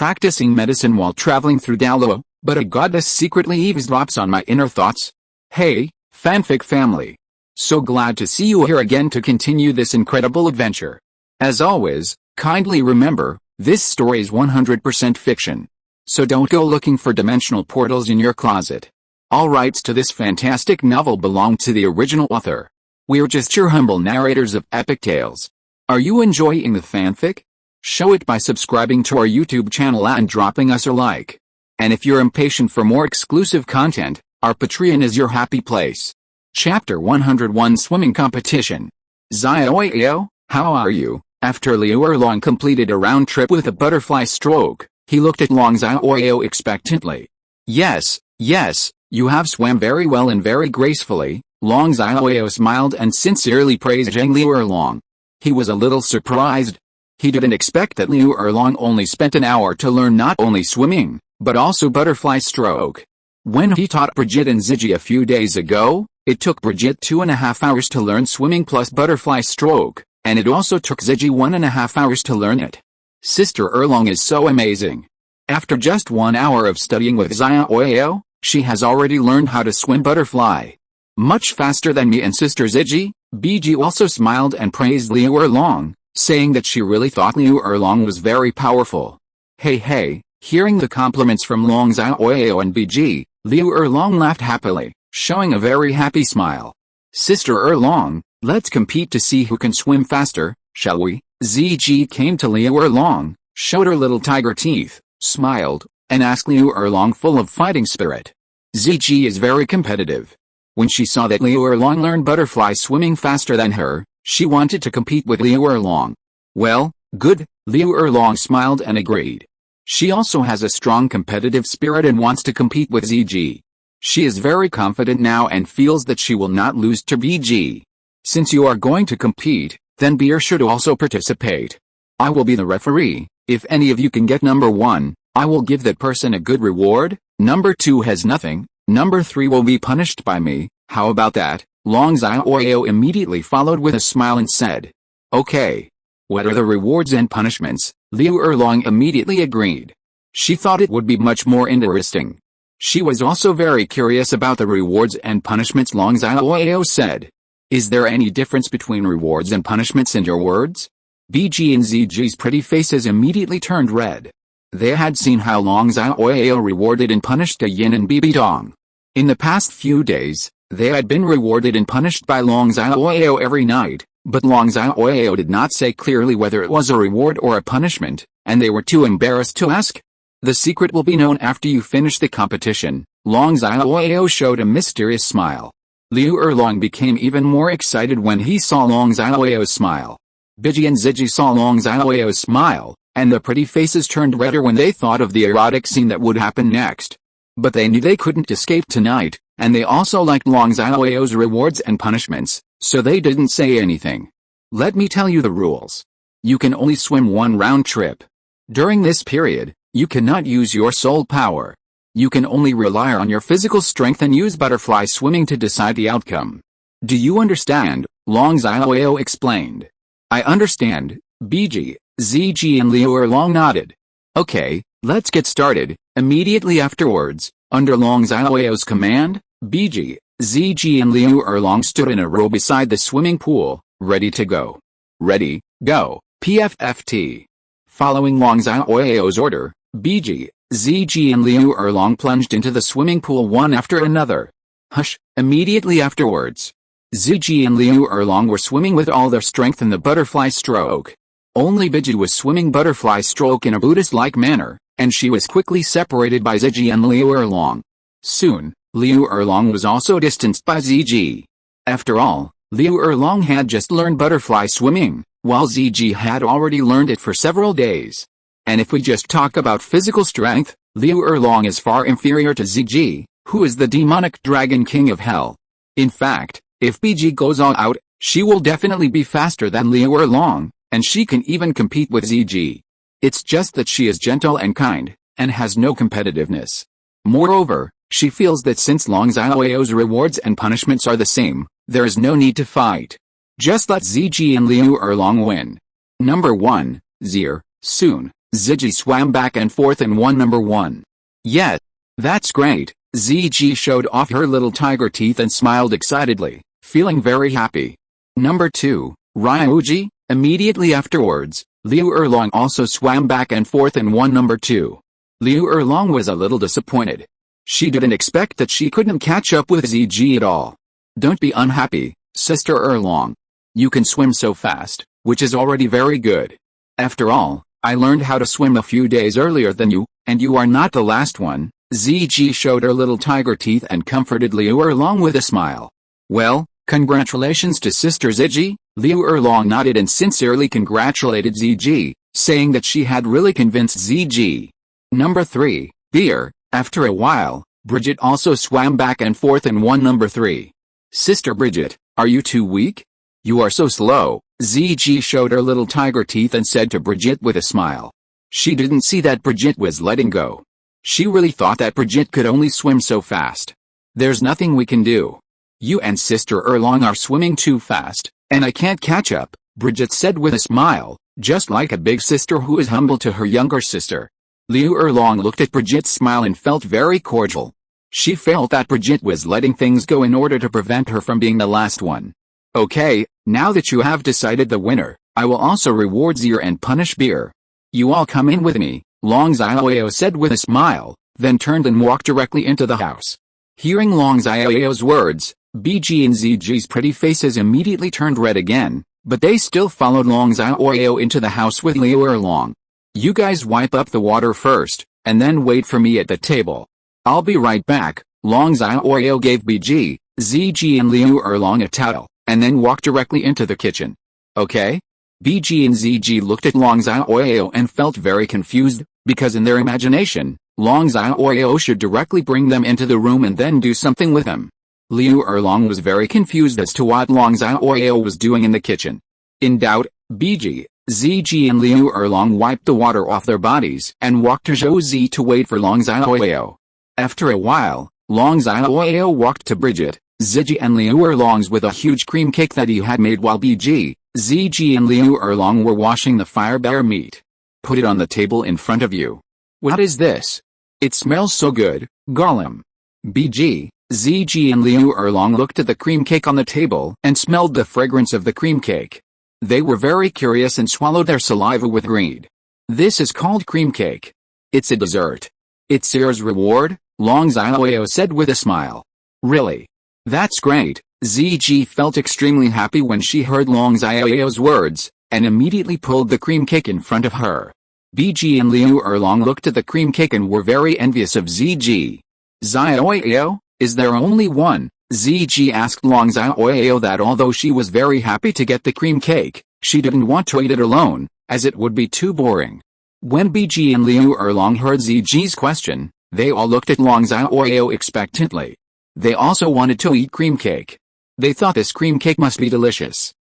practicing medicine while traveling through Douluo, but a goddess secretly eavesdrops on my inner thoughts. Hey, fanfic family. So glad to see you here again to continue this incredible adventure. As always, kindly remember, this story is 100% fiction. So don't go looking for dimensional portals in your closet. All rights to this fantastic novel belong to the original author. We're just your humble narrators of epic tales. Are you enjoying the fanfic? Show it by subscribing to our YouTube channel and dropping us a like. And if you're impatient for more exclusive content, our Patreon is your happy place. Chapter 101 Swimming Competition. Xiaoyao, how are you? After Liu Erlong completed a round trip with a butterfly stroke, he looked at Long Xiaoyao expectantly. Yes, you have swam very well and very gracefully. Long Xiaoyao smiled and sincerely praised Liu Erlong. He was a little surprised. He didn't expect that Liu Erlong only spent an hour to learn not only swimming, but also butterfly stroke. When he taught Brigitte and Ziggy a few days ago, it took Brigitte 2.5 hours to learn swimming plus butterfly stroke, and it also took Ziggy 1.5 hours to learn it. Sister Erlong is so amazing. After just 1 hour of studying with Xiaoyao, she has already learned how to swim butterfly. Much faster than me and Sister Ziggy. Biji also smiled and praised Liu Erlong, saying that she really thought Liu Erlong was very powerful. Hey, hearing the compliments from Long Xiaoyao and Biji, Liu Erlong laughed happily, showing a very happy smile. Sister Erlong, let's compete to see who can swim faster, shall we? Ziji came to Liu Erlong, showed her little tiger teeth, smiled, and asked Liu Erlong full of fighting spirit. Ziji is very competitive. When she saw that Liu Erlong learned butterfly swimming faster than her, she wanted to compete with Liu Erlong. Well, good, Liu Erlong smiled and agreed. She also has a strong competitive spirit and wants to compete with Ziji. She is very confident now and feels that she will not lose to Biji. Since you are going to compete, then Beer should also participate. I will be the referee. If any of you can get number 1, I will give that person a good reward. Number 2 has nothing. Number 3 will be punished by me. How about that? Long Xiaoyao immediately followed with a smile and said, okay. What are the rewards and punishments? Liu Erlong immediately agreed. She thought it would be much more interesting. She was also very curious about the rewards and punishments. Long Xiaoyao said, is there any difference between rewards and punishments in your words? Biji and Ziji's pretty faces immediately turned red. They had seen how Long Xiaoyao rewarded and punished Ah Yin and Bibi Dong. In the past few days, they had been rewarded and punished by Long Xiaoyao every night, but Long Xiaoyao did not say clearly whether it was a reward or a punishment, and they were too embarrassed to ask. The secret will be known after you finish the competition. Long Xiaoyao showed a mysterious smile. Liu Erlong became even more excited when he saw Long Xiaoyao's smile. Biji and Ziji saw Long Xiaoyao's smile, and the pretty faces turned redder when they thought of the erotic scene that would happen next. But they knew they couldn't escape tonight, and they also liked Long Xiaoyao's rewards and punishments, so they didn't say anything. Let me tell you the rules. You can only swim 1 round trip. During this period, you cannot use your soul power. You can only rely on your physical strength and use butterfly swimming to decide the outcome. Do you understand? Long Xiaoyao explained. I understand. Biji, Ziji and Liu Erlong nodded. Okay, let's get started. Immediately afterwards, under Long Xiaoyao's command, Biji, Ziji and Liu Erlong stood in a row beside the swimming pool, ready to go. Ready, go, PFFT. Following Long Xiaoyao's order, Biji, Ziji and Liu Erlong plunged into the swimming pool one after another. Hush, immediately afterwards. Ziji and Liu Erlong were swimming with all their strength in the butterfly stroke. Only Biji was swimming butterfly stroke in a Buddhist-like manner, and she was quickly separated by Ziji and Liu Erlong. Soon, Liu Erlong was also distanced by Ziji. After all, Liu Erlong had just learned butterfly swimming, while Ziji had already learned it for several days. And if we just talk about physical strength, Liu Erlong is far inferior to Ziji, who is the demonic dragon king of hell. In fact, if Biji goes all out, she will definitely be faster than Liu Erlong, and she can even compete with Ziji. It's just that she is gentle and kind, and has no competitiveness. Moreover, she feels that since Long Xiaoyao's rewards and punishments are the same, there is no need to fight. Just let Ziji and Liu Erlong win. Number 1, Zir. Soon, Ziji swam back and forth and won number 1. Yeah. That's great. Ziji showed off her little tiger teeth and smiled excitedly, feeling very happy. Number 2, Ryuji. Immediately afterwards, Liu Erlong also swam back and forth and won number 2. Liu Erlong was a little disappointed. She didn't expect that she couldn't catch up with Ziji at all. Don't be unhappy, Sister Erlong. You can swim so fast, which is already very good. After all, I learned how to swim a few days earlier than you, and you are not the last one. Ziji showed her little tiger teeth and comforted Liu Erlong with a smile. Well, congratulations to Sister Ziji. Liu Erlong nodded and sincerely congratulated Ziji, saying that she had really convinced Ziji. Number 3, beer. After a while, Bridget also swam back and forth and won number 3. Sister Bridget, are you too weak? You are so slow. Ziji showed her little tiger teeth and said to Bridget with a smile. She didn't see that Bridget was letting go. She really thought that Bridget could only swim so fast. There's nothing we can do. You and Sister Erlong are swimming too fast, and I can't catch up, Bridget said with a smile, just like a big sister who is humble to her younger sister. Liu Erlong looked at Bridget's smile and felt very cordial. She felt that Bridget was letting things go in order to prevent her from being the last one. Okay, now that you have decided the winner, I will also reward Zier and punish beer. You all come in with me, Long Xiaoyao said with a smile, then turned and walked directly into the house. Hearing Long Xiaoyao's words, BG and Ziji's pretty faces immediately turned red again, but they still followed Long Xiaoyao into the house with Liu Erlong. You guys wipe up the water first, and then wait for me at the table. I'll be right back. Long Xiaoyao gave BG, Ziji and Liu Erlong a towel, and then walked directly into the kitchen. Okay? BG and Ziji looked at Long Xiaoyao and felt very confused, because in their imagination, Long Xiaoyao should directly bring them into the room and then do something with them. Liu Erlong was very confused as to what Long Xiaoyao was doing in the kitchen. In doubt, BG, Ziji and Liu Erlong wiped the water off their bodies and walked to Zhouzi to wait for Long Xiaoyao. After a while, Long Xiaoyao walked to Bridget, Ziji and Liu Erlong's with a huge cream cake that he had made while BG, Ziji and Liu Erlong were washing the fire bear meat. Put it on the table in front of you. What is this? It smells so good, Gollum. BG, Ziji and Liu Erlong looked at the cream cake on the table and smelled the fragrance of the cream cake. They were very curious and swallowed their saliva with greed. This is called cream cake. It's a dessert. It's Seer's reward, Long Xiaoyao said with a smile. Really? That's great. Ziji felt extremely happy when she heard Long Xiaoyao's words, and immediately pulled the cream cake in front of her. BG and Liu Erlong looked at the cream cake and were very envious of Ziji. Xiaoyao, is there only one? Ziji asked Long Xiaoyao that although she was very happy to get the cream cake, she didn't want to eat it alone, as it would be too boring. When BG and Liu Erlong heard Ziji's question, they all looked at Long Xiaoyao expectantly. They also wanted to eat cream cake. They thought this cream cake must be delicious.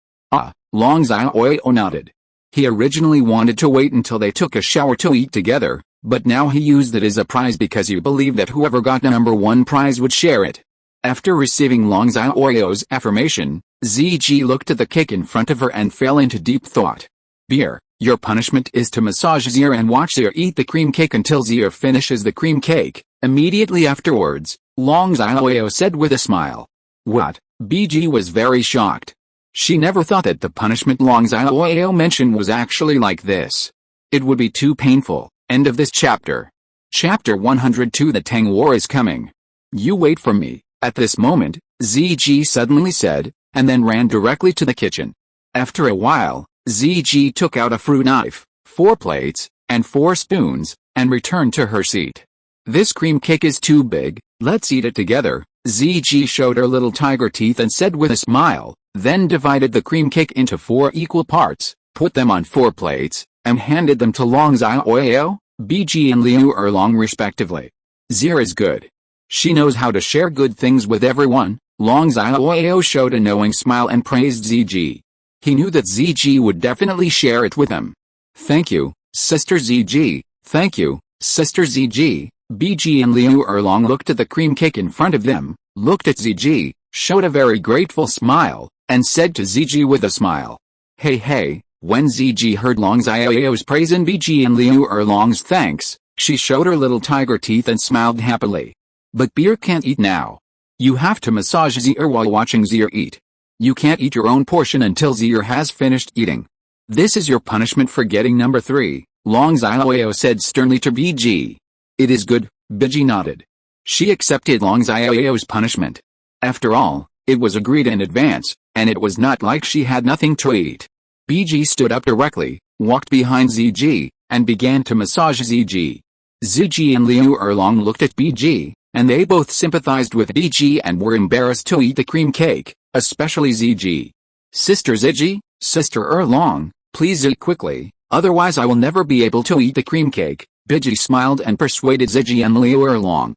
Long Xiaoyao nodded. He originally wanted to wait until they took a shower to eat together, but now he used it as a prize because he believed that whoever got the number 1 prize would share it. After receiving Long Xiaoyao's affirmation, Ziji looked at the cake in front of her and fell into deep thought. Beer, your punishment is to massage Zier and watch Zier eat the cream cake until Zier finishes the cream cake. Immediately afterwards, Long Xiaoyao said with a smile. What? BG was very shocked. She never thought that the punishment Long Xiaoyao mentioned was actually like this. It would be too painful. End of this chapter. Chapter 102. The Tang War is coming. You wait for me. At this moment, Ziji suddenly said, and then ran directly to the kitchen. After a while, Ziji took out a fruit knife, 4 plates, and 4 spoons, and returned to her seat. This cream cake is too big, let's eat it together. Ziji showed her little tiger teeth and said with a smile, then divided the cream cake into 4 equal parts, put them on 4 plates, and handed them to Long Xiaoyao, BG and Liu Erlong respectively. Zier is good. She knows how to share good things with everyone. Long Xiaoyao showed a knowing smile and praised Ziji. He knew that Ziji would definitely share it with him. Thank you, Sister Ziji. Thank you, Sister Ziji. BG and Liu Erlong looked at the cream cake in front of them, looked at Ziji, showed a very grateful smile, and said to Ziji with a smile. Hey, When Ziji heard Long Xiaoyao's praise and Biji and Liu Erlong's thanks, she showed her little tiger teeth and smiled happily. But beer can't eat now. You have to massage Zier while watching Zier eat. You can't eat your own portion until Zier has finished eating. This is your punishment for getting number 3, Long Xiaoyao said sternly to Biji. It is good, Biji nodded. She accepted Long Xiaoyao's punishment. After all, it was agreed in advance, and it was not like she had nothing to eat. Biji stood up directly, walked behind Ziji, and began to massage Ziji. Ziji and Liu Erlong looked at Biji, and they both sympathized with Biji and were embarrassed to eat the cream cake, especially Ziji. Sister Ziji, Sister Erlong, please eat quickly, otherwise I will never be able to eat the cream cake, Biji smiled and persuaded Ziji and Liu Erlong.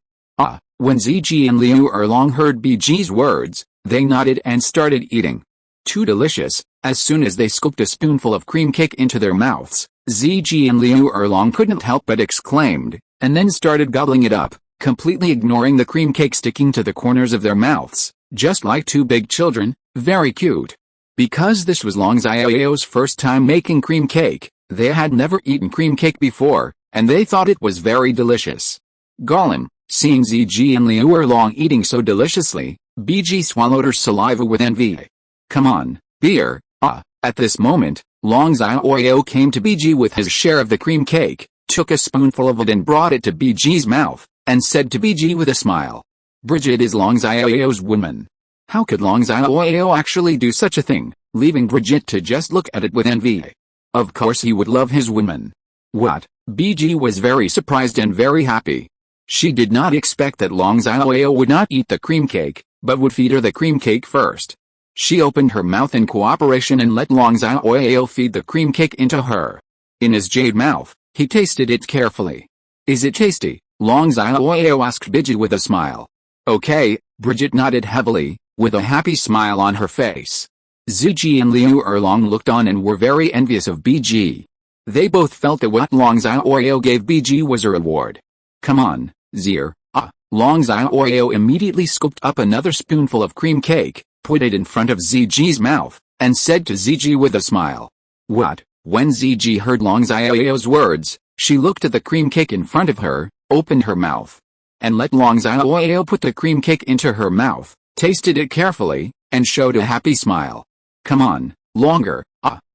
When Ziji and Liu Erlong heard Biji's words, they nodded and started eating. Too delicious. As soon as they scooped a spoonful of cream cake into their mouths, Ziji and Liu Erlong couldn't help but exclaimed, and then started gobbling it up, completely ignoring the cream cake sticking to the corners of their mouths, just like two big children. Very cute. Because this was Long Xiaoyao's first time making cream cake, they had never eaten cream cake before, and they thought it was very delicious. Gollum, seeing Ziji and Liu Erlong eating so deliciously, Biji swallowed her saliva with envy. Come on, beer. At this moment, Long Xiaoyao came to Biji with his share of the cream cake, took a spoonful of it and brought it to Biji's mouth, and said to Biji with a smile. Bridget is Long Xiaoyao's woman. How could Long Xiaoyao actually do such a thing, leaving Bridget to just look at it with envy? Of course he would love his woman. What? Biji was very surprised and very happy. She did not expect that Long Xiaoyao would not eat the cream cake, but would feed her the cream cake first. She opened her mouth in cooperation and let Long Xiaoyao feed the cream cake into her. In his jade mouth, he tasted it carefully. Is it tasty? Long Xiaoyao asked Biji with a smile. Okay, Bridget nodded heavily, with a happy smile on her face. Ziji and Liu Erlong looked on and were very envious of Biji. They both felt that what Long Xiaoyao gave Biji was a reward. Come on, Zier. Long Xiaoyao immediately scooped up another spoonful of cream cake, put it in front of Ziji's mouth, and said to Ziji with a smile. What? When Ziji heard Long Xiaoyao's words, she looked at the cream cake in front of her, opened her mouth, and let Long Xiaoyao put the cream cake into her mouth, tasted it carefully, and showed a happy smile. Come on, longer.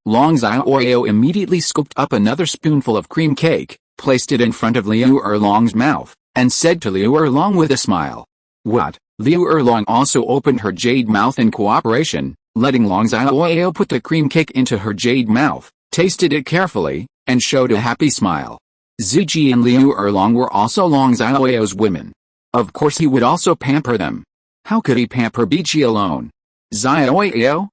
Long Xiaoyao immediately scooped up another spoonful of cream cake, placed it in front of Liu Erlong's mouth, and said to Liu Erlong with a smile. What? Liu Erlong also opened her jade mouth in cooperation, letting Long Xiaoyao put the cream cake into her jade mouth, tasted it carefully, and showed a happy smile. Ziji and Liu Erlong were also Long Xiaoyao's women. Of course he would also pamper them. How could he pamper Biji alone? Xiaoyao?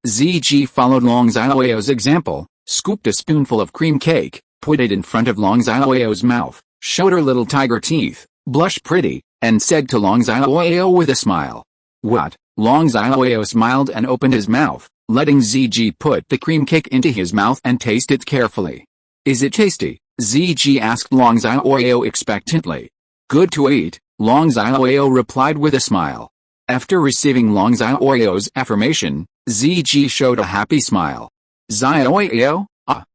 Ziji followed Long Xiaoyao's example, scooped a spoonful of cream cake, put it in front of Long Xiaoyao's mouth, showed her little tiger teeth, blushed pretty, and said to Long Xiaoyao with a smile. What? Long Xiaoyao smiled and opened his mouth, letting Ziji put the cream cake into his mouth and taste it carefully. Is it tasty? Ziji asked Long Xiaoyao expectantly. Good to eat, Long Xiaoyao replied with a smile. After receiving Long Xiaoyao's affirmation, Ziji showed a happy smile. Xiaoyao?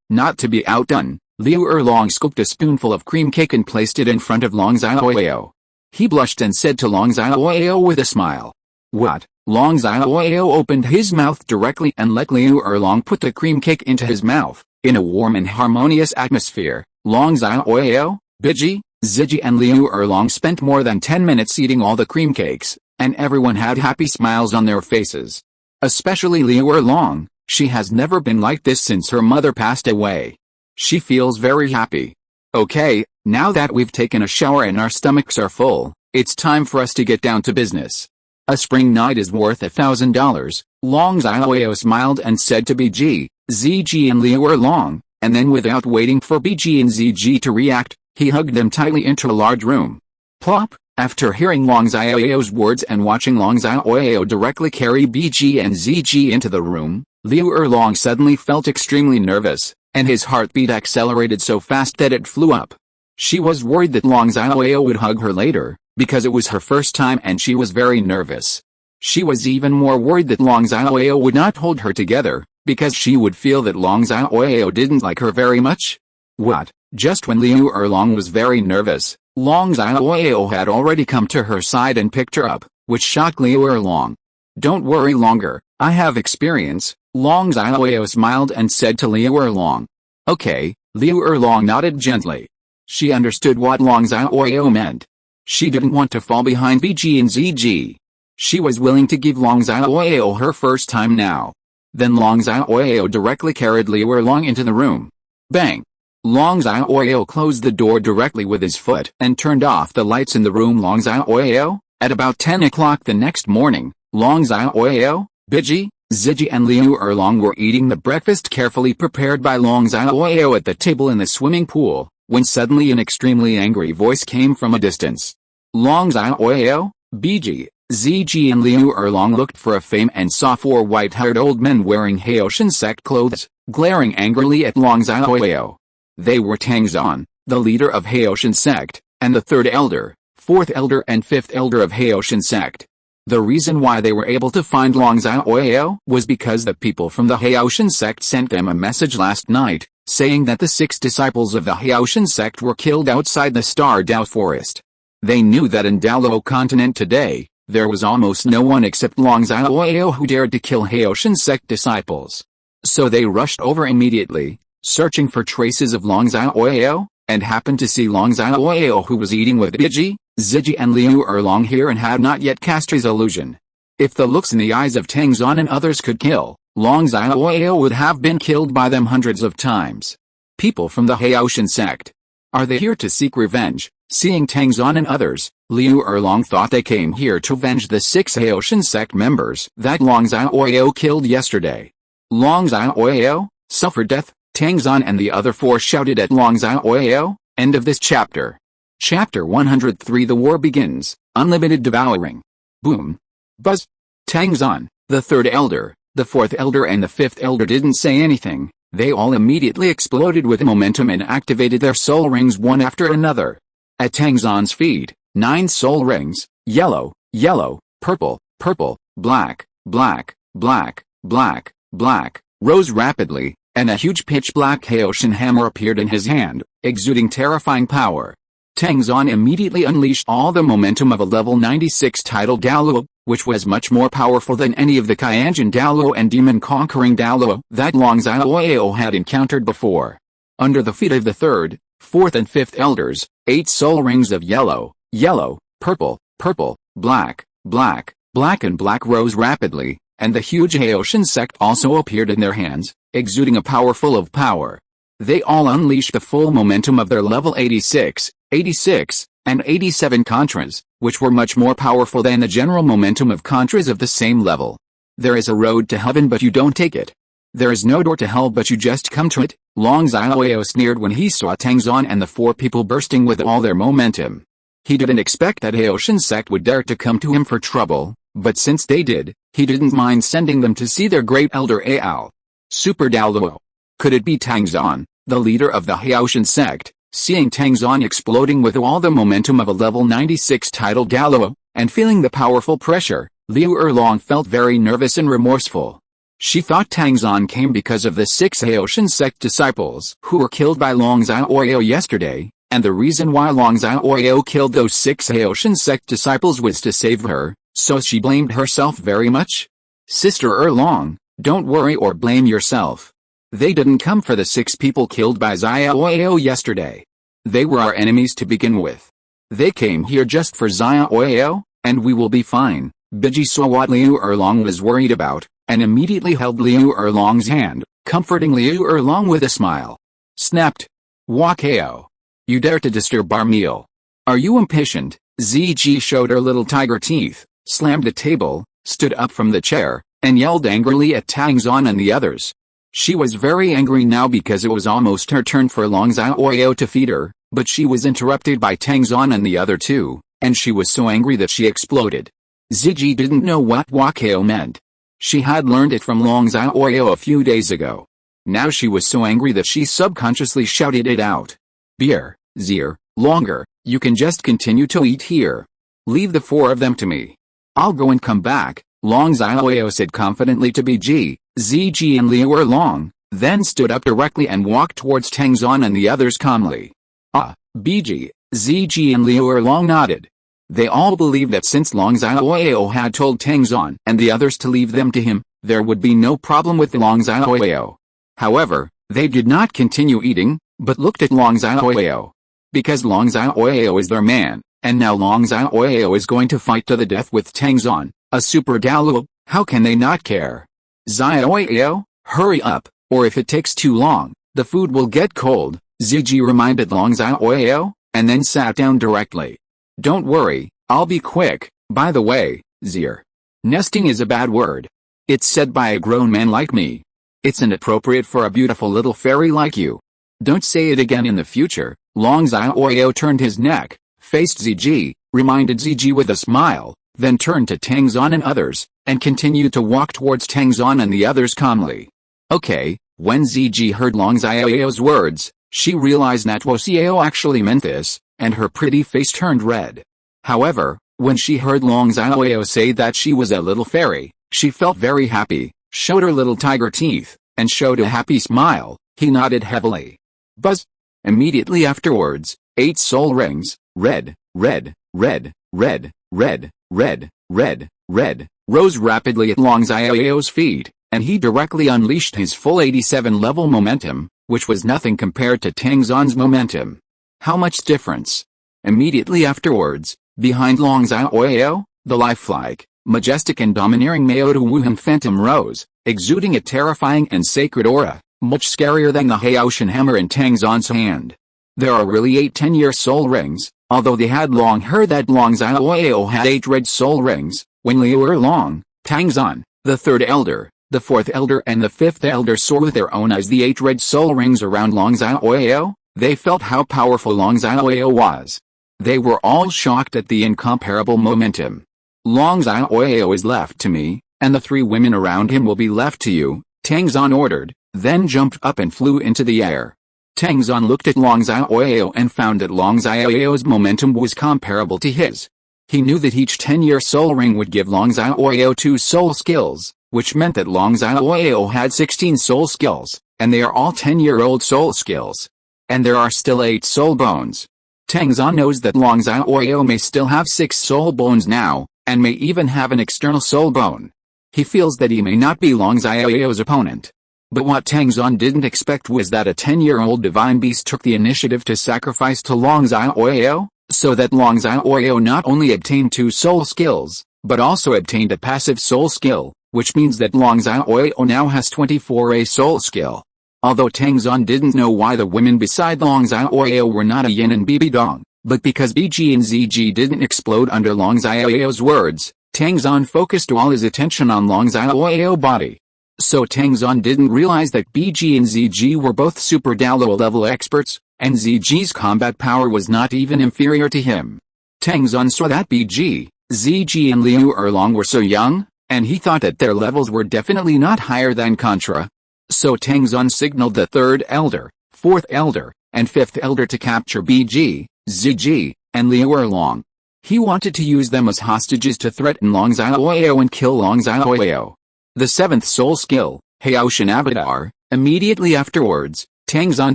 Not to be outdone, Liu Erlong scooped a spoonful of cream cake and placed it in front of Long Xiaoyao. He blushed and said to Long Xiaoyao with a smile. What? Long Xiaoyao opened his mouth directly and let Liu Erlong put the cream cake into his mouth. In a warm and harmonious atmosphere, Long Xiaoyao, Biji, Ziji and Liu Erlong spent more than 10 minutes eating all the cream cakes, and everyone had happy smiles on their faces. Especially Liu Erlong, she has never been like this since her mother passed away. She feels very happy. Okay, now that we've taken a shower and our stomachs are full, it's time for us to get down to business. A spring night is worth $1,000, Long Xiaoyao smiled and said to Biji, Ziji and Liu Erlong, and then without waiting for Biji and Ziji to react, he hugged them tightly into a large room. Plop! After hearing Long Xiaoyao's words and watching Long Xiaoyao directly carry Biji and Ziji into the room, Liu Erlong suddenly felt extremely nervous, and his heartbeat accelerated so fast that it flew up. She was worried that Long Xiaoyao would hug her later, because it was her first time and she was very nervous. She was even more worried that Long Xiaoyao would not hold her together, Because she would feel that Long Xiaoyao didn't like her very much? What? Just when Liu Erlong was very nervous, Long Xiaoyao had already come to her side and picked her up, which shocked Liu Erlong. Don't worry longer, I have experience, Long Xiaoyao smiled and said to Liu Erlong. Okay, Liu Erlong nodded gently. She understood what Long Xiaoyao meant. She didn't want to fall behind BG and ZG. She was willing to give Long Xiaoyao her first time now. Then Long Xiaoyao directly carried Liu Erlong into the room. Bang! Long Xiaoyao closed the door directly with his foot and turned off the lights in the room. Long Xiaoyao, at about 10 o'clock the next morning, Long Xiaoyao, Biji, Ziji and Liu Erlong were eating the breakfast carefully prepared by Long Xiaoyao at the table in the swimming pool, when suddenly an extremely angry voice came from a distance. Long Xiaoyao, Biji, Ziji and Liu Erlong looked for a fame and saw four white-haired old men wearing Haitian sect clothes, glaring angrily at Long Xiaoyao. They were Tang Zan, the leader of Haitian sect, and the third elder, fourth elder and fifth elder of Haitian sect. The reason why they were able to find Long Xiaoyao was because the people from the Haitian sect sent them a message last night, saying that the 6 disciples of the Haitian sect were killed outside the Star Dao forest. They knew that in Douluo continent today, there was almost no one except Long Xiaoyao who dared to kill Haitian sect disciples. So they rushed over immediately, searching for traces of Long Xiaoyao, and happened to see Long Xiaoyao who was eating with Biji, Ziji and Liu Erlong here and had not yet cast his illusion. If the looks in the eyes of Tang Zan and others could kill, Long Xiaoyao would have been killed by them hundreds of times. People from the Haitian sect. Are they here to seek revenge? Seeing Tang Zan and others, Liu Erlong thought they came here to avenge the 6 Haitian sect members that Long Xiaoyao killed yesterday. Long Xiaoyao, suffer death, Tang Zan and the other 4 shouted at Long Xiaoyao. End of this chapter. Chapter 103 The war begins, unlimited devouring. Boom. Buzz. Tang Zan, the third elder, the fourth elder and the fifth elder didn't say anything, they all immediately exploded with momentum and activated their soul rings one after another. At Tang Zan's feet, 9 soul rings, yellow, yellow, purple, purple, black, black, black, black, black, rose rapidly, and a huge pitch-black Haitian hammer appeared in his hand, exuding terrifying power. Tang Zan immediately unleashed all the momentum of a level 96 title Douluo, which was much more powerful than any of the Qianjin Douluo and demon-conquering Douluo that Long Xiaoyao had encountered before. Under the feet of the third, fourth and fifth elders, 8 soul rings of yellow, yellow, purple, purple, black, black, black and black rose rapidly, and the huge Haitian sect also appeared in their hands, exuding a power full of power. They all unleashed the full momentum of their level 86, 86, and 87 Contras, which were much more powerful than the general momentum of Contras of the same level. There is a road to heaven but you don't take it. There is no door to hell but you just come to it, Long Xiaoyao sneered when he saw Tang Zan and the 4 people bursting with all their momentum. He didn't expect that Haitian sect would dare to come to him for trouble, but since they did, he didn't mind sending them to see their great elder Ao. Super Douluo. Could it be Tang Zan, the leader of the Haitian sect? Seeing Tang Zan exploding with all the momentum of a level 96 title Douluo, and feeling the powerful pressure, Liu Erlong felt very nervous and remorseful. She thought Tang Zan came because of the 6 Haitian sect disciples who were killed by Long Xiaoyao yesterday, and the reason why Long Xiaoyao killed those 6 Haitian sect disciples was to save her, so she blamed herself very much. Sister Erlong, don't worry or blame yourself. They didn't come for the 6 people killed by Xiaoyao yesterday. They were our enemies to begin with. They came here just for Xiaoyao, and we will be fine. Biji saw what Liu Erlong was worried about, and immediately held Liu Erlong's hand, comforting Liu Erlong with a smile. Snapped. Wakao. You dare to disturb our meal. Are you impatient? ZG showed her little tiger teeth, slammed the table, stood up from the chair, and yelled angrily at Tang Zan and the others. She was very angry now because it was almost her turn for Long Xiaoyao to feed her, but she was interrupted by Tang Zan and the other 2, and she was so angry that she exploded. Ziji didn't know what Wakao meant. She had learned it from Long Xiaoyao a few days ago. Now she was so angry that she subconsciously shouted it out. Beer, Zier, longer, you can just continue to eat here. Leave the 4 of them to me. I'll go and come back, Long Xiaoyao said confidently to Biji, Ziji and Liu Erlong, then stood up directly and walked towards Tang Zan and the others calmly. Ah, Biji, Ziji and Liu Erlong nodded. They all believed that since Long Xiaoyao had told Tang Zan and the others to leave them to him, there would be no problem with Long Xiaoyao. However, they did not continue eating, but looked at Long Xiaoyao. Because Long Xiaoyao is their man, and now Long Xiaoyao is going to fight to the death with Tang Zan, a super Douluo, how can they not care? Xiaoyao, hurry up, or if it takes too long, the food will get cold, Ziji reminded Long Xiaoyao, and then sat down directly. Don't worry, I'll be quick. By the way, Zier. Nesting is a bad word. It's said by a grown man like me. It's inappropriate for a beautiful little fairy like you. Don't say it again in the future. Long Xiaoyao turned his neck, faced Ziji, reminded Ziji with a smile, then turned to Tang Zan and others, and continued to walk towards Tang Zan and the others calmly. Okay, when Ziji heard Long Xiaoyao's words, she realized that Xiao actually meant this, and her pretty face turned red. However, when she heard Long Xiaoyao say that she was a little fairy, she felt very happy, showed her little tiger teeth, and showed a happy smile. He nodded heavily. Buzz! Immediately afterwards, 8 soul rings, red, red, red, red, red, red, red, red, rose rapidly at Long Xiaoyao's feet, and he directly unleashed his full 87-level momentum, which was nothing compared to Tang Zan's momentum. How much difference? Immediately afterwards, behind Long Xiaoyao, the lifelike, majestic and domineering Maoda Wuhun Phantom rose, exuding a terrifying and sacred aura, much scarier than the Haoshan hammer in Tang Zan's hand. There are really 8 10-year soul rings, although they had long heard that Long Xiaoyao had 8 red soul rings. When Liu Erlong, Tang Zan, the 3rd elder, the 4th elder and the 5th elder saw with their own eyes the 8 red soul rings around Long Xiaoyao, they felt how powerful Long Xiaoyao was. They were all shocked at the incomparable momentum. Long Xiaoyao is left to me, and the 3 women around him will be left to you, Tang Zan ordered, then jumped up and flew into the air. Tang Zan looked at Long Xiaoyao and found that Long Xiaoyao's momentum was comparable to his. He knew that each 10-year soul ring would give Long Xiaoyao 2 soul skills, which meant that Long Xiaoyao had 16 soul skills, and they are all 10-year-old soul skills. And there are still 8 soul bones. Tang Zan knows that Long Xiaoyao may still have 6 soul bones now, and may even have an external soul bone. He feels that he may not be Long Xiaoyao's opponent. But what Tang Zan didn't expect was that a 10-year-old divine beast took the initiative to sacrifice to Long Xiaoyao, so that Long Xiaoyao not only obtained 2 soul skills, but also obtained a passive soul skill, which means that Long Xiaoyao now has 24 soul skill. Although Tang Zan didn't know why the women beside Long Xiaoyao were not Ah Yin and Bibi Dong, but because Biji and Ziji didn't explode under Long Xiaoyao's words, Tang Zan focused all his attention on Long Xiaoyao's body. So Tang Zan didn't realize that Biji and Ziji were both super Douluo level experts, and Ziji's combat power was not even inferior to him. Tang Zan saw that Biji, Ziji and Liu Erlong were so young, and he thought that their levels were definitely not higher than Contra. So Tang Zan signaled the 3rd elder, 4th elder, and 5th elder to capture Biji, Ziji, and Liu Erlong. He wanted to use them as hostages to threaten Long Xiaoyao and kill Long Xiaoyao. The 7th soul skill, Haoshan Avatar, immediately afterwards, Tang Zan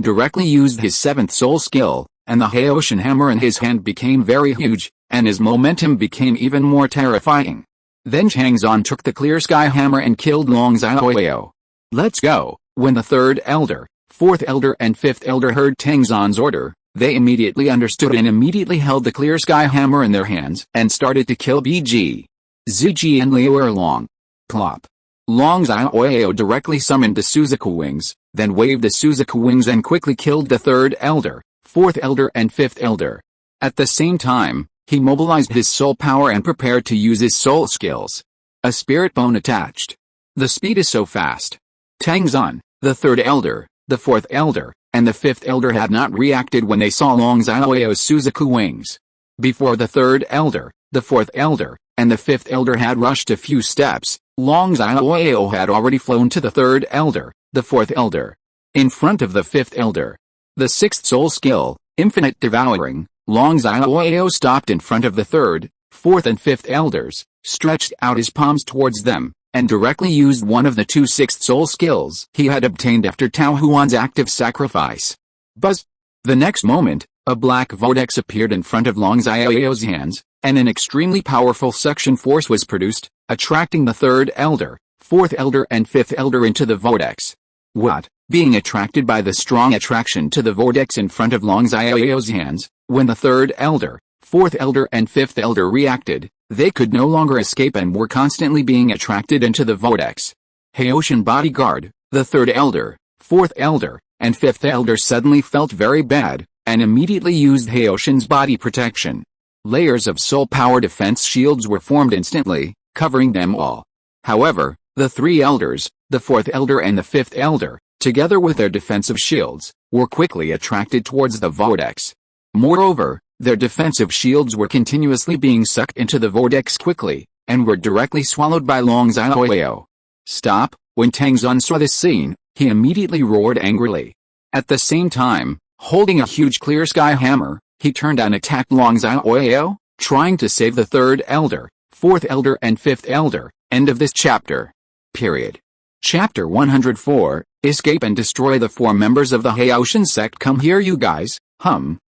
directly used his 7th soul skill, and the Haoshan hammer in his hand became very huge, and his momentum became even more terrifying. Then Tang Zan took the clear sky hammer and killed Long Xiaoyao. Let's go! When the 3rd elder, 4th elder and 5th elder heard Tang Zan's order, they immediately understood and immediately held the clear sky hammer in their hands and started to kill Biji, Ziji and Liu Erlong. Plop! Long Xiaoyao directly summoned the Suzuka wings, then waved the Suzuka wings and quickly killed the 3rd elder, 4th elder and 5th elder. At the same time, he mobilized his soul power and prepared to use his soul skills. A spirit bone attached. The speed is so fast. Tang Zan, the 3rd elder, the 4th elder, and the 5th elder had not reacted when they saw Long Xiaoyao's Suzuka wings. Before the 3rd elder, the 4th elder, and the 5th elder had rushed a few steps, Long Xiaoyao had already flown to the 3rd elder, the 4th elder. In front of the 5th elder. The 6th soul skill, Infinite Devouring, Long Xiaoyao stopped in front of the 3rd, 4th and 5th elders, stretched out his palms towards them, and directly used one of the two sixth soul skills he had obtained after Tao Huan's active sacrifice. Buzz! The next moment, a black vortex appeared in front of Long Xiaoyao's hands, and an extremely powerful suction force was produced, attracting the third elder, fourth elder and fifth elder into the vortex. What? Being attracted by the strong attraction to the vortex in front of Long Xiaoyao's hands, when the third elder, fourth elder and fifth elder reacted, they could no longer escape and were constantly being attracted into the vortex. Haoshan bodyguard, the third elder, fourth elder, and fifth elder suddenly felt very bad, and immediately used Haoshan's body protection. Layers of soul power defense shields were formed instantly, covering them all. However, the three elders, the fourth elder and the fifth elder, together with their defensive shields, were quickly attracted towards the vortex. Moreover, their defensive shields were continuously being sucked into the vortex quickly, and were directly swallowed by Long Xiaoyao. Stop! When Tang Zan saw this scene, he immediately roared angrily. At the same time, holding a huge clear sky hammer, he turned and attacked Long Xiaoyao, trying to save the third elder, fourth elder and fifth elder. End of this chapter. Period. Chapter 104, Escape and Destroy the Four Members of the Haoshan Sect. Come here you guys,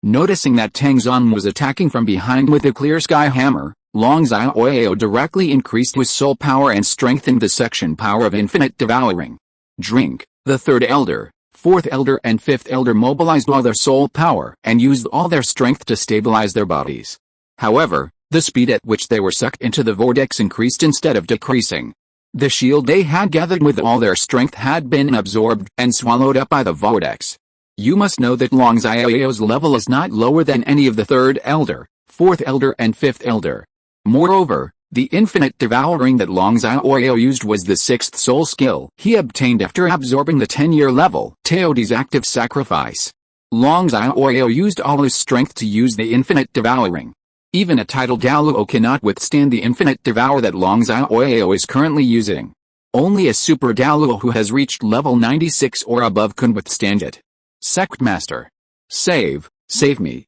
Noticing that Tang Zan was attacking from behind with a clear sky hammer, Long Xiaoyao directly increased his soul power and strengthened the section power of infinite devouring. Drink. The third elder, fourth elder and fifth elder mobilized all their soul power and used all their strength to stabilize their bodies. However, the speed at which they were sucked into the vortex increased instead of decreasing. The shield they had gathered with all their strength had been absorbed and swallowed up by the vortex. You must know that Long Xiaoyao's level is not lower than any of the third elder, fourth elder and fifth elder. Moreover, the infinite devouring that Long Xiaoyao used was the sixth soul skill he obtained after absorbing the 10-year level Teoti's active sacrifice. Long Xiaoyao used all his strength to use the infinite devouring. Even a titled Douluo cannot withstand the infinite devour that Long Xiaoyao is currently using. Only a super Douluo who has reached level 96 or above can withstand it. Sect Master. Save me.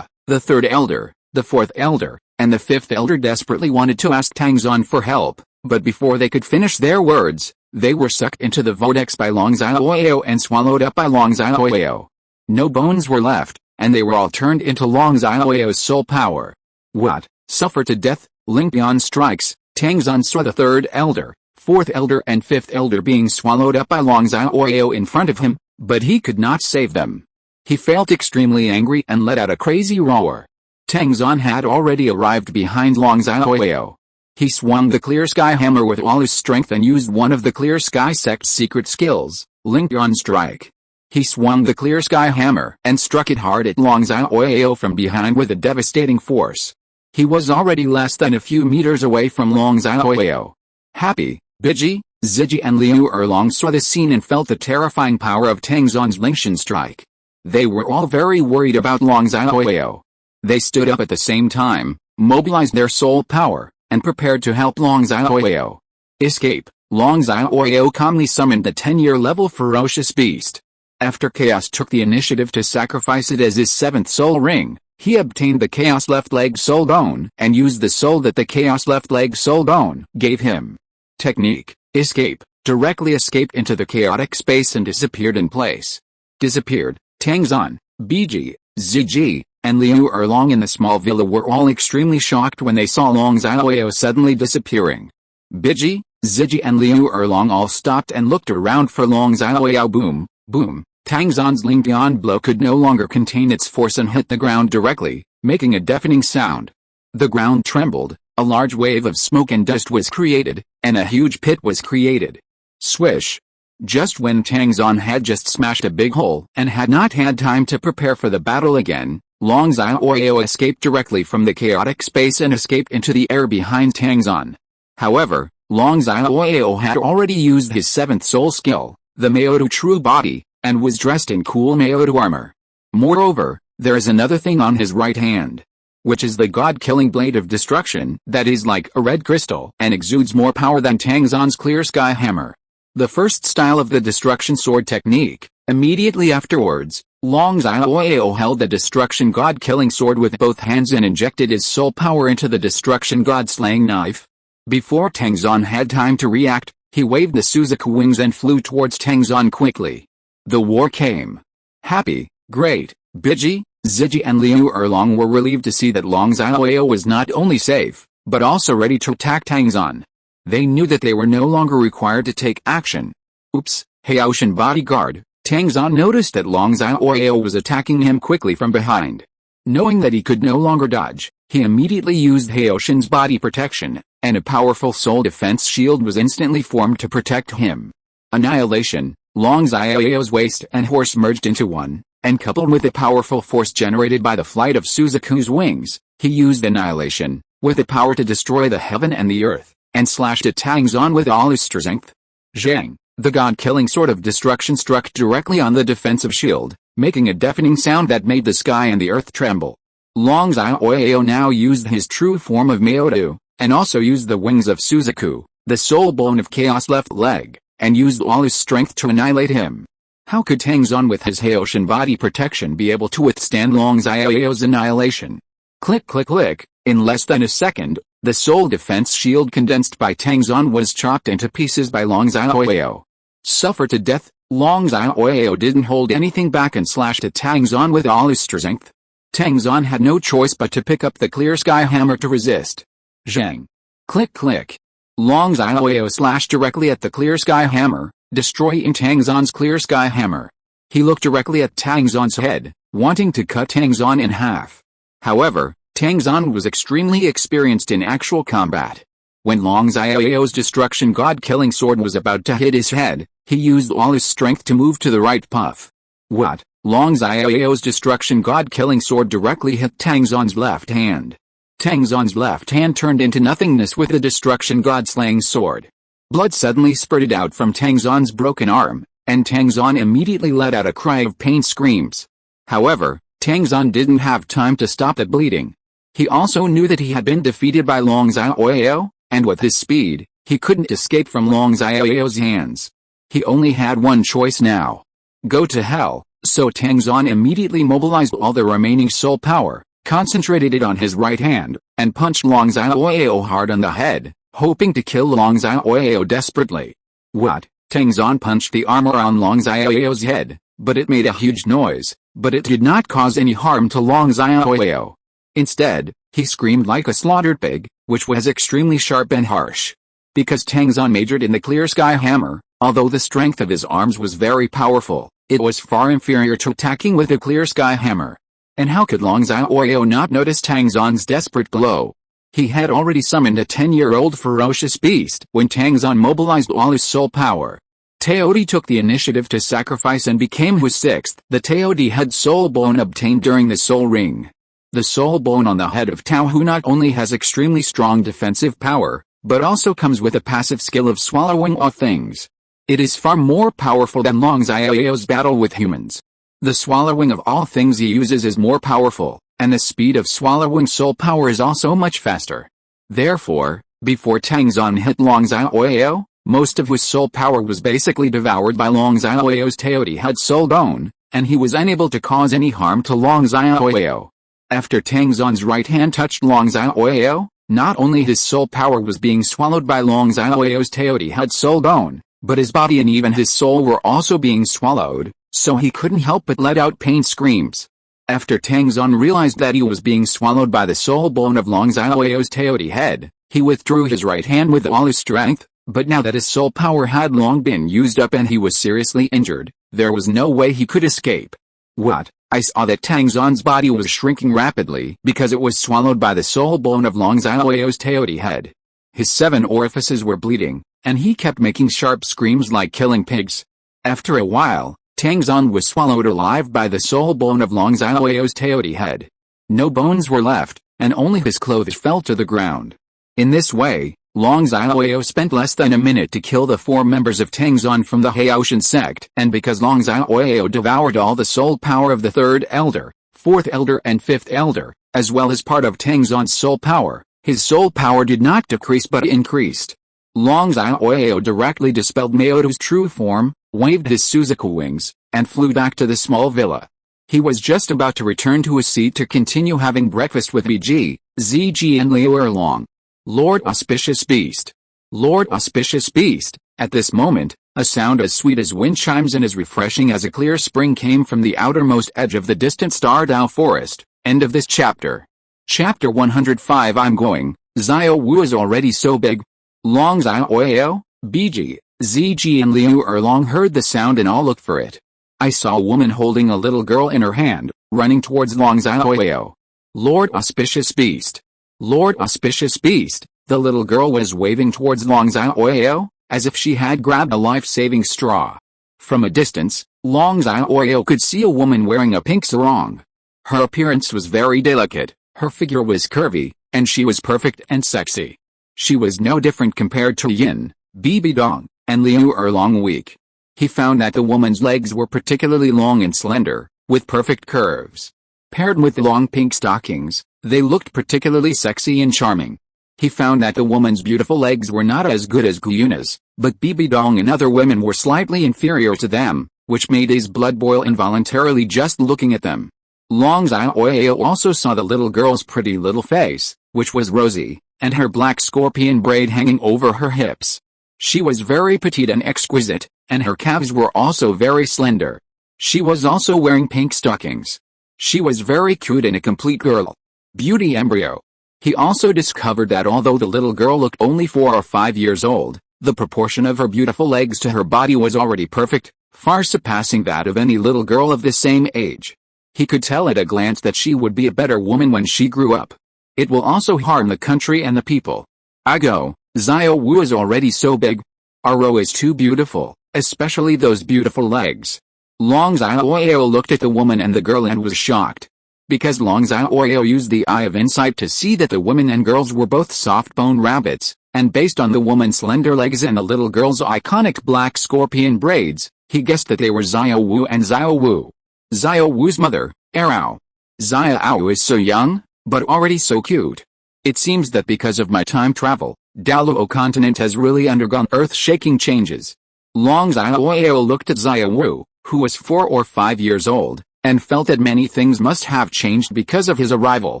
The third elder, the fourth elder, and the fifth elder desperately wanted to ask Tang Zan for help, but before they could finish their words, they were sucked into the vortex by Long Xiaoyao and swallowed up by Long Xiaoyao. No bones were left, and they were all turned into Long Xiaoyao's soul power. What? Suffer to death? Ling Bian strikes. Tang Zan saw the third elder, fourth elder and fifth elder being swallowed up by Long Xiaoyao in front of him, but he could not save them. He felt extremely angry and let out a crazy roar. Tang Zan had already arrived behind Long Xiaoyao. He swung the clear sky hammer with all his strength and used one of the clear sky sect's secret skills, Ling Bian strike. He swung the clear sky hammer and struck it hard at Long Xiaoyao from behind with a devastating force. He was already less than a few meters away from Long Xiaoyao. Happy, Biji, Ziji and Liu Erlong saw the scene and felt the terrifying power of Tang Zan's Lingshan strike. They were all very worried about Long Xiaoyao. They stood up at the same time, mobilized their soul power, and prepared to help Long Xiaoyao escape. Long Xiaoyao calmly summoned the 10-year level ferocious beast. After Chaos took the initiative to sacrifice it as his 7th soul ring, he obtained the Chaos left leg soul bone and used the soul that the Chaos left leg soul bone gave him. Technique: escape. Directly escaped into the chaotic space and disappeared in place. Disappeared. Tang Zan, Biji, Ziji, and Liu Erlong in the small villa were all extremely shocked when they saw Long Xiaoyao suddenly disappearing. Biji, Ziji and Liu Erlong all stopped and looked around for Long Xiaoyao. Boom, boom. Tang Zan's Ling Bian blow could no longer contain its force and hit the ground directly, making a deafening sound. The ground trembled, a large wave of smoke and dust was created, and a huge pit was created. Swish! Just when Tang Zan had just smashed a big hole and had not had time to prepare for the battle again, Long Xiaoyao escaped directly from the chaotic space and escaped into the air behind Tang Zan. However, Long Xiaoyao had already used his 7th soul skill, the Maodu True Body, and was dressed in cool Maodu armor. Moreover, there is another thing on his right hand, which is the god-killing blade of destruction that is like a red crystal and exudes more power than Tang Zan's clear sky hammer. The first style of the destruction sword technique. Immediately afterwards, Long Xiaoyao held the destruction god-killing sword with both hands and injected his soul power into the destruction god-slaying knife. Before Tangzon had time to react, he waved the Suzaku wings and flew towards Tangzon quickly. The war came. Happy, great, Biji, Ziji and Liu Erlong were relieved to see that Long Xiaoyao was not only safe, but also ready to attack Tangzon. They knew that they were no longer required to take action. Oops, Haoshan bodyguard. Tangzon noticed that Long Xiaoyao was attacking him quickly from behind. Knowing that he could no longer dodge, he immediately used Haoshan's body protection, and a powerful soul defense shield was instantly formed to protect him. Annihilation. Long Xiaoyao's waist and horse merged into one, and coupled with the powerful force generated by the flight of Suzaku's wings, he used Annihilation, with the power to destroy the heaven and the earth, and slashed at Tangzon with all his strength. Zhang, the god-killing sword of destruction, struck directly on the defensive shield, making a deafening sound that made the sky and the earth tremble. Long Xiaoyao now used his true form of Maodu, and also used the wings of Suzaku, the soul bone of Chaos left leg, and used all his strength to annihilate him. How could Tangzon with his Haoshan body protection be able to withstand Long Xiaoyao's annihilation? Click click click, in less than a second, the soul defense shield condensed by Tangzon was chopped into pieces by Long Xiaoyao. Suffer to death, Long Xiaoyao didn't hold anything back and slashed at Tangzon with all his strength. Tangzon had no choice but to pick up the clear sky hammer to resist. Zhang. Click click. Long Xiaoyao slashed directly at the clear sky hammer, destroying Tangzon's clear sky hammer. He looked directly at Tangzon's head, wanting to cut Tangzon in half. However, Tangzon was extremely experienced in actual combat. When Long Xiaoyao's destruction god-killing sword was about to hit his head, he used all his strength to move to the right puff. What? Long Xiaoyao's destruction god-killing sword directly hit Tangzon's left hand. Tangzon's left hand turned into nothingness with the destruction god-slaying sword. Blood suddenly spurted out from Tangzon's broken arm, and Tangzon immediately let out a cry of pain screams. However, Tangzon didn't have time to stop the bleeding. He also knew that he had been defeated by Long Xiaoyao, and with his speed, he couldn't escape from Long Xiaoyao's hands. He only had one choice now. Go to hell, so Tangzon immediately mobilized all the remaining soul power, concentrated it on his right hand, and punched Long Xiaoyao hard on the head, hoping to kill Long Xiaoyao desperately. What? Tangzon punched the armor on Long Xiaoyao's head, but it made a huge noise, but it did not cause any harm to Long Xiaoyao. Instead, he screamed like a slaughtered pig, which was extremely sharp and harsh. Because Tangzon majored in the clear sky hammer, although the strength of his arms was very powerful, it was far inferior to attacking with a clear sky hammer. And how could Long Xiaoyao not notice Tangzon's desperate blow? He had already summoned a 10-year-old ferocious beast when Tangzon mobilized all his soul power. Teodi took the initiative to sacrifice and became his sixth. The Teodi had soul bone obtained during the soul ring. The soul bone on the head of Tao, who not only has extremely strong defensive power, but also comes with a passive skill of swallowing all things. It is far more powerful than Long Xiaoyao's battle with humans. The swallowing of all things he uses is more powerful, and the speed of swallowing soul power is also much faster. Therefore, before Tangzon hit Long Xiaoyao, most of his soul power was basically devoured by Long Xiaoyao's Teodi head soul bone, and he was unable to cause any harm to Long Xiaoyao. After Tangzon's right hand touched Long Xiaoyao, not only his soul power was being swallowed by Long Xiaoyao's Teodi head soul bone, but his body and even his soul were also being swallowed, so he couldn't help but let out pain screams. After Tangzon realized that he was being swallowed by the soul bone of Long Xiaoyao's Teodi head, he withdrew his right hand with all his strength, but now that his soul power had long been used up and he was seriously injured, there was no way he could escape. What? I saw that Tangzon's body was shrinking rapidly because it was swallowed by the soul bone of Long Xiaoyao's Teodi head. His 7 orifices were bleeding, and he kept making sharp screams like killing pigs. After a while, Tangzon was swallowed alive by the soul bone of Long Xiaoyao's Teodi head. No bones were left, and only his clothes fell to the ground. In this way, Long Xiaoyao spent less than a minute to kill the 4 members of Tangzon from the Haoshan sect, and because Long Xiaoyao devoured all the soul power of the 3rd elder, 4th elder and 5th elder, as well as part of Tangzon's soul power, his soul power did not decrease but increased. Long Xiaoyao directly dispelled Maodo's true form, waved his Suzaku wings, and flew back to the small villa. He was just about to return to his seat to continue having breakfast with Biji, Ziji and Liu Erlong. Lord auspicious beast. Lord auspicious beast. At this moment, a sound as sweet as wind chimes and as refreshing as a clear spring came from the outermost edge of the distant Stardao forest. End of this chapter. Chapter 105. I'm going. Xiao Wu is already so big. Long Xiaoyao, Biji, Ziji and Liu Erlong heard the sound and all looked for it. I saw a woman holding a little girl in her hand, running towards Long Xiaoyao. Lord auspicious beast. Lord auspicious beast. The little girl was waving towards Long Xiaoyao, as if she had grabbed a life-saving straw. From a distance, Long Xiaoyao could see a woman wearing a pink sarong. Her appearance was very delicate, her figure was curvy, and she was perfect and sexy. She was no different compared to Yin, Bibi Dong, and Liu Erlong weak. He found that the woman's legs were particularly long and slender, with perfect curves. Paired with long pink stockings, they looked particularly sexy and charming. He found that the woman's beautiful legs were not as good as Yuena's, but Bibi Dong and other women were slightly inferior to them, which made his blood boil involuntarily just looking at them. Long Xiaoyao also saw the little girl's pretty little face, which was rosy, and her black scorpion braid hanging over her hips. She was very petite and exquisite, and her calves were also very slender. She was also wearing pink stockings. She was very cute and a complete girl. Beauty embryo. He also discovered that although the little girl looked only 4 or 5 years old, the proportion of her beautiful legs to her body was already perfect, far surpassing that of any little girl of the same age. He could tell at a glance that she would be a better woman when she grew up. It will also harm the country and the people. I go. Xiao Wu is already so big. Aro is too beautiful, especially those beautiful legs. Long Xiaoyao looked at the woman and the girl and was shocked. Because Long Xiaoyao used the eye of insight to see that the women and girls were both soft-boned rabbits, and based on the woman's slender legs and the little girl's iconic black scorpion braids, he guessed that they were Xiao Wu and Xiao Wu. Xiao Wu's mother, Erao. Xiao is so young, but already so cute. It seems that because of my time travel, Douluo continent has really undergone earth-shaking changes. Long Xiaoyao looked at Xiao Wu, who was 4 or 5 years old, and felt that many things must have changed because of his arrival,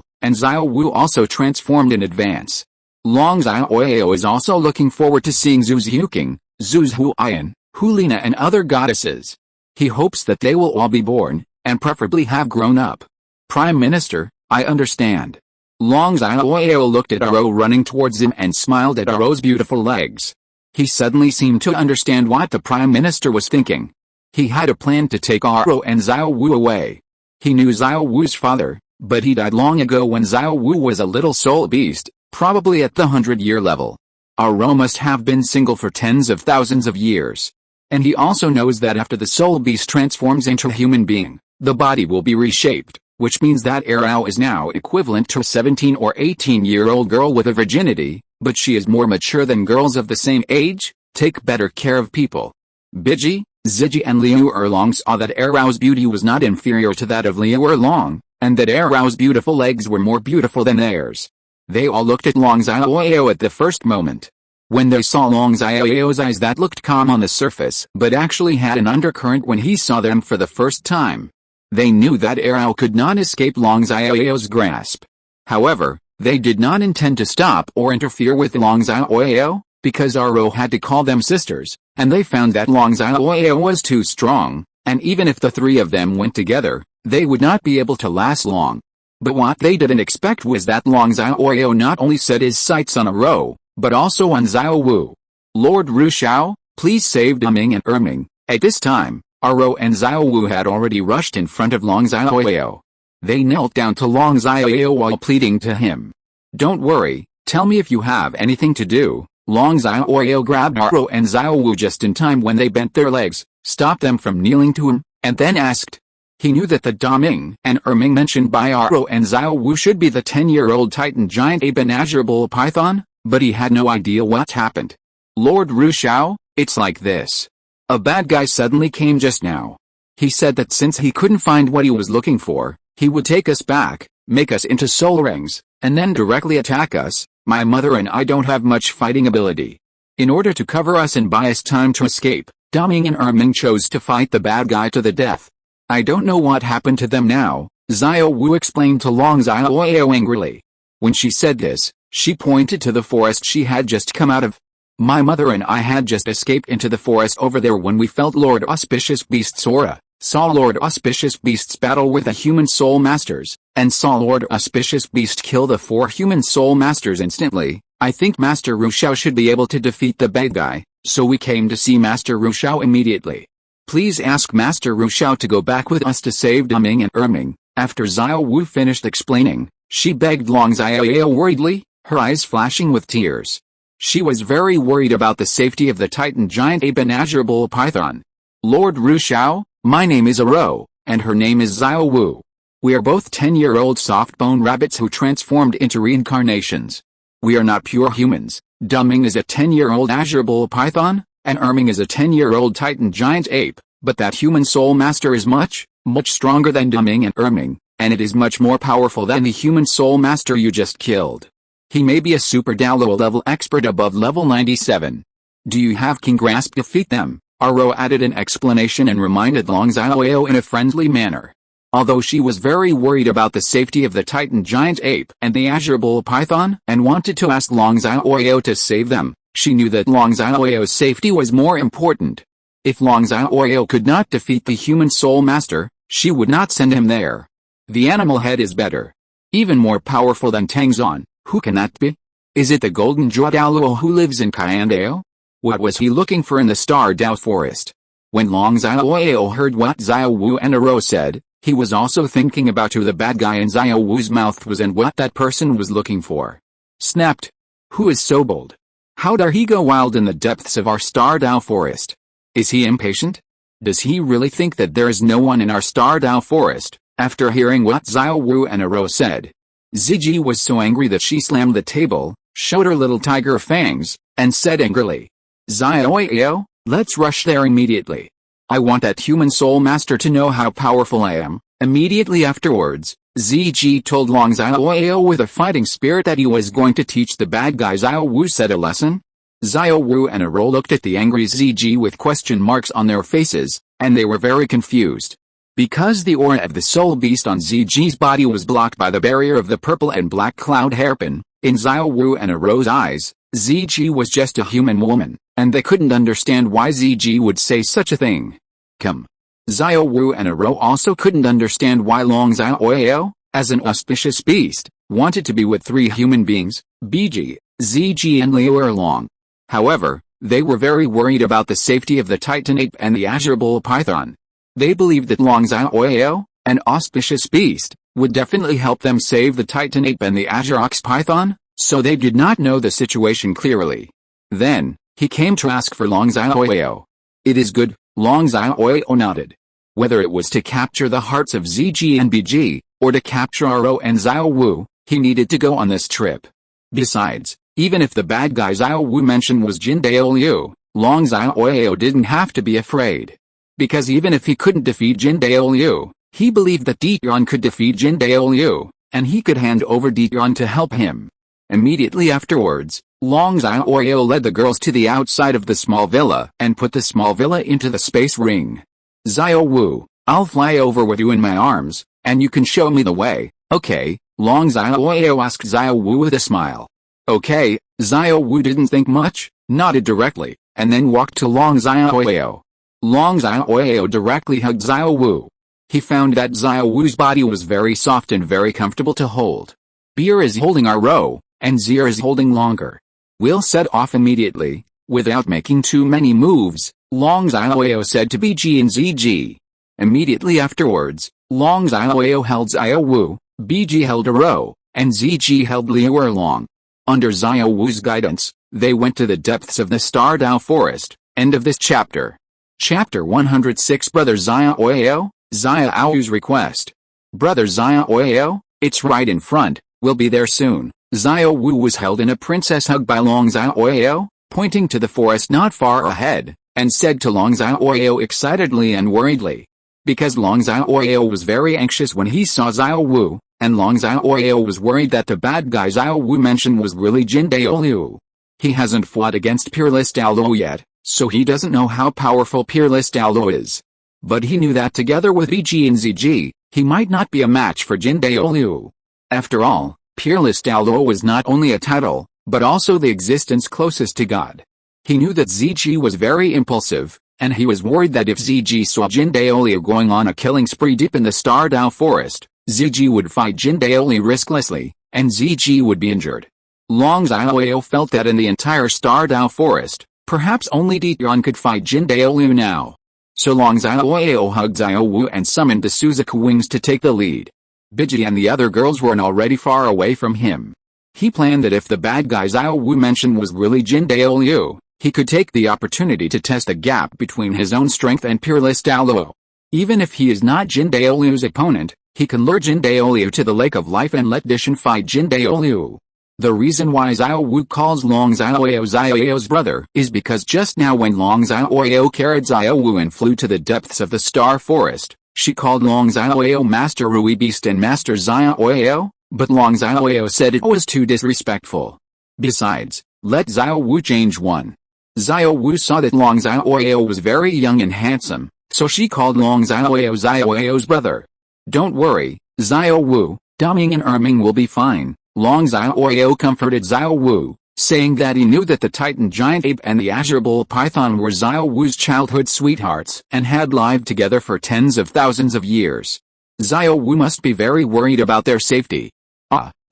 and Xiao Wu also transformed in advance. Long Xiaoyao is also looking forward to seeing Zhu's Huqing, Zhu's Huayan, Hulina and other goddesses. He hopes that they will all be born, and preferably have grown up. Prime Minister, I understand. Long Xiaoyao looked at Aro running towards him and smiled at Aro's beautiful legs. He suddenly seemed to understand what the Prime Minister was thinking. He had a plan to take Aro and Xiao Wu away. He knew Xiao Wu's father, but he died long ago when Xiao Wu was a little soul beast, probably at the 100-year level. Aro must have been single for tens of thousands of years. And he also knows that after the soul beast transforms into a human being, the body will be reshaped, which means that Erao is now equivalent to a 17 or 18-year-old girl with a virginity, but she is more mature than girls of the same age, take better care of people. Biji, Ziji and Liu Erlong saw that Erao's beauty was not inferior to that of Liu Erlong, and that Erao's beautiful legs were more beautiful than theirs. They all looked at Long Xiaoyao at the first moment. When they saw Long Xiaoyao's eyes that looked calm on the surface but actually had an undercurrent when he saw them for the first time, they knew that Erao could not escape Long Xiaoyao's grasp. However, they did not intend to stop or interfere with Long Xiaoyao, because Aro had to call them sisters, and they found that Long Xiaoyao was too strong, and even if the three of them went together, they would not be able to last long. But what they didn't expect was that Long Xiaoyao not only set his sights on Aro, but also on Xiao Wu. Lord Ru Xiao, please save Duming and Erming. At this time, Aro and Xiao Wu had already rushed in front of Long Xiaoyao. They knelt down to Long Xiaoyao while pleading to him. Don't worry, tell me if you have anything to do. Long Xiaoyao grabbed Aro and Xiao Wu just in time when they bent their legs, stopped them from kneeling to him, and then asked. He knew that the Daming and Erming mentioned by Aro and Xiao Wu should be the 10-year-old Titan giant immeasurable python, but he had no idea what happened. Lord Ru Xiao, it's like this. A bad guy suddenly came just now. He said that since he couldn't find what he was looking for, he would take us back, make us into soul rings, and then directly attack us. My mother and I don't have much fighting ability. In order to cover us and buy us time to escape, Daming and Erming chose to fight the bad guy to the death. I don't know what happened to them now, Xiao Wu explained to Long Xiaoyao angrily. When she said this, She pointed to the forest she had just come out of. My mother and I had just escaped into the forest over there when we felt Lord Auspicious Beast's aura, saw Lord Auspicious Beast's battle with the human soul masters, and saw Lord Auspicious Beast kill the 4 human soul masters instantly. I think Master Ru Xiao should be able to defeat the bad guy, so we came to see Master Ru Xiao immediately. Please ask Master Ru Xiao to go back with us to save Duming and Erming. After Xiao Wu finished explaining, she begged Long Xiaoyao worriedly, her eyes flashing with tears. She was very worried about the safety of the Titan giant ape and azure python. Lord Ru Xiao, my name is Aro, and her name is Xiao Wu. We are both 10-year-old soft-bone rabbits who transformed into reincarnations. We are not pure humans. Duming is a 10-year-old azure python, and Erming is a 10-year-old Titan giant ape, but that human soul master is much stronger than Duming and Erming, and it is much more powerful than the human soul master you just killed. He may be a super Douluo level expert above level 97. Do you have King Grasp defeat them? Aro added an explanation and reminded Long Xiaoyao in a friendly manner. Although she was very worried about the safety of the Titan giant ape and the azure python and wanted to ask Long Xiaoyao to save them, she knew that Long Xiaoyao's safety was more important. If Long Xiaoyao could not defeat the human soul master, she would not send him there. The animal head is better. Even more powerful than Tangzon. Who can that be? Is it the golden Zhuo Douluo who lives in Qiandao? What was he looking for in the Star Dao forest? When Long Xiaoyao heard what Xiao Wu and Aro said, he was also thinking about who the bad guy in Xiao Wu's mouth was and what that person was looking for. Snapped. Who is so bold? How dare he go wild in the depths of our Star Dao forest? Is he impatient? Does he really think that there is no one in our Star Dao forest? After hearing what Xiao Wu and Aro said, Ziji was so angry that she slammed the table, showed her little tiger fangs, and said angrily, Xiaoyao, let's rush there immediately. I want that human soul master to know how powerful I am. Immediately afterwards, Ziji told Long Xiaoyao with a fighting spirit that he was going to teach the bad guy Xiao Wu said a lesson. Xiao Wu and Aro looked at the angry Ziji with question marks on their faces, and they were very confused. Because the aura of the soul beast on Ziji's body was blocked by the barrier of the purple and black cloud hairpin, in Xiao Wu and Aro's eyes, Ziji was just a human woman, and they couldn't understand why Ziji would say such a thing. Come. Xiao Wu and Aro also couldn't understand why Long Xiaoyao, as an auspicious beast, wanted to be with 3 human beings, Biji, Ziji and Liu Erlong. However, they were very worried about the safety of the Titan ape and the azure python. They believed that Long Xiaoyao, an auspicious beast, would definitely help them save the Titan ape and the azure python, so they did not know the situation clearly. Then, he came to ask for Long Xiaoyao. It is good, Long Xiaoyao nodded. Whether it was to capture the hearts of Ziji and Biji, or to capture Aro and Xiao Wu, he needed to go on this trip. Besides, even if the bad guy Xiao Wu mentioned was Jindao Liu, Long Xiaoyao didn't have to be afraid. Because even if he couldn't defeat Jindao Liu, he believed that Diyuan could defeat Jindao Liu, and he could hand over Diyuan to help him. Immediately afterwards, Long Xiaoyao led the girls to the outside of the small villa and put the small villa into the space ring. Xiao Wu, I'll fly over with you in my arms, and you can show me the way, okay? Long Xiaoyao asked Xiao Wu with a smile. Okay, Xiao Wu didn't think much, nodded directly, and then walked to Long Xiaoyao. Long Xiaoyao directly hugged Xiao Wu. He found that Xiao Wu's body was very soft and very comfortable to hold. Beer is holding our row, and Zir is holding longer. We'll set off immediately, without making too many moves, Long Xiaoyao said to Biji and Ziji. Immediately afterwards, Long Xiaoyao held Xiao Wu, Biji held Aro, and Ziji held Liu Erlong. Under Xiao Wu's guidance, they went to the depths of the Star Dao forest. End of this chapter. Chapter 106 Brother Xiaoyao, Xiao's request. Brother Xiaoyao, it's right in front, we'll be there soon. Xiao Wu was held in a princess hug by Long Xiaoyao, pointing to the forest not far ahead, and said to Long Xiaoyao excitedly and worriedly. Because Long Xiaoyao was very anxious when he saw Xiao Wu, and Long Xiaoyao was worried that the bad guy Xiao Wu mentioned was really Jindao Liu. He hasn't fought against Peerless Douluo yet, so he doesn't know how powerful Peerless Douluo is. But he knew that together with Biji and Ziji, he might not be a match for Jindao Liu. After all, Peerless Douluo was not only a title, but also the existence closest to God. He knew that Ziji was very impulsive, and he was worried that if Ziji saw Jin Daoliu going on a killing spree deep in the Star Dao forest, Ziji would fight Jin Daoliu risklessly, and Ziji would be injured. Long Xiaoyao felt that in the entire Star Dao forest, perhaps only Dian could fight Jin Daoliu now. So Long Xiaoyao hugged Xiao Wu and summoned the Suzuka wings to take the lead. Biji and the other girls were already far away from him. He planned that if the bad guy Xiao Wu mentioned was really Jin Daoliu, he could take the opportunity to test the gap between his own strength and Peerless Douluo. Even if he is not Jin Daoliu's opponent, he can lure Jin Daoliu to the Lake of Life and let Dishan fight Jin Daoliu. The reason why Xiao Wu calls Long Xiaoyao Xiaoyao's brother is because just now when Long Xiaoyao carried Xiao Wu and flew to the depths of the Star Forest, she called Long Xiaoyao Master Rui Beast and Master Xiaoyao, but Long Xiaoyao said it was too disrespectful. Besides, let Xiao Wu change one. Xiao Wu saw that Long Xiaoyao was very young and handsome, so she called Long Xiaoyao Xiaoyao's brother. Don't worry, Xiao Wu, Daming and Erming will be fine. Long Xiaoyao comforted Xiao Wu, saying that he knew that the Titan Giant Ape and the Azure Bull Python were Xiao Wu's childhood sweethearts and had lived together for tens of thousands of years. Xiao Wu must be very worried about their safety.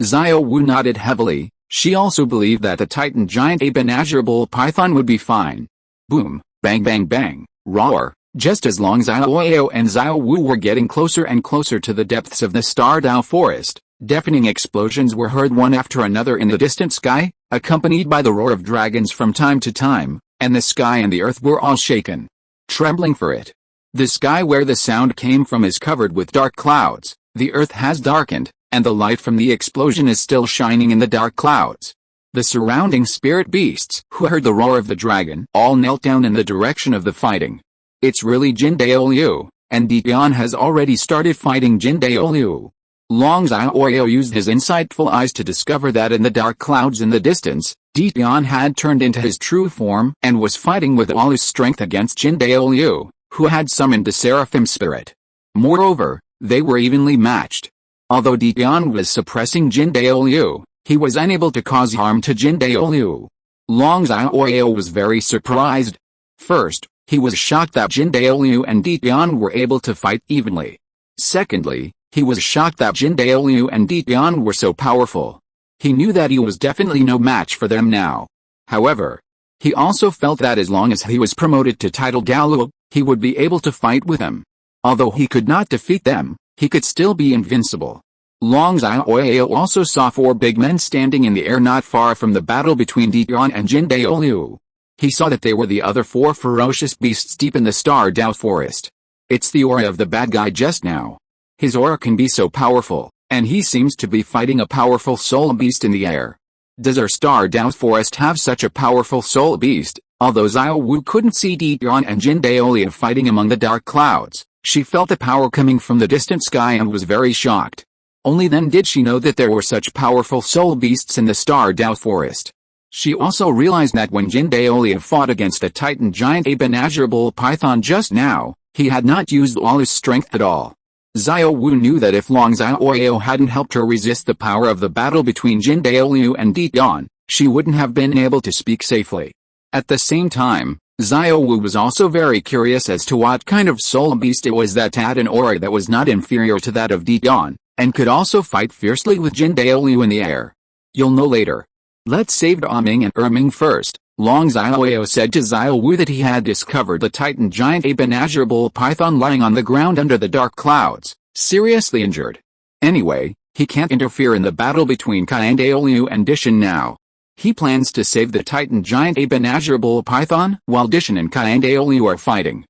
Xiao Wu nodded heavily. She also believed that the Titan Giant Ape and Azure Bull Python would be fine. Boom, bang bang bang, roar. Just as Long Xiaoyao and Xiao Wu were getting closer and closer to the depths of the Star Dao forest, deafening explosions were heard one after another in the distant sky, accompanied by the roar of dragons from time to time, and the sky and the earth were all shaken, trembling for it. The sky where the sound came from is covered with dark clouds, the earth has darkened, and the light from the explosion is still shining in the dark clouds. The surrounding spirit beasts who heard the roar of the dragon all knelt down in the direction of the fighting. It's really Jin Daoliu, and Dian has already started fighting Jin Daoliu. Long Xiaoyao used his insightful eyes to discover that in the dark clouds in the distance, Dian had turned into his true form and was fighting with all his strength against Jin Daoliu, who had summoned the Seraphim spirit. Moreover, they were evenly matched. Although Dian was suppressing Jin Daoliu, he was unable to cause harm to Jin Daoliu. Long Xiaoyao was very surprised. First, he was shocked that Jin Daoliu and Dian were able to fight evenly. Secondly, he was shocked that Jin Daoliu and Dian were so powerful. He knew that he was definitely no match for them now. However, he also felt that as long as he was promoted to title Douluo, he would be able to fight with them. Although he could not defeat them, he could still be invincible. Long Xiaoyao also saw four big men standing in the air not far from the battle between Dian and Jin Daoliu. He saw that they were the other four ferocious beasts deep in the Star Dao forest. It's the aura of the bad guy just now. His aura can be so powerful, and he seems to be fighting a powerful soul beast in the air. Does our Star Dao forest have such a powerful soul beast? Although Xiao Wu couldn't see Dian and Jin Daoliu fighting among the dark clouds, she felt the power coming from the distant sky and was very shocked. Only then did she know that there were such powerful soul beasts in the Star Dao forest. She also realized that when Jin Daoliu fought against the Titan Giant Ape and Azure Bull Python just now, he had not used all his strength at all. Xiao Wu knew that if Long Xiaoyao hadn't helped her resist the power of the battle between Jin Daoliu and Dian, she wouldn't have been able to speak safely. At the same time, Xiao Wu was also very curious as to what kind of soul beast it was that had an aura that was not inferior to that of Dian, and could also fight fiercely with Jin Daoliu in the air. You'll know later. Let's save Daming and Erming first. Long Xiaoyao said to Xiao Wu that he had discovered the Titan Giant Ape and Azure Bull Python lying on the ground under the dark clouds, seriously injured. Anyway, he can't interfere in the battle between Jin Daoliu and Dishan now. He plans to save the Titan Giant Ape and Azure Bull Python while Dishan and Jin Daoliu are fighting.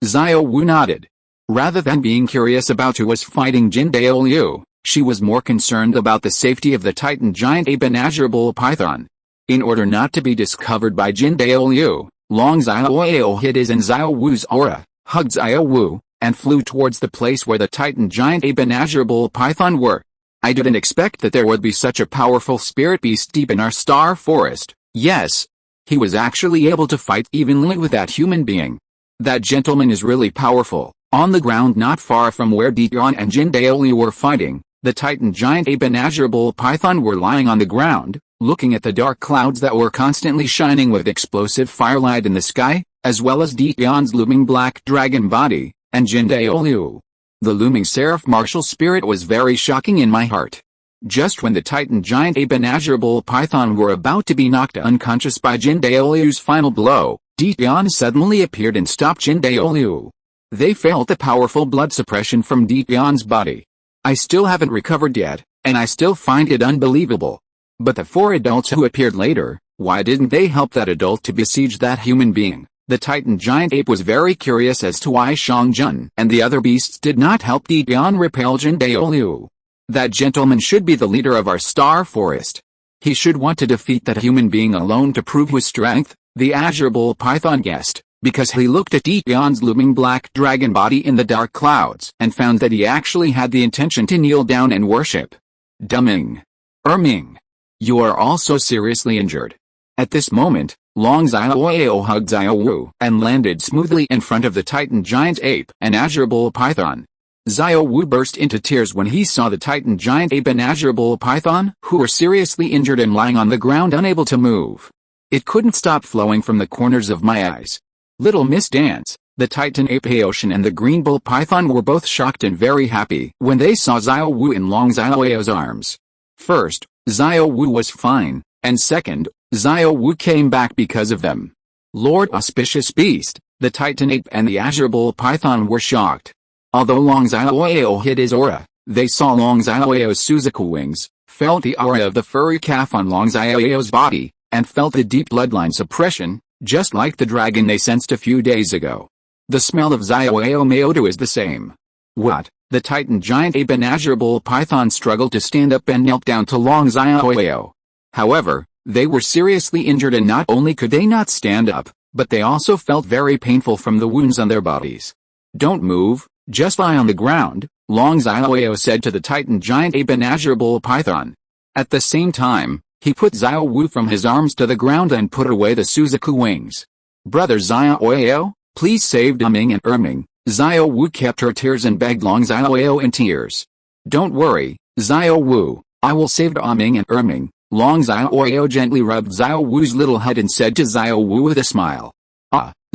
Xiao Wu nodded. Rather than being curious about who was fighting Jin Daoliu, she was more concerned about the safety of the Titan Giant Ape and Azure Bull Python. In order not to be discovered by Jin Daoliu, Long Xiaoyao hid his in Xiao Wu's aura, hugged Xiao Wu, and flew towards the place where the Titan Giant Ape and Azure Bull Python were. I didn't expect that there would be such a powerful spirit beast deep in our star forest. Yes, he was actually able to fight evenly with that human being. That gentleman is really powerful. On the ground not far from where Dian and Jin Daoliu were fighting, the Titan giant ape and Azure Bull Python were lying on the ground, looking at the dark clouds that were constantly shining with explosive firelight in the sky, as well as Dion's looming black dragon body, and Jindaoliu. The looming seraph martial spirit was very shocking in my heart. Just when the Titan giant ape and Azure Bull Python were about to be knocked unconscious by Jindaoliu's final blow, Dion suddenly appeared and stopped Jindaoliu. They felt the powerful blood suppression from Dion's body. I still haven't recovered yet, and I still find it unbelievable. But the 4 adults who appeared later, why didn't they help that adult to besiege that human being? The Titan giant ape was very curious as to why Xiaoyao and the other beasts did not help Dion repel Jindaoliu. That gentleman should be the leader of our star forest. He should want to defeat that human being alone to prove his strength, the Azure Bull Python guessed, because he looked at Dion's looming black dragon body in the dark clouds and found that he actually had the intention to kneel down and worship. Dumming. Erming. You are also seriously injured. At this moment, Long Xiaoyao hugged Xiao and landed smoothly in front of the Titan giant ape and Azure Bull Python. Xiao burst into tears when he saw the Titan giant ape and Azure Bull Python, who were seriously injured and lying on the ground unable to move. It couldn't stop flowing from the corners of my eyes. Little Miss Dance, the Titan ape Haoshan and the Green Bull Python were both shocked and very happy when they saw Xiao in Long Xiaoyao's arms. First, Xiao was fine, and second, Xiao came back because of them. Lord Auspicious Beast, the Titan ape and the Azure Bull Python were shocked. Although Long Xiaoyao hid his aura, they saw Long Xiaoyao's Suzaku wings, felt the aura of the furry calf on Long Xiaoyao's body, and felt the deep bloodline suppression, just like the dragon they sensed a few days ago. The smell of Xiaoyao Maodo is the same. What? The Titan giant ape and Azure Bull Python struggled to stand up and knelt down to Long Xiaoyao. However, they were seriously injured, and not only could they not stand up, but they also felt very painful from the wounds on their bodies. Don't move, just lie on the ground, Long Xiaoyao said to the Titan giant ape and Azure Bull Python. At the same time, he put Xiao from his arms to the ground and put away the Suzaku wings. Brother Xiaoyao, please save Dumming and Erming. Xiao kept her tears and begged Long Xiaoyao in tears. Don't worry, Xiao, I will save Dumming and Erming. Long Xiaoyao gently rubbed Xiao's little head and said to Xiao with a smile.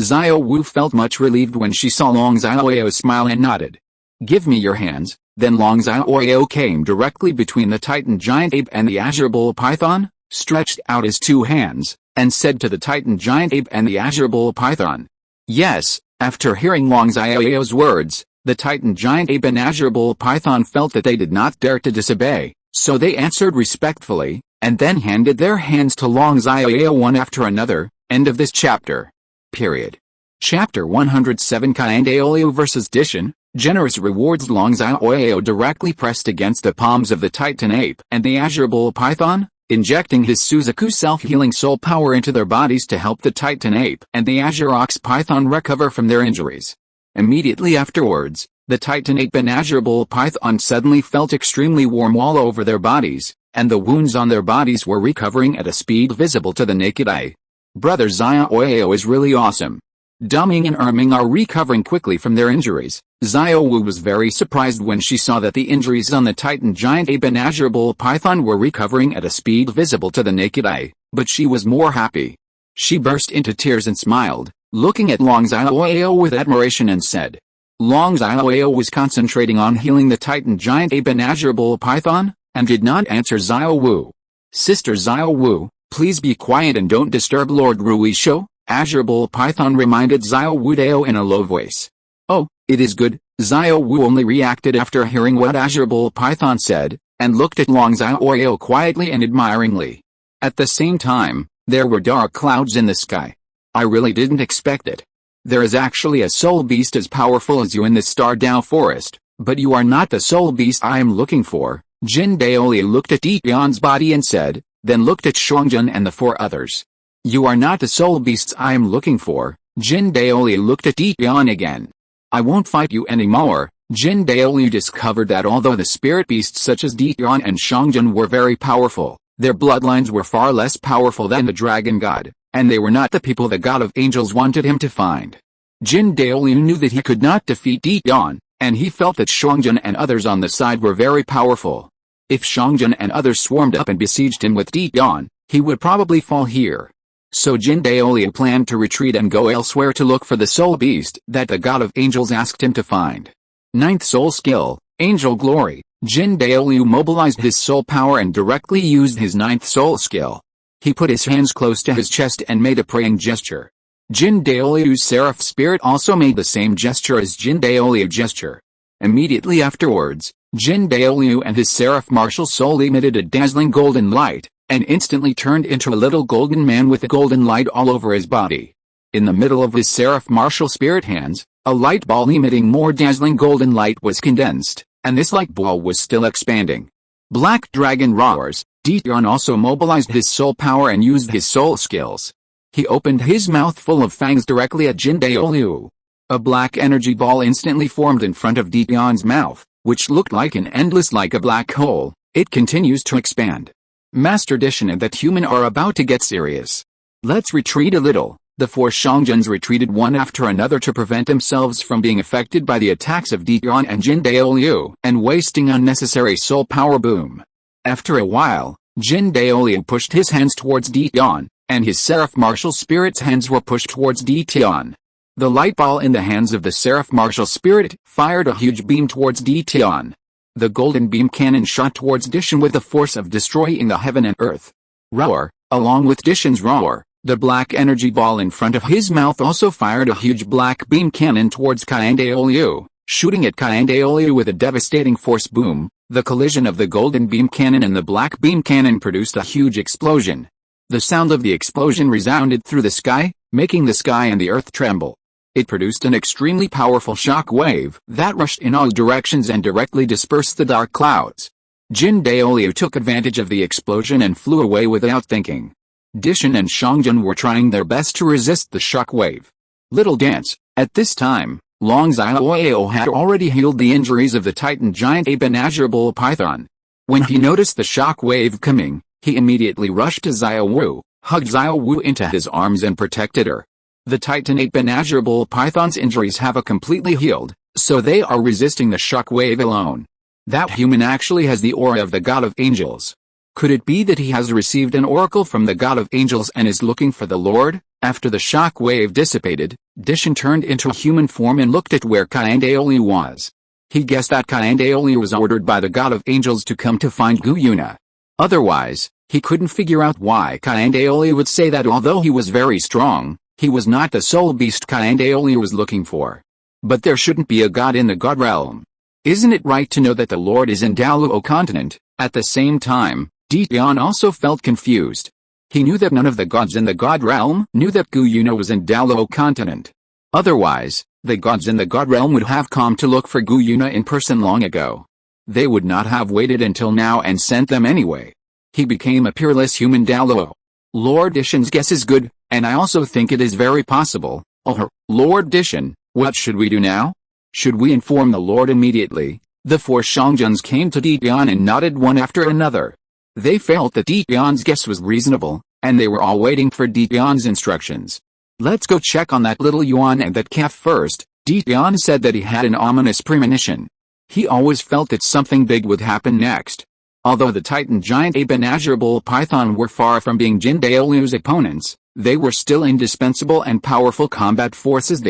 Xiao felt much relieved when she saw Long Xiaoyao smile and nodded. Give me your hands. Then Long Xiaoyao came directly between the Titan giant ape and the Azure Bull Python, stretched out his 2 hands, and said to the Titan giant ape and the Azure Bull Python. Yes, after hearing Long Xiaoyao's words, the Titan giant ape and Azure Bull Python felt that they did not dare to disobey, so they answered respectfully, and then handed their hands to Long Xiaoyao one after another. End of this chapter. Period. Chapter 107 Kyandaolio vs. Dishan. Generous rewards. Long Xiaoyao directly pressed against the palms of the Titan ape and the Azure Bull Python, injecting his Suzaku self-healing soul power into their bodies to help the Titan ape and the Azure Ox Python recover from their injuries. Immediately afterwards, the Titan ape and Azure Bull Python suddenly felt extremely warm all over their bodies, and the wounds on their bodies were recovering at a speed visible to the naked eye. Brother Xiaoyao is really awesome. Dumming and Erming are recovering quickly from their injuries. Xiao was very surprised when she saw that the injuries on the Titan giant ape and Azure Bull Python were recovering at a speed visible to the naked eye, but she was more happy. She burst into tears and smiled, looking at Long Xiaoyao with admiration, and said. Long Xiaoyao was concentrating on healing the Titan giant ape and Azure Bull Python, and did not answer Xiao. Sister Xiao, please be quiet and don't disturb Lord Ruisho, Azure Bull Python reminded Xiao in a low voice. Oh, it is good. Xiao only reacted after hearing what Azure Bull Python said, and looked at Long Xiaoyao quietly and admiringly. At the same time, there were dark clouds in the sky. I really didn't expect it. There is actually a soul beast as powerful as you in this Stardao forest, but you are not the soul beast I am looking for. Jindaoliu looked at Dion's body and said, then looked at Xiaoyao and the 4 others. You are not the soul beasts I am looking for. Jindaoliu looked at Dion again. I won't fight you anymore. Jindaoliu discovered that although the spirit beasts such as Dion and Xiaoyao were very powerful, their bloodlines were far less powerful than the dragon god, and they were not the people the god of angels wanted him to find. Jindaoliu knew that he could not defeat Dion, and he felt that Xiaojun and others on the side were very powerful. If Xiaojun and others swarmed up and besieged him with Dian, he would probably fall here. So Jin Daoliu planned to retreat and go elsewhere to look for the soul beast that the god of angels asked him to find. Ninth soul skill, Angel Glory. Jin Daoliu mobilized his soul power and directly used his ninth soul skill. He put his hands close to his chest and made a praying gesture. Jin Daoliu's seraph spirit also made the same gesture as Jin Daoliu gesture. Immediately afterwards, Jin Daoliu and his seraph martial soul emitted a dazzling golden light, and instantly turned into a little golden man with a golden light all over his body. In the middle of his seraph martial spirit hands, a light ball emitting more dazzling golden light was condensed, and this light ball was still expanding. Black Dragon roars. Dian also mobilized his soul power and used his soul skills. He opened his mouth full of fangs directly at Jin Daoliu. A black energy ball instantly formed in front of Dian's mouth, which looked like an endless like a black hole. It continues to expand. Master Dishan and that human are about to get serious. Let's retreat a little. The four Xiongjuns retreated one after another to prevent themselves from being affected by the attacks of Dian and Jin Daoliu and wasting unnecessary soul power boom. After a while, Jin Daoliu pushed his hands towards Dian, and his seraph martial spirit's hands were pushed towards Dian. The light ball in the hands of the seraph martial spirit fired a huge beam towards Dian. The golden beam cannon shot towards Dishan with the force of destroying the heaven and earth. Roar, along with Dishan's roar, the black energy ball in front of his mouth also fired a huge black beam cannon towards Daoliu, shooting at Daoliu with a devastating force boom. The collision of the golden beam cannon and the black beam cannon produced a huge explosion. The sound of the explosion resounded through the sky, making the sky and the earth tremble. It produced an extremely powerful shock wave that rushed in all directions and directly dispersed the dark clouds. Jin Daoliu took advantage of the explosion and flew away without thinking. Dishan and Xiongjuan were trying their best to resist the shock wave. Little dance. At this time, Long Xiaoyao had already healed the injuries of the Titan giant impenetrable python. When he noticed the shock wave coming, he immediately rushed to Xiaowu, hugged Xiaowu into his arms and protected her. The Titan impenetrable python's injuries have completely healed, so they are resisting the shock wave alone. That human actually has the aura of the god of angels. Could it be that he has received an oracle from the god of angels and is looking for the Lord? After the shock wave dissipated, Dishan turned into a human form and looked at where Daoliu was. He guessed that Daoliu was ordered by the god of angels to come to find Yuena. Otherwise, he couldn't figure out why Daoliu would say that although he was very strong, he was not the soul beast Daoliu was looking for. But there shouldn't be a god in the god realm. Isn't it right to know that the Lord is in Douluo continent? At the same time, Dian also felt confused. He knew that none of the gods in the god realm knew that Yuena was in Douluo continent. Otherwise, the gods in the god realm would have come to look for Yuena in person long ago. They would not have waited until now and sent them anyway. He became a peerless human Douluo. Lord Dishan's guess is good, and I also think it is very possible. Oh, Lord Dishan, what should we do now? Should we inform the Lord immediately? The four Xiongjuns came to Dian and nodded one after another. They felt that Dian's guess was reasonable, and they were all waiting for Dian's instructions. Let's go check on that little Yuan and that calf first. Dian said that he had an ominous premonition. He always felt that something big would happen next. Although the Titan giant impenetrable python were far from being Jin Daoliu's opponents, they were still indispensable and powerful combat forces.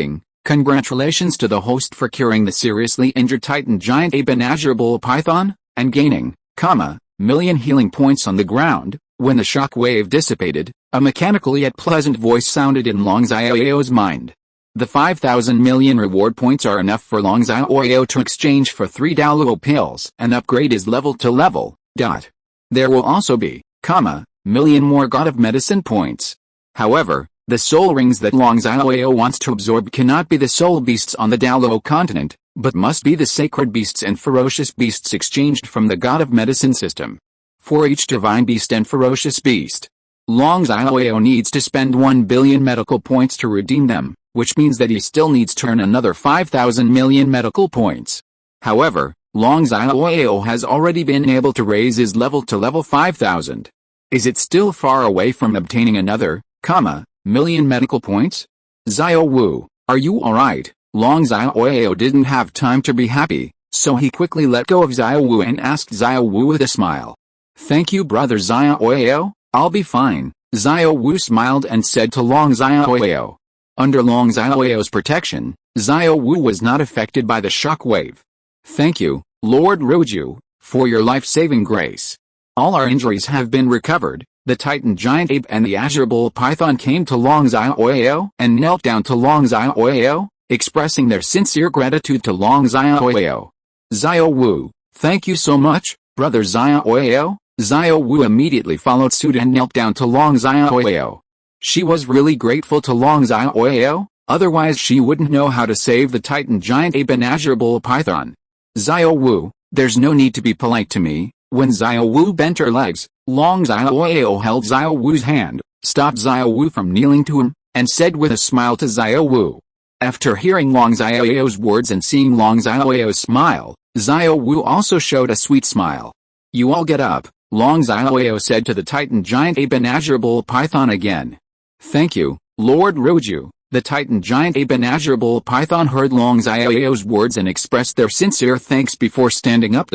Congratulations to the host for curing the seriously injured Titan giant impenetrable python, and gaining, million healing points on the ground. When the shock wave dissipated, a mechanical yet pleasant voice sounded in Long Xiaoyao's mind. The 5,000 million reward points are enough for Long Xiaoyao to exchange for 3 Douluo pills and upgrade his level to level. There will also be, million more god of medicine points. However, the soul rings that Long Xiaoyao wants to absorb cannot be the soul beasts on the Douluo continent, but must be the sacred beasts and ferocious beasts exchanged from the god of medicine system. For each divine beast and ferocious beast, Long Xiaoyao needs to spend 1 billion medical points to redeem them, which means that he still needs to earn another 5,000 million medical points. However, Long Xiaoyao has already been able to raise his level to level 5,000. Is it still far away from obtaining another, million medical points? Xiao Wu, are you alright? Long Xiaoyao didn't have time to be happy, so he quickly let go of Xiao Wu and asked Xiao Wu with a smile. "Thank you, brother Xiaoyao, I'll be fine," Xiao Wu smiled and said to Long Xiaoyao. Under Long Xiaoyao's protection, Xiao Wu was not affected by the shock wave. "Thank you, Lord Roju, for your life-saving grace. All our injuries have been recovered." The Titan giant ape and the Azure Bull python came to Long Xiaoyao and knelt down to Long Xiaoyao, expressing their sincere gratitude to Long Xiaoyao. "Xiao Wu, thank you so much, brother Xiaoyao." Xiao Wu immediately followed suit and knelt down to Long Xiaoyao. She was really grateful to Long Xiaoyao, otherwise she wouldn't know how to save the Titan giant ape and Azure Bull python. "Xiao Wu, there's no need to be polite to me." When Xiao Wu bent her legs, Long Xiaoyao held Xiao Wu's hand, stopped Xiao Wu from kneeling to him, and said with a smile to Xiao Wu. After hearing Long Xiaoyao's words and seeing Long Xiaoyao's smile, Xiao Wu also showed a sweet smile. "You all get up," Long Xiaoyao said to the Titan giant ape and Azure Bull python again. "Thank you, Lord Roju." The Titan giant ape and Azure Bull python heard Long Xiaoyao's words and expressed their sincere thanks before standing up.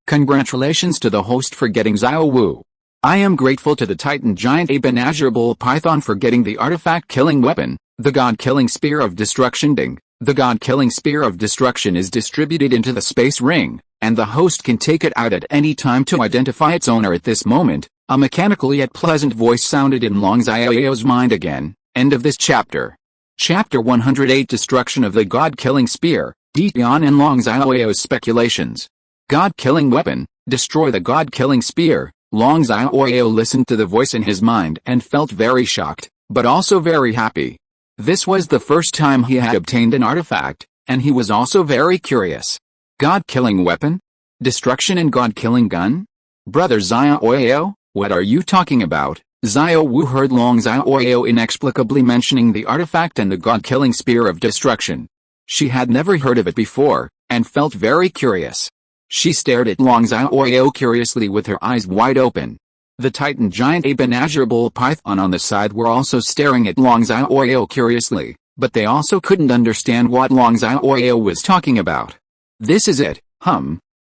"Congratulations to the host for getting Xiao Wu. I am grateful to the Titan giant ape and Azure Bull python for getting the artifact-killing weapon, the God-killing spear of destruction. The God-killing spear of destruction is distributed into the space ring, and the host can take it out at any time to identify its owner at this moment." A mechanical yet pleasant voice sounded in Long Xiaoyao's mind again. End of this chapter. Chapter 108 Destruction of the God-killing spear, Dian and Long Xiaoyao's speculations. God-killing weapon, destroy the God-killing spear. Long Xiaoyao listened to the voice in his mind and felt very shocked, but also very happy. This was the first time he had obtained an artifact, and he was also very curious. God-killing weapon? Destruction and God-killing gun? Brother Xiaoyao, what are you talking about? Xiao Wu heard Long Xiaoyao inexplicably mentioning the artifact and the God-killing spear of destruction. She had never heard of it before, and felt very curious. She stared at Long Xiaoyao curiously with her eyes wide open. The Titan giant ape and Azure Bull python on the side were also staring at Long Xiaoyao curiously, but they also couldn't understand what Long Xiaoyao was talking about. "This is it,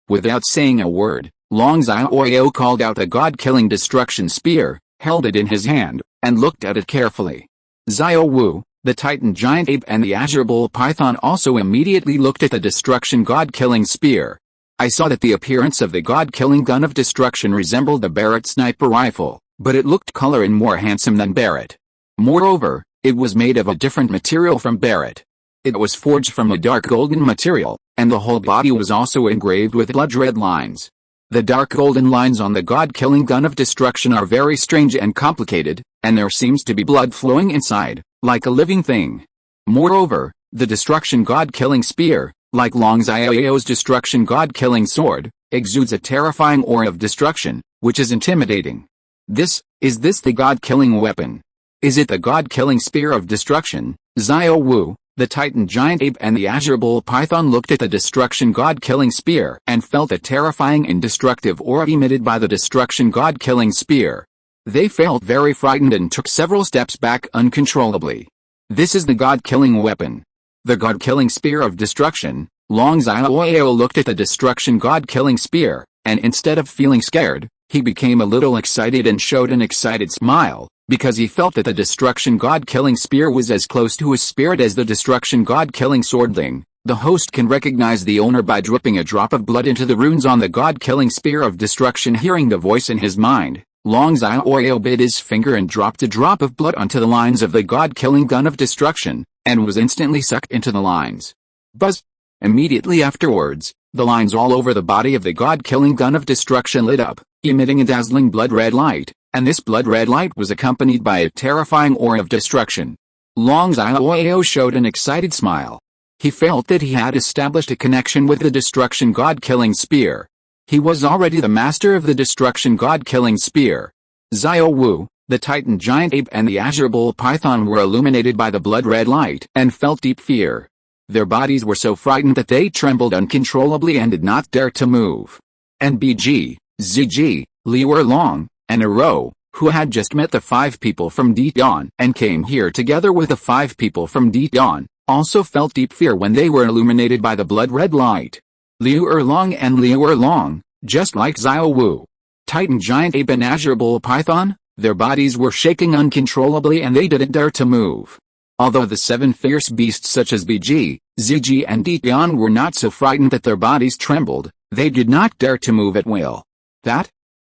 Without saying a word, Long Xiaoyao called out the God-killing destruction spear, held it in his hand, and looked at it carefully. Xiao Wu, the Titan giant ape and the Azure Bull python also immediately looked at the destruction God-killing spear. I saw that the appearance of the God-killing gun of destruction resembled the Barrett sniper rifle, but it looked cooler and more handsome than Barrett. Moreover, it was made of a different material from Barrett. It was forged from a dark golden material, and the whole body was also engraved with blood-red lines. The dark golden lines on the God-killing gun of destruction are very strange and complicated, and there seems to be blood flowing inside, like a living thing. Moreover, the destruction God-killing spear, like Long Xiaoyao's destruction God-killing sword, exudes a terrifying aura of destruction, which is intimidating. Is this the God-killing weapon? Is it the God-killing spear of destruction? Xiao Wu, the Titan giant ape and the Azure Bull python looked at the destruction God-killing spear and felt a terrifying and destructive aura emitted by the destruction God-killing spear. They felt very frightened and took several steps back uncontrollably. This is the God-killing weapon. The God-killing spear of destruction. Long Xiaoyao looked at the destruction God-killing spear, and instead of feeling scared, he became a little excited and showed an excited smile, because he felt that the destruction God-killing spear was as close to his spirit as the destruction God-killing swordling. The host can recognize the owner by dripping a drop of blood into the runes on the God-killing spear of destruction. Hearing the voice in his mind, Long Xiaoyao bit his finger and dropped a drop of blood onto the lines of the God-killing gun of destruction, and was instantly sucked into the lines. Buzz! Immediately afterwards, the lines all over the body of the God-killing gun of destruction lit up, emitting a dazzling blood-red light, and this blood-red light was accompanied by a terrifying aura of destruction. Long Xiaoyao showed an excited smile. He felt that he had established a connection with the destruction God-killing spear. He was already the master of the destruction God-killing spear. Xiao Wu, the Titan giant ape and the Azure Bull python were illuminated by the blood-red light and felt deep fear. Their bodies were so frightened that they trembled uncontrollably and did not dare to move. And BG, ZG, Liu Long, and Ero, who had just met the 5 people from Dian and came here together with the 5 people from Dian, also felt deep fear when they were illuminated by the blood-red light. Liu Erlong and Liu Erlong, just like Xiao Wu, Titan giant ape and azure bull python, their bodies were shaking uncontrollably and they didn't dare to move. Although the 7 fierce beasts such as Biji, Ziji and Ditian were not so frightened that their bodies trembled, they did not dare to move at will.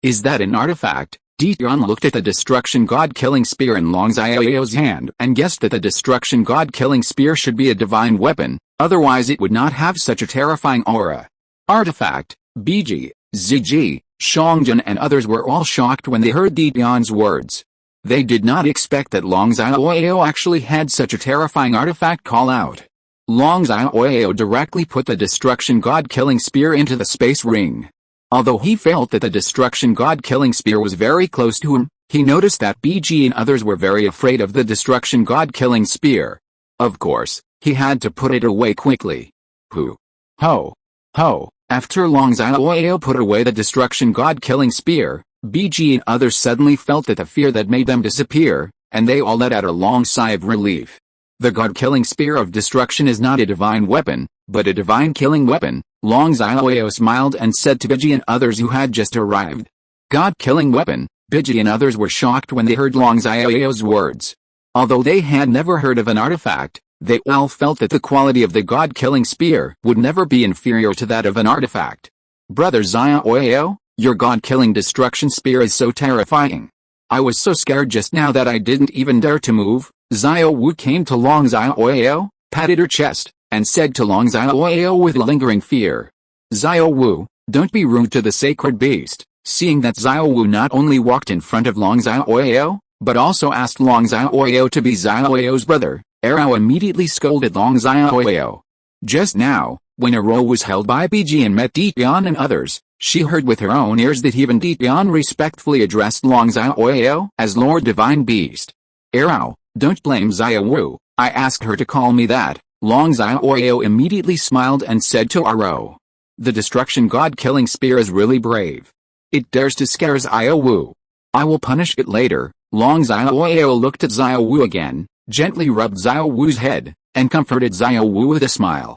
Is that an artifact? Ditian looked at the destruction god-killing spear in Long Xiaoyao's hand and guessed that the destruction god-killing spear should be a divine weapon, otherwise it would not have such a terrifying aura. Artifact, Biji, Ziji, Xiangjun and others were all shocked when they heard Ditian's words. They did not expect that Long Xiaoyao actually had such a terrifying artifact call out. Long Xiaoyao directly put the destruction god-killing spear into the space ring. Although he felt that the destruction god-killing spear was very close to him, he noticed that Biji and others were very afraid of the destruction god-killing spear. Of course, he had to put it away quickly. Ho! After Long Xiaoyao put away the destruction god-killing spear, Biji and others suddenly felt that the fear that made them disappear, and they all let out a long sigh of relief. The god-killing spear of destruction is not a divine weapon, but a divine killing weapon. Long Xiaoyao smiled and said to Biji and others who had just arrived. God-killing weapon. Biji and others were shocked when they heard Long Xiaoyao's words. Although they had never heard of an artifact, they all felt that the quality of the god-killing spear would never be inferior to that of an artifact. Brother Xiaoyao, your god-killing destruction spear is so terrifying. I was so scared just now that I didn't even dare to move. Xiao Wu came to Long Xiaoyao, patted her chest, and said to Long Xiaoyao with lingering fear. Xiao Wu, don't be rude to the sacred beast. Seeing that Xiao Wu not only walked in front of Long Xiaoyao, but also asked Long Xiaoyao to be Xiaoyao's brother, Arao immediately scolded Long Xiaoyao. Just now, when Arao was held by Biji and met Ditian and others, she heard with her own ears that even Ditian respectfully addressed Long Xiaoyao as Lord Divine Beast. Arao, don't blame Xiao Wu, I asked her to call me that. Long Xiaoyao immediately smiled and said to Arao. The destruction god-killing spear is really brave. It dares to scare Xiao Wu. I will punish it later. Long Xiaoyao looked at Xiao Wu again, gently rubbed Xiao Wu's head, and comforted Xiao Wu with a smile.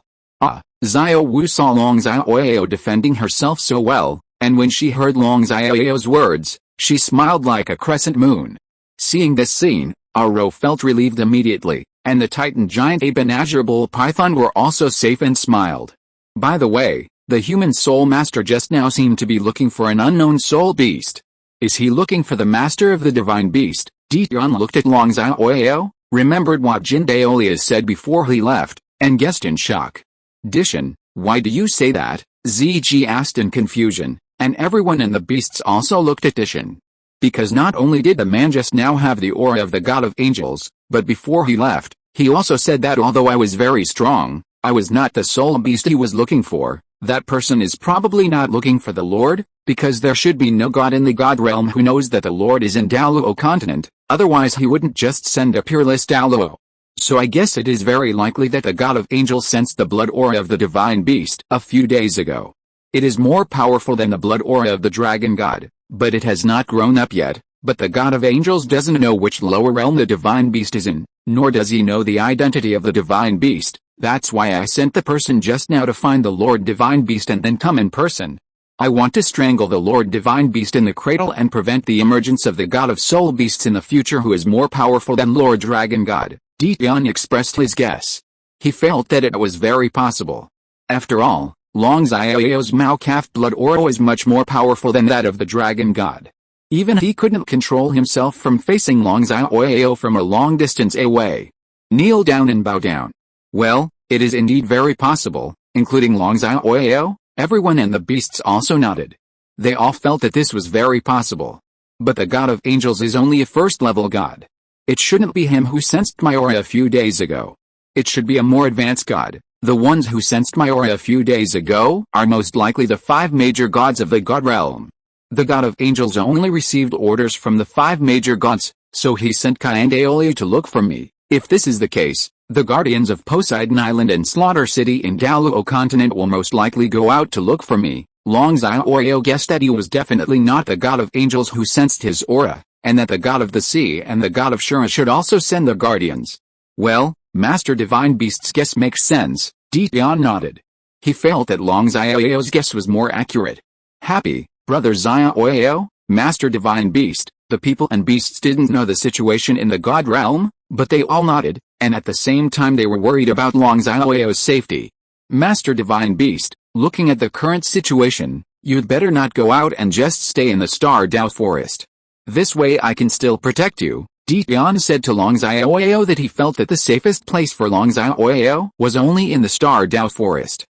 Xiao Wu saw Long Xiaoyao defending herself so well, and when she heard Long Xiaoyao's words, she smiled like a crescent moon. Seeing this scene, Arao felt relieved immediately, and the Titan giant ape and azure bull python were also safe and smiled. By the way, the human soul master just now seemed to be looking for an unknown soul beast. Is he looking for the master of the divine beast? Ditian looked at Long Xiaoyao, remembered what Jin Daolius said before he left, and guessed in shock. Dishan, why do you say that? Ziji asked in confusion, and everyone in the beasts also looked at Dishan. Because not only did the man just now have the aura of the god of angels, but before he left, he also said that although I was very strong, I was not the soul beast he was looking for. That person is probably not looking for the Lord, because there should be no god in the god realm who knows that the Lord is in Douluo continent, otherwise he wouldn't just send a peerless Douluo. So I guess it is very likely that the god of angels sensed the blood aura of the divine beast a few days ago. It is more powerful than the blood aura of the dragon god, but it has not grown up yet. But the god of angels doesn't know which lower realm the divine beast is in, nor does he know the identity of the divine beast. That's why I sent the person just now to find the Lord Divine Beast and then come in person. I want to strangle the Lord Divine Beast in the cradle and prevent the emergence of the god of soul beasts in the future who is more powerful than Lord Dragon God. Ditian expressed his guess. He felt that it was very possible. After all, Long Xiaoyao's Mao calf blood aura is much more powerful than that of the dragon god. Even he couldn't control himself from facing Long Xiaoyao from a long distance away. Kneel down and bow down. Well, it is indeed very possible, including Long Xiaoyao. Everyone and the beasts also nodded. They all felt that this was very possible. But the god of angels is only a first-level god. It shouldn't be him who sensed my aura a few days ago. It should be a more advanced god. The ones who sensed my aura a few days ago are most likely the 5 major gods of the god realm. The god of angels only received orders from the 5 major gods, so he sent Kai and Aeolia to look for me. If this is the case, the guardians of Poseidon Island and Slaughter City in Douluo continent will most likely go out to look for me. Long Xiaoyao guessed that he was definitely not the god of angels who sensed his aura, and that the god of the sea and the god of Shura should also send their guardians. Well, Master Divine Beast's guess makes sense, Dian nodded. He felt that Long Xiaoyao's guess was more accurate. Happy, Brother Xiaoyao, Master Divine Beast, the people and beasts didn't know the situation in the God realm, but they all nodded, and at the same time they were worried about Long Xiaoyao's safety. Master Divine Beast, looking at the current situation, you'd better not go out and just stay in the Star Dao Forest. This way I can still protect you. Dian said to Long Xiaoyao that he felt that the safest place for Long Xiaoyao was only in the Star Dao Forest.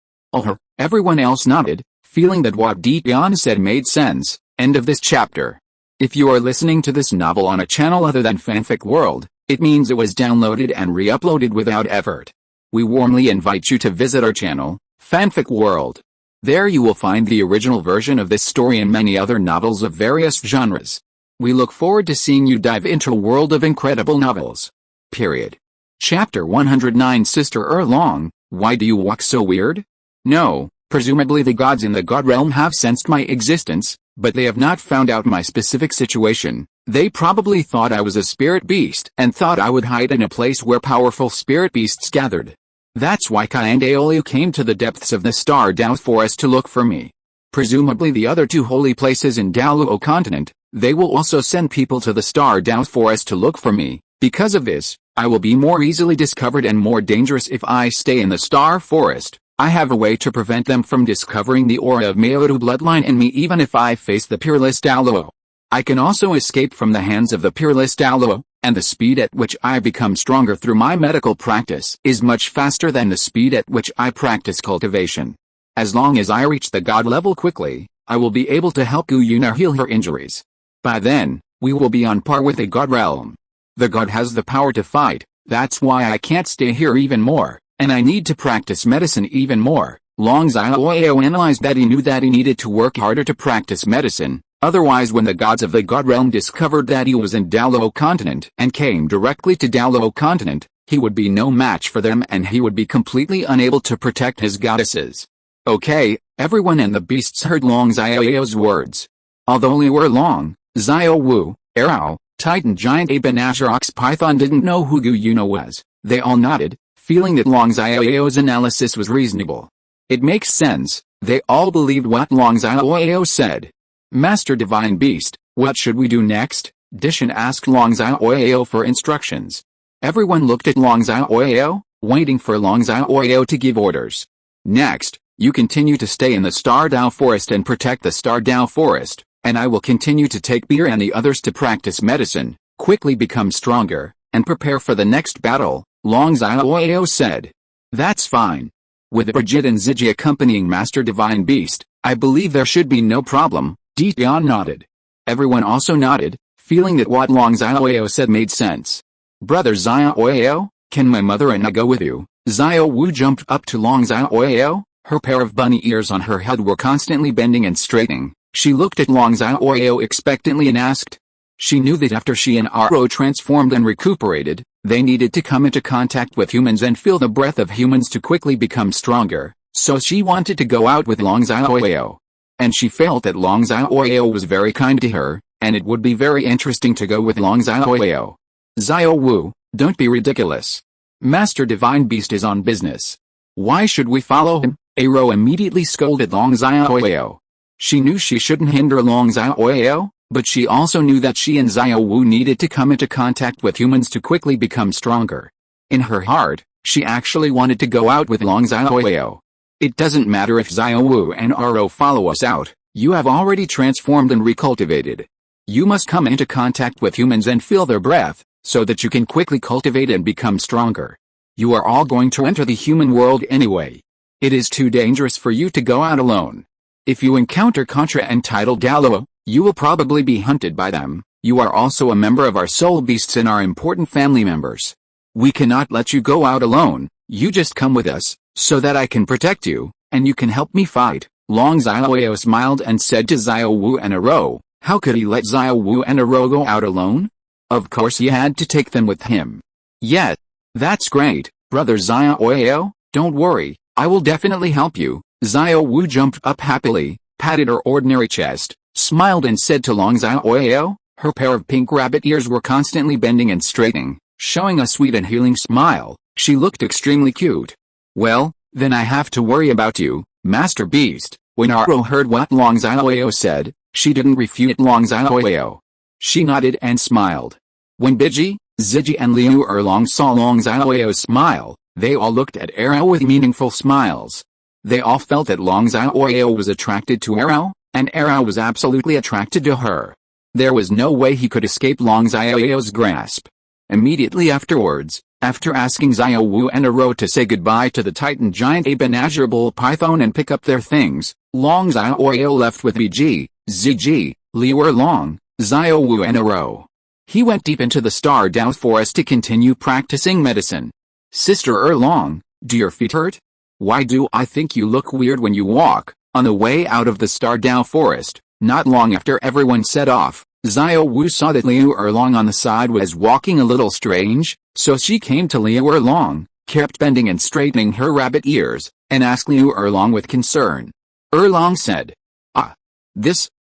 Everyone else nodded, feeling that what Dian said made sense. End of this chapter. If you are listening to this novel on a channel other than Fanfic World, it means it was downloaded and re-uploaded without effort. We warmly invite you to visit our channel, Fanfic World. There you will find the original version of this story and many other novels of various genres. We look forward to seeing you dive into a world of incredible novels. Period. Chapter 109 Sister Erlong, why do you walk so weird? No, presumably the gods in the God realm have sensed my existence, but they have not found out my specific situation. They probably thought I was a spirit beast and thought I would hide in a place where powerful spirit beasts gathered. That's why Kai and Aolio came to the depths of the Star Dao Forest to look for me. Presumably the other two holy places in Douluo continent, they will also send people to the Star Dao Forest to look for me. Because of this, I will be more easily discovered and more dangerous if I stay in the Star Forest. I have a way to prevent them from discovering the aura of Maodu bloodline in me even if I face the peerless Douluo. I can also escape from the hands of the peerless Douluo, and the speed at which I become stronger through my medical practice is much faster than the speed at which I practice cultivation. As long as I reach the God level quickly, I will be able to help Yuena heal her injuries. By then, we will be on par with the God realm. The God has the power to fight, that's why I can't stay here even more, and I need to practice medicine even more. Long Xiaoyao analyzed that he knew that he needed to work harder to practice medicine, otherwise when the gods of the God realm discovered that he was in Douluo continent and came directly to Douluo continent, he would be no match for them and he would be completely unable to protect his goddesses. Okay, everyone and the beasts heard Long Xiaoyao's words. Although they were Long, Xiao Wu, Arao, Titan Giant Ape and Acherox Python didn't know who Yuena was. They all nodded, feeling that Long Xiaoyao's analysis was reasonable. It makes sense, they all believed what Long Xiaoyao said. Master Divine Beast, what should we do next? Dishan asked Long Xiaoyao for instructions. Everyone looked at Long Xiaoyao, waiting for Long Xiaoyao to give orders. Next, you continue to stay in the Star Dao Forest and protect the Star Dao Forest, and I will continue to take beer and the others to practice medicine, quickly become stronger, and prepare for the next battle, Long Xiaoyao said. That's fine. With Brigitte and Ziggy accompanying Master Divine Beast, I believe there should be no problem, Dian nodded. Everyone also nodded, feeling that what Long Xiaoyao said made sense. Brother Xiaoyao, can my mother and I go with you? Xiao Wu jumped up to Long Xiaoyao, her pair of bunny ears on her head were constantly bending and straightening. She looked at Long Xiaoyao expectantly and asked. She knew that after she and Aro transformed and recuperated, they needed to come into contact with humans and feel the breath of humans to quickly become stronger, so she wanted to go out with Long Xiaoyao. And she felt that Long Xiaoyao was very kind to her, and it would be very interesting to go with Long Xiaoyao. Xiao Wu, don't be ridiculous. Master Divine Beast is on business. Why should we follow him? Aro immediately scolded Long Xiaoyao. She knew she shouldn't hinder Long Xiaoyao, but she also knew that she and Xiao Wu needed to come into contact with humans to quickly become stronger. In her heart, she actually wanted to go out with Long Xiaoyao. It doesn't matter if Xiao Wu and Aro follow us out, you have already transformed and recultivated. You must come into contact with humans and feel their breath, so that you can quickly cultivate and become stronger. You are all going to enter the human world anyway. It is too dangerous for you to go out alone. If you encounter Contra and Tidal Douluo, you will probably be hunted by them. You are also a member of our soul beasts and are important family members. We cannot let you go out alone, you just come with us, so that I can protect you, and you can help me fight. Long Xiaoyao smiled and said to Xiao Wu and Aro, how could he let Xiao Wu and Aro go out alone? Of course he had to take them with him. Yes, that's great, brother Xiaoyao, don't worry, I will definitely help you. Xiao Wu jumped up happily, patted her ordinary chest, smiled and said to Long Xiaoyao, her pair of pink rabbit ears were constantly bending and straightening, showing a sweet and healing smile. She looked extremely cute. Well, then I have to worry about you, Master Beast. When Aro heard what Long Xiaoyao said, she didn't refute Long Xiaoyao. She nodded and smiled. When Biji, Ziji and Liu Erlong saw Long Xiaoyao smile, they all looked at Aro with meaningful smiles. They all felt that Long Xiaoyao was attracted to Aro, and Aro was absolutely attracted to her. There was no way he could escape Long Xiaoyao's grasp. Immediately afterwards, after asking Xiao Wu and Aro to say goodbye to the Titan giant Abe Python and pick up their things, Long Xiaoyao left with Biji, Ziji, Liu Erlong, Xiao Wu and Aro. He went deep into the Star Dao forest to continue practicing medicine. Sister Erlong, do your feet hurt? Why do I think you look weird when you walk? On the way out of the Star Dao forest, not long after everyone set off, Xiao Wu saw that Liu Erlong on the side was walking a little strange, so she came to Liu Erlong, kept bending and straightening her rabbit ears, and asked Liu Erlong with concern. Erlong said, "Ah."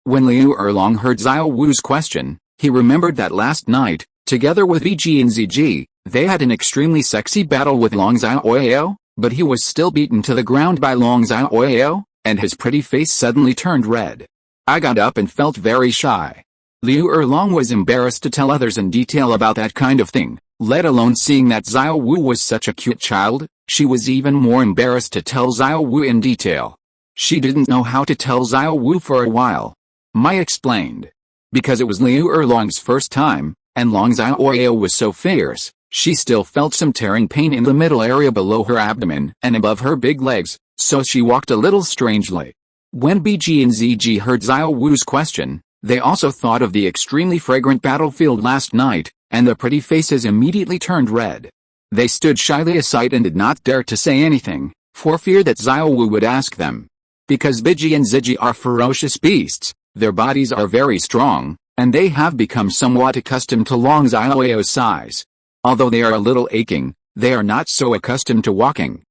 When Liu Erlong heard Xiao Wu's question, he remembered that last night, together with Biji and Ziji, they had an extremely sexy battle with Long Xiaoyao, but he was still beaten to the ground by Long Xiaoyao, and his pretty face suddenly turned red. I got up and felt very shy. Liu Erlong was embarrassed to tell others in detail about that kind of thing, let alone seeing that Xiao Wu was such a cute child. She was even more embarrassed to tell Xiao Wu in detail. She didn't know how to tell Xiao Wu for a while. Mai explained. Because it was Liu Erlong's first time, and Long Xiaoyao was so fierce, she still felt some tearing pain in the middle area below her abdomen and above her big legs, so she walked a little strangely. When Biji and Ziji heard Xiao Wu's question, they also thought of the extremely fragrant battlefield last night, and their pretty faces immediately turned red. They stood shyly aside and did not dare to say anything, for fear that Xiao Wu would ask them. Because Biji and Ziji are ferocious beasts, their bodies are very strong, and they have become somewhat accustomed to Long Xiaoyao's size. Although they are a little aching, they are not so accustomed to walking.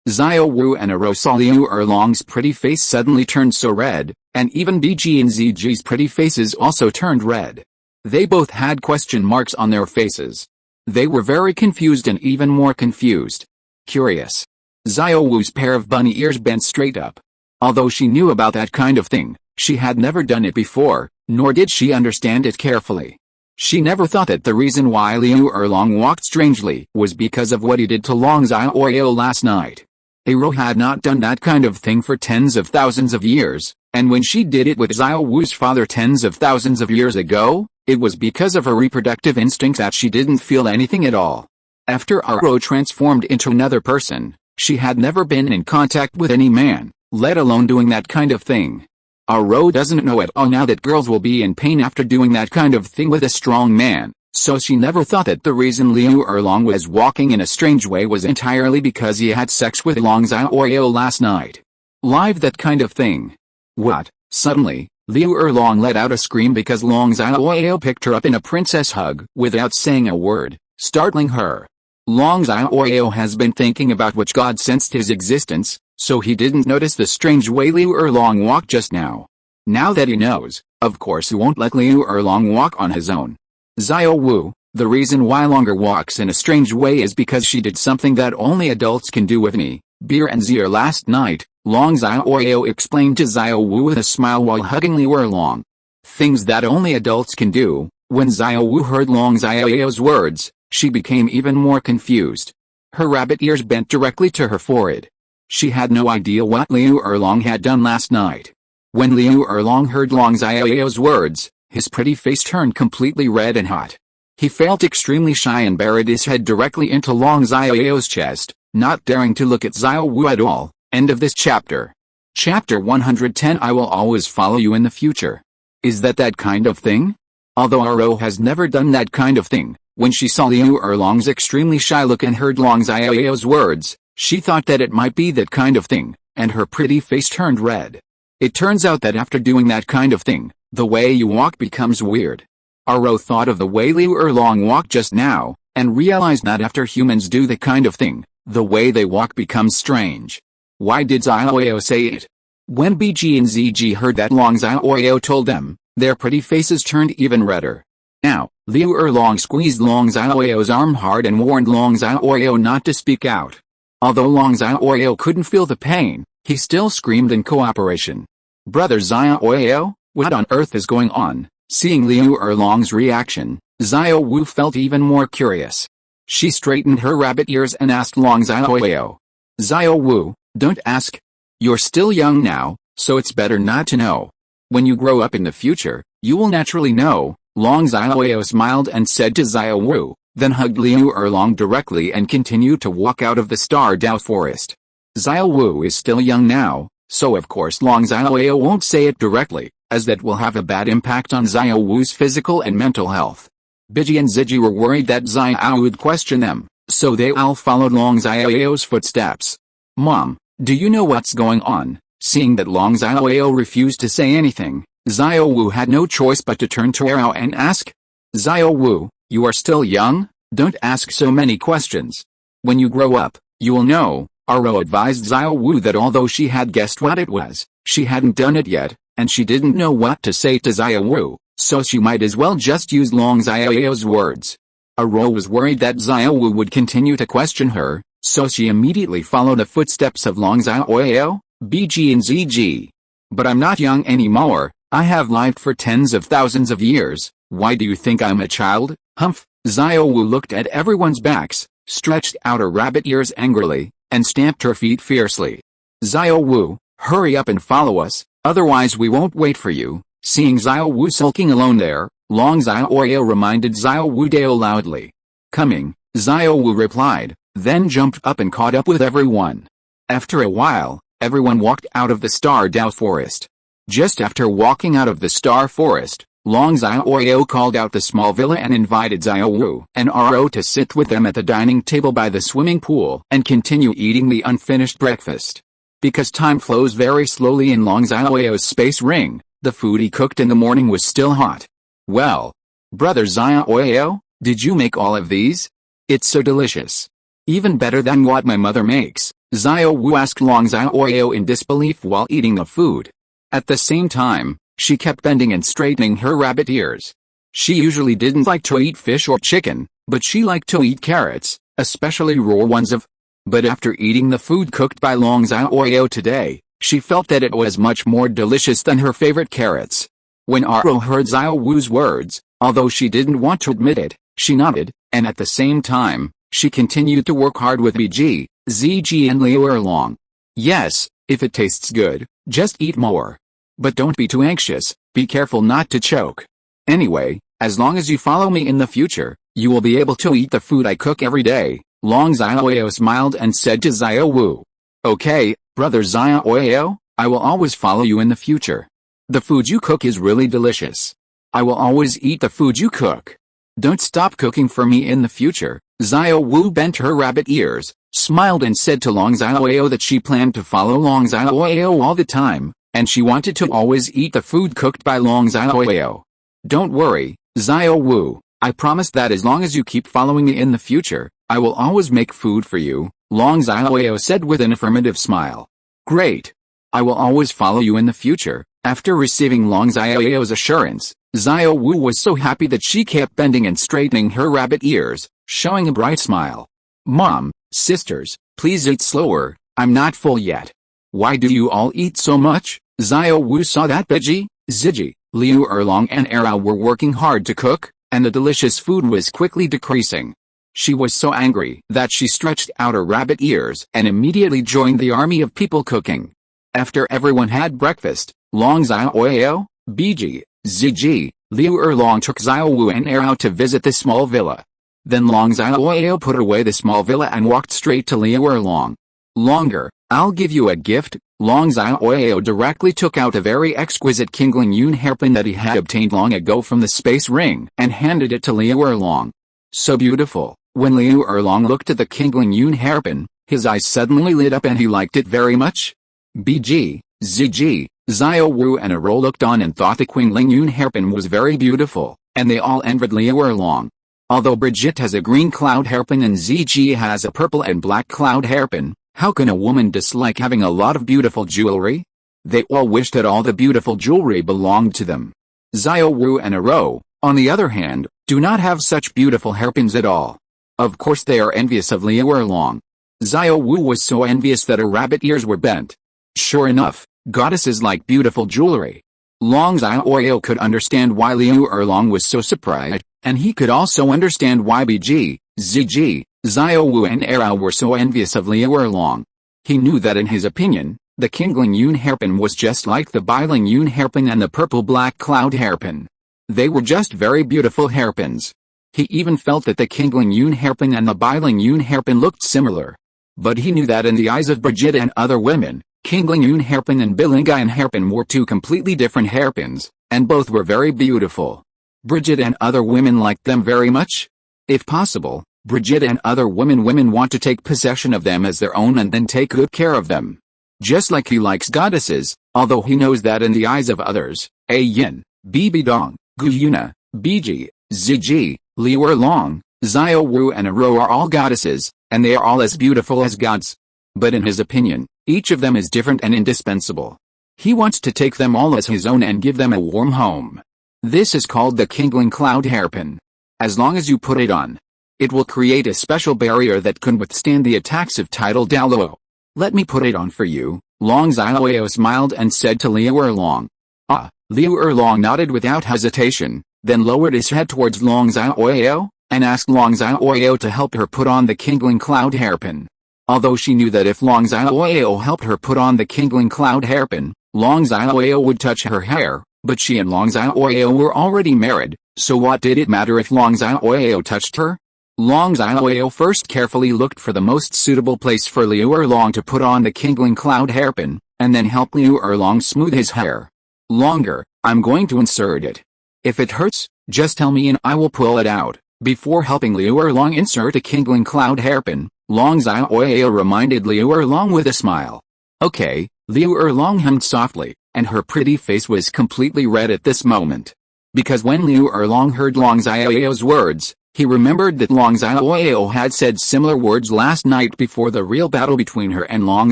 Xiao Wu and Aro saw Liu Erlong's pretty face suddenly turned so red, and even Biji and Ziji's pretty faces also turned red. They both had question marks on their faces. They were very confused and even more confused. Curious. Xiao Wu's pair of bunny ears bent straight up. Although she knew about that kind of thing, she had never done it before, nor did she understand it carefully. She never thought that the reason why Liu Erlong walked strangely was because of what he did to Long Xiaoyao last night. Aro had not done that kind of thing for tens of thousands of years, and when she did it with Xiao Wu's father tens of thousands of years ago, it was because of her reproductive instincts that she didn't feel anything at all. After Aro transformed into another person, she had never been in contact with any man, let alone doing that kind of thing. Aro doesn't know at all now that girls will be in pain after doing that kind of thing with a strong man, so she never thought that the reason Liu Erlong was walking in a strange way was entirely because he had sex with Long Xiaoyao last night. Live that kind of thing. What? Suddenly, Liu Erlong let out a scream because Long Xiaoyao picked her up in a princess hug without saying a word, startling her. Long Xiaoyao has been thinking about which god sensed his existence, so he didn't notice the strange way Liu Erlong walked just now. Now that he knows, of course he won't let Liu Erlong walk on his own. Xiao Wu, the reason why Longer walks in a strange way is because she did something that only adults can do with me, beer and Zier last night, Long Xiaoyao explained to Xiao Wu with a smile while hugging Liu Erlong. Things that only adults can do. When Xiao Wu heard Long Xiaoyao's words, she became even more confused. Her rabbit ears bent directly to her forehead. She had no idea what Liu Erlong had done last night. When Liu Erlong heard Long Xiaoyao's words, his pretty face turned completely red and hot. He felt extremely shy and buried his head directly into Long Xiaoyao's chest, not daring to look at Xiao Wu at all. End of this chapter. Chapter 110. I will always follow you in the future. Is that kind of thing? Although Aro has never done that kind of thing, when she saw Liu Erlong's extremely shy look and heard Long Xiaoyao's words, she thought that it might be that kind of thing, and her pretty face turned red. It turns out that after doing that kind of thing, the way you walk becomes weird. Aro thought of the way Liu Erlong walked just now, and realized that after humans do that kind of thing, the way they walk becomes strange. Why did Xiaoyao say it? When Biji and Ziji heard that Long Xiaoyao told them, their pretty faces turned even redder. Now, Liu Erlong squeezed Long Xiaoyao's arm hard and warned Long Xiaoyao not to speak out. Although Long Xiaoyao couldn't feel the pain, he still screamed in cooperation. Brother Xiaoyao, what on earth is going on? Seeing Liu Erlong's reaction, Xiao Wu felt even more curious. She straightened her rabbit ears and asked Long Xiaoyao. Xiao Wu, don't ask. You're still young now, so it's better not to know. When you grow up in the future, you will naturally know. Long Xiaoyao smiled and said to Xiao Wu, then hugged Liu Erlong directly and continued to walk out of the Star Dao forest. Xiao Wu is still young now, so of course Long Xiaoyao won't say it directly, as that will have a bad impact on Xiao Wu's physical and mental health. Biji and Ziji were worried that Xiao would question them, so they all followed Long Xiaoyao's footsteps. Mom, do you know what's going on? Seeing that Long Xiaoyao refused to say anything, Xiao Wu had no choice but to turn to Xiao and ask. Xiao Wu, you are still young, don't ask so many questions. When you grow up, you will know. Aro advised Xiao Wu that although she had guessed what it was, she hadn't done it yet, and she didn't know what to say to Xiao Wu, so she might as well just use Long Xiaoyao's words. Aro was worried that Xiao Wu would continue to question her, so she immediately followed the footsteps of Long Xiaoyao, Biji and Ziji. But I'm not young anymore, I have lived for tens of thousands of years, why do you think I'm a child? Humph! Xiao Wu looked at everyone's backs, stretched out her rabbit ears angrily, and stamped her feet fiercely. Xiao Wu, hurry up and follow us, otherwise we won't wait for you. Seeing Xiao Wu sulking alone there, Long Xiaoyao reminded Xiao Wu Dao loudly. Coming, Xiao Wu replied, then jumped up and caught up with everyone. After a while, everyone walked out of the Star Dao forest. Just after walking out of the Star Forest, Long Xiaoyao called out the small villa and invited Xiao Wu and Aro to sit with them at the dining table by the swimming pool and continue eating the unfinished breakfast. Because time flows very slowly in Long Xiaoyao's space ring, the food he cooked in the morning was still hot. Well, brother Xiaoyao, did you make all of these? It's so delicious. Even better than what my mother makes, Xiao Wu asked Long Xiaoyao in disbelief while eating the food. At the same time, she kept bending and straightening her rabbit ears. She usually didn't like to eat fish or chicken, but she liked to eat carrots, especially raw ones of. But after eating the food cooked by Long Xiaoyao today, she felt that it was much more delicious than her favorite carrots. When Aro heard Xiao Wu's words, although she didn't want to admit it, she nodded, and at the same time, she continued to work hard with Biji, Ziji and Liu Erlong. Yes, if it tastes good, just eat more. But don't be too anxious, be careful not to choke. Anyway, as long as you follow me in the future, you will be able to eat the food I cook every day. Long Xiaoyao smiled and said to Xiao Wu. Okay, brother Xiaoyao, I will always follow you in the future. The food you cook is really delicious. I will always eat the food you cook. Don't stop cooking for me in the future. Xiao Wu bent her rabbit ears, smiled and said to Long Xiaoyao that she planned to follow Long Xiaoyao all the time, and she wanted to always eat the food cooked by Long Xiaoyao. Don't worry, Xiao Wu, I promise that as long as you keep following me in the future, I will always make food for you, Long Xiaoyao said with an affirmative smile. Great. I will always follow you in the future. After receiving Long Xiaoyao's assurance, Xiao Wu was so happy that she kept bending and straightening her rabbit ears, showing a bright smile. Mom, sisters, please eat slower, I'm not full yet. Why do you all eat so much? Xiao Wu saw that Biji, Ziji, Liu Erlong and Aro were working hard to cook, and the delicious food was quickly decreasing. She was so angry that she stretched out her rabbit ears and immediately joined the army of people cooking. After everyone had breakfast, Long Xiaoyao, Biji, Ziji, Liu Erlong took Xiao Wu and Aro to visit the small villa. Then Long Xiaoyao put away the small villa and walked straight to Liu Erlong. Longer, I'll give you a gift. Long Xiaoyao directly took out a very exquisite Kingling Yun hairpin that he had obtained long ago from the space ring and handed it to Liu Erlong. So beautiful. When Liu Erlong looked at the Kingling Yun hairpin, his eyes suddenly lit up and he liked it very much. Biji, Ziji, Xiao Wu and Aro looked on and thought the Kingling Yun hairpin was very beautiful, and they all envied Liu Erlong. Although Brigitte has a green cloud hairpin and Ziji has a purple and black cloud hairpin, how can a woman dislike having a lot of beautiful jewelry? They all wished that all the beautiful jewelry belonged to them. Xiao Wu and Aro, on the other hand, do not have such beautiful hairpins at all. Of course they are envious of Liu Erlong. Xiao Wu was so envious that her rabbit ears were bent. Sure enough, goddesses like beautiful jewelry. Long Xiaoyao could understand why Liu Erlong was so surprised, and he could also understand why Biji, Ziji, Xiao Wu and Erao were so envious of Liu Erlong. He knew that in his opinion, the Kingling Yun hairpin was just like the Biling Yun hairpin and the purple-black cloud hairpin. They were just very beautiful hairpins. He even felt that the Kingling Yun hairpin and the Biling Yun hairpin looked similar. But he knew that in the eyes of Brigitte and other women, Kingling Yun hairpin and Bilingayan hairpin were two completely different hairpins, and both were very beautiful. Brigitte and other women liked them very much. If possible, Brigitte and other women want to take possession of them as their own and then take good care of them. Just like he likes goddesses, although he knows that in the eyes of others, Ah Yin, Bibi Dong, Yuena, Biji, Ziji, Liu Erlong, Xiao Wu and Ero are all goddesses, and they are all as beautiful as gods. But in his opinion, each of them is different and indispensable. He wants to take them all as his own and give them a warm home. This is called the Kingling Cloud hairpin. As long as you put it on, it will create a special barrier that can withstand the attacks of tidal Douluo. Let me put it on for you. Long Xiaoyao smiled and said to Liu Erlong. Ah, Liu Erlong nodded without hesitation, then lowered his head towards Long Xiaoyao, and asked Long Xiaoyao to help her put on the Kingling Cloud hairpin. Although she knew that if Long Xiaoyao helped her put on the Kingling Cloud hairpin, Long Xiaoyao would touch her hair, but she and Long Xiaoyao were already married, so what did it matter if Long Xiaoyao touched her? Long Xiaoyao first carefully looked for the most suitable place for Liu Erlong to put on the Kingling Cloud hairpin, and then help Liu Erlong smooth his hair. Longer, I'm going to insert it. If it hurts, just tell me and I will pull it out. Before helping Liu Erlong insert a Kingling Cloud hairpin, Long Xiaoyao reminded Liu Erlong with a smile. Okay, Liu Erlong hummed softly, and her pretty face was completely red at this moment. Because when Liu Erlong heard Long Xiaoyao's words, he remembered that Long Xiaoyao had said similar words last night before the real battle between her and Long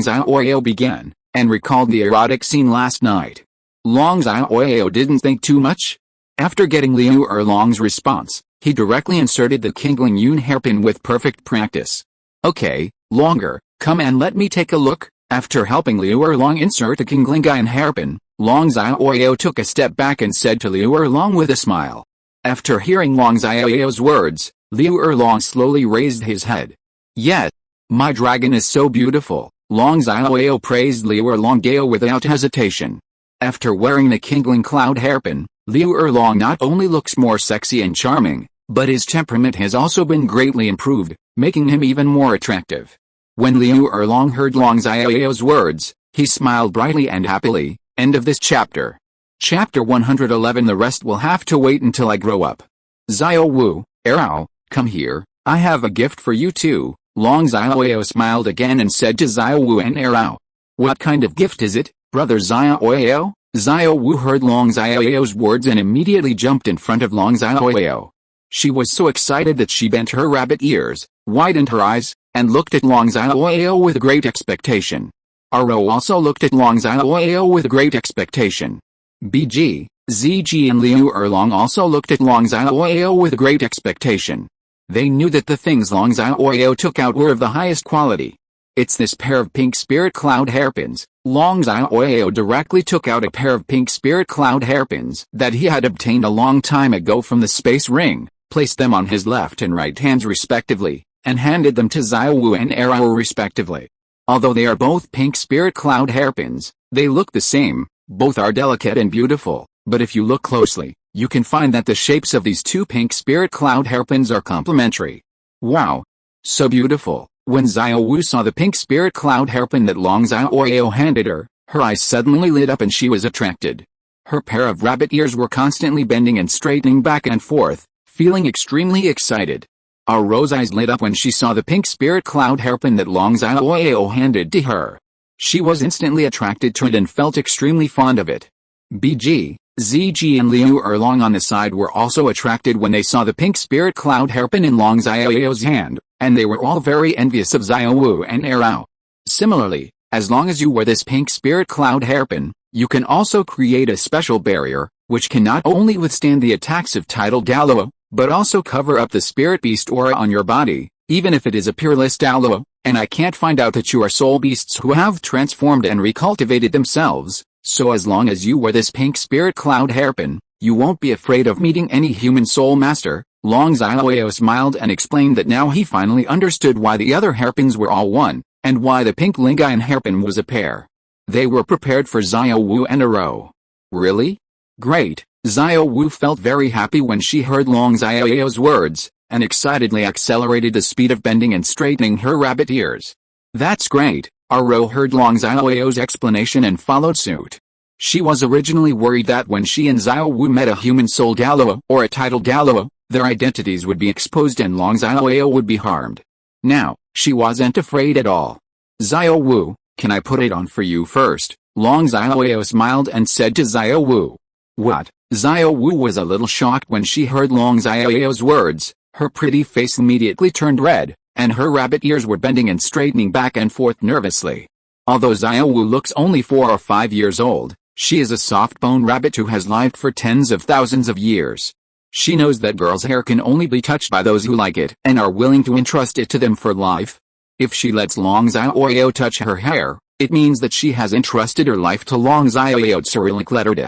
Xiaoyao began, and recalled the erotic scene last night. Long Xiaoyao didn't think too much. After getting Liu Erlong's response, he directly inserted the Kingling Yun hairpin with perfect practice. Okay, Longer, come and let me take a look. After helping Liu Erlong insert a Kinglingayan hairpin, Long Xiaoyao took a step back and said to Liu Erlong with a smile. After hearing Long Xiaoyao's words, Liu Erlong slowly raised his head. Yes, my dragon is so beautiful. Long Xiaoyao praised Liu Erlong without hesitation. After wearing the Kingling Cloud hairpin, Liu Erlong not only looks more sexy and charming, but his temperament has also been greatly improved, making him even more attractive. When Liu Erlong heard Long Xiaoyao's words, he smiled brightly and happily. End of this chapter. Chapter 111. The rest will have to wait until I grow up. Xiao Wu, Erao, come here, I have a gift for you too. Long Xiaoyao smiled again and said to Xiao Wu and Erao. What kind of gift is it, brother Xiaoyao? Xiao Wu heard Long Xiaoyao's words and immediately jumped in front of Long Xiaoyao. She was so excited that she bent her rabbit ears, widened her eyes, and looked at Long Xiaoyao with great expectation. Aro also looked at Long Xiaoyao with great expectation. Biji, Ziji and Liu Erlong also looked at Long Xiaoyao with great expectation. They knew that the things Long Xiaoyao took out were of the highest quality. It's this pair of pink spirit cloud hairpins. Long Xiaoyao directly took out a pair of pink spirit cloud hairpins that he had obtained a long time ago from the space ring, placed them on his left and right hands respectively, and handed them to Xiao Wu and Erao respectively. Although they are both pink spirit cloud hairpins, they look the same, both are delicate and beautiful, but if you look closely, you can find that the shapes of these two pink spirit cloud hairpins are complementary. Wow! So beautiful! When Xiao Wu saw the pink spirit cloud hairpin that Long Xiaoyao handed her, her eyes suddenly lit up and she was attracted. Her pair of rabbit ears were constantly bending and straightening back and forth, feeling extremely excited. Aro's eyes lit up when she saw the pink spirit cloud hairpin that Long Xiaoyao handed to her. She was instantly attracted to it and felt extremely fond of it. Biji, Ziji and Liu Erlong on the side were also attracted when they saw the pink spirit cloud hairpin in Long Xiaoyao's hand, and they were all very envious of Xiao Wu and Erao. Similarly, as long as you wear this pink spirit cloud hairpin, you can also create a special barrier, which can not only withstand the attacks of tidal Douluo, but also cover up the spirit beast aura on your body, even if it is a peerless Douluo, and I can't find out that you are soul beasts who have transformed and recultivated themselves, so as long as you wear this pink spirit cloud hairpin, you won't be afraid of meeting any human soul master. Long Xiaoyao smiled and explained that now he finally understood why the other hairpins were all one, and why the pink Lingayan hairpin was a pair. They were prepared for Xiao Wu and a row. Really? Great. Xiao Wu felt very happy when she heard Long Xiaoyao's words, and excitedly accelerated the speed of bending and straightening her rabbit ears. That's great. Aro heard Long Xiaoyao's explanation and followed suit. She was originally worried that when she and Xiao Wu met a human soul Douluo or a title Douluo, their identities would be exposed and Long Xiaoyao would be harmed. Now, she wasn't afraid at all. Xiao Wu, can I put it on for you first? Long Xiaoyao smiled and said to Xiao Wu. What? Xiao Wu was a little shocked when she heard Long Xiaoyao's words. Her pretty face immediately turned red, and her rabbit ears were bending and straightening back and forth nervously. Although Xiao Wu looks only 4 or 5 years old, she is a soft-bone rabbit who has lived for tens of thousands of years. She knows that girls' hair can only be touched by those who like it and are willing to entrust it to them for life. If she lets Long Xiaoyao touch her hair, it means that she has entrusted her life to Long Xiaoyao. Cyrillic letter D.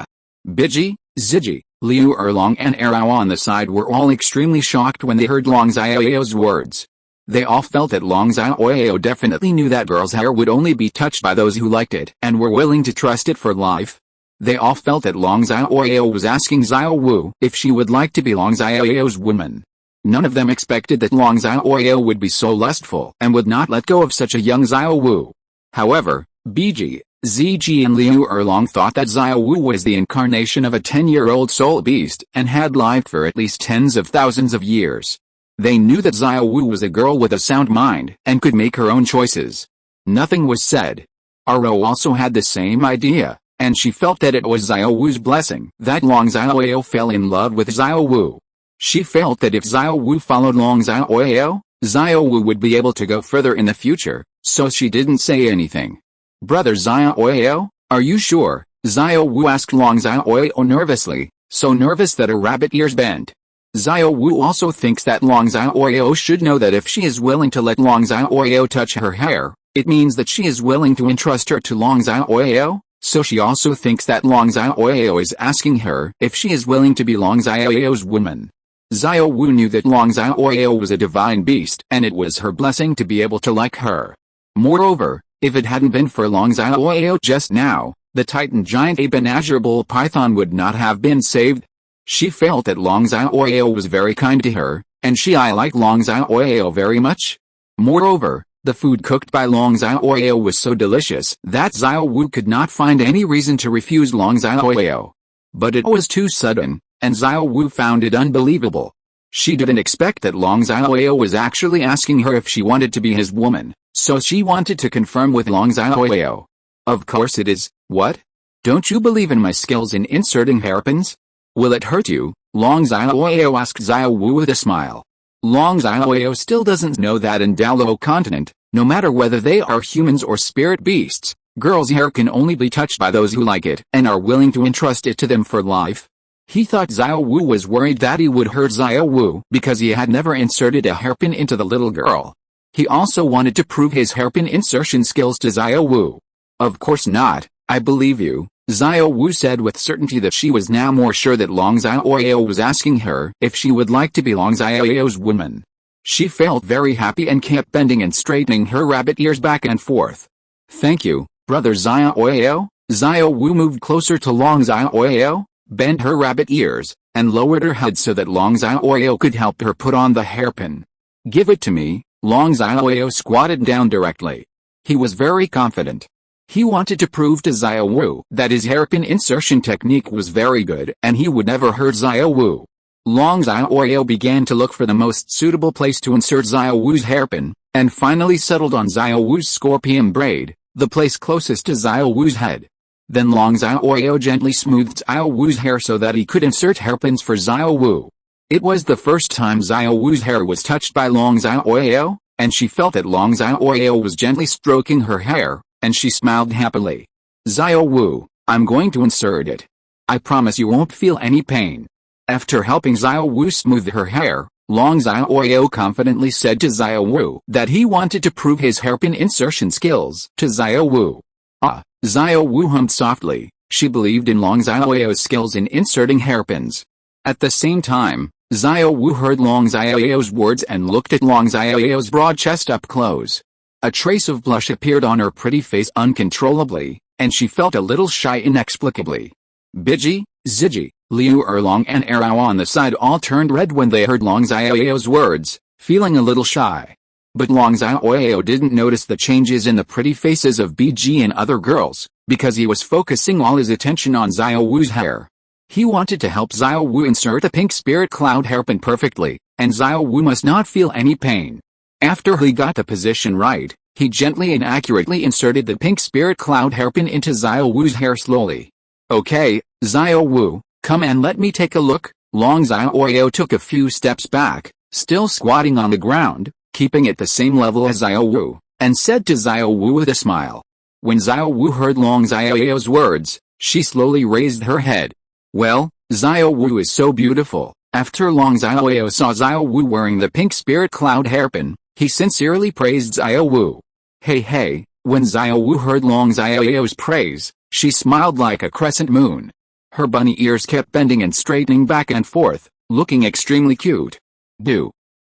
Biji, Ziji, Liu Erlong and Arao on the side were all extremely shocked when they heard Long Xiaoyao's words. They all felt that Long Xiaoyao definitely knew that girls' hair would only be touched by those who liked it and were willing to trust it for life. They all felt that Long Xiaoyao was asking Xiao Wu if she would like to be Long Xiaoyao's woman. None of them expected that Long Xiaoyao would be so lustful and would not let go of such a young Xiao Wu. However, Biji, Ziji and Liu Erlong thought that Xiao Wu was the incarnation of a 10-year-old soul beast and had lived for at least tens of thousands of years. They knew that Xiao Wu was a girl with a sound mind and could make her own choices. Nothing was said. Aro also had the same idea, and she felt that it was Xiao Wu's blessing that Long Xiaoyao fell in love with Xiao Wu. She felt that if Xiao Wu followed Long Xiaoyao, Xiao Wu would be able to go further in the future, so she didn't say anything. Brother Xiaoyao, are you sure? Xiao Wu asked Long Xiaoyao nervously, so nervous that her rabbit ears bent. Xiao Wu also thinks that Long Xiaoyao should know that if she is willing to let Long Xiaoyao touch her hair, it means that she is willing to entrust her to Long Xiaoyao, so she also thinks that Long Xiaoyao is asking her if she is willing to be Long Xiaoyao's woman. Xiao Wu knew that Long Xiaoyao was a divine beast and it was her blessing to be able to like her. Moreover, if it hadn't been for Long Xiaoyao just now, the Titan giant impenetrable python would not have been saved. She felt that Long Xiaoyao was very kind to her, and I like Long Xiaoyao very much. Moreover, the food cooked by Long Xiaoyao was so delicious that Xiao Wu could not find any reason to refuse Long Xiaoyao. But it was too sudden, and Xiao Wu found it unbelievable. She didn't expect that Long Xiaoyao was actually asking her if she wanted to be his woman, so she wanted to confirm with Long Xiaoyao. Of course it is. What? Don't you believe in my skills in inserting hairpins? Will it hurt you? Long Xiaoyao asked Xiao Wu with a smile. Long Xiaoyao still doesn't know that in Douluo continent, no matter whether they are humans or spirit beasts, girls' hair can only be touched by those who like it and are willing to entrust it to them for life. He thought Xiao Wu was worried that he would hurt Xiao Wu because he had never inserted a hairpin into the little girl. He also wanted to prove his hairpin insertion skills to Xiao Wu. Of course not, I believe you, Xiao Wu said with certainty that she was now more sure that Long Xiaoyao was asking her if she would like to be Long Xiaoyao's woman. She felt very happy and kept bending and straightening her rabbit ears back and forth. Thank you, brother Xiaoyao. Xiao Wu moved closer to Long Xiaoyao, bent her rabbit ears, and lowered her head so that Long Xiaoyao could help her put on the hairpin. Give it to me. Long Xiaoyao squatted down directly. He was very confident. He wanted to prove to Xiao Wu that his hairpin insertion technique was very good and he would never hurt Xiao Wu. Long Xiaoyao began to look for the most suitable place to insert Xiao Wu's hairpin, and finally settled on Xiao Wu's scorpion braid, the place closest to Xiao Wu's head. Then Long Xiaoyao gently smoothed Xiao Wu's hair so that he could insert hairpins for Xiao Wu. It was the first time Xiao Wu's hair was touched by Long Xiaoyao, and she felt that Long Xiaoyao was gently stroking her hair, and she smiled happily. Xiao Wu, I'm going to insert it. I promise you won't feel any pain. After helping Xiao Wu smooth her hair, Long Xiaoyao confidently said to Xiao Wu that he wanted to prove his hairpin insertion skills to Xiao Wu. Ah, Xiao Wu hummed softly. She believed in Long Xiaoyao's skills in inserting hairpins. At the same time, Xiao Wu heard Long Xiaoyao's words and looked at Long Xiaoyao's broad chest up close. A trace of blush appeared on her pretty face uncontrollably, and she felt a little shy inexplicably. Biji, Ziji, Liu Erlong and Erao on the side all turned red when they heard Long Xiaoyao's words, feeling a little shy. But Long Xiaoyao didn't notice the changes in the pretty faces of Biji and other girls, because he was focusing all his attention on Xiao Wu's hair. He wanted to help Xiao Wu insert the pink spirit cloud hairpin perfectly, and Xiao Wu must not feel any pain. After he got the position right, he gently and accurately inserted the pink spirit cloud hairpin into Xiao Wu's hair slowly. Okay, Xiao Wu, come and let me take a look. Long Xiaoyao took a few steps back, still squatting on the ground, keeping it the same level as Xiao Wu, and said to Xiao Wu with a smile. When Xiao Wu heard Long Xiaoyao's words, she slowly raised her head. Well, Xiao Wu is so beautiful. After Long Xiaoyao saw Xiao Wu wearing the pink spirit cloud hairpin, he sincerely praised Xiao Wu. Hey, when Xiao Wu heard Long Xiaoyao's praise, she smiled like a crescent moon. Her bunny ears kept bending and straightening back and forth, looking extremely cute.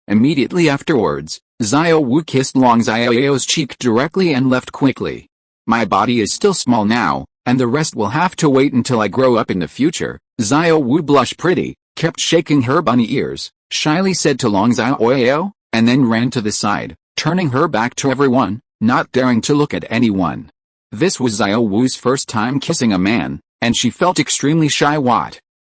Immediately afterwards, Xiao Wu kissed Long Xiaoyao's cheek directly and left quickly. My body is still small now, and the rest will have to wait until I grow up in the future. Xiao Wu blushed pretty, kept shaking her bunny ears, shyly said to Long Xiaoyao, and then ran to the side, turning her back to everyone, not daring to look at anyone. This was Xiao Wu's first time kissing a man, and she felt extremely shy.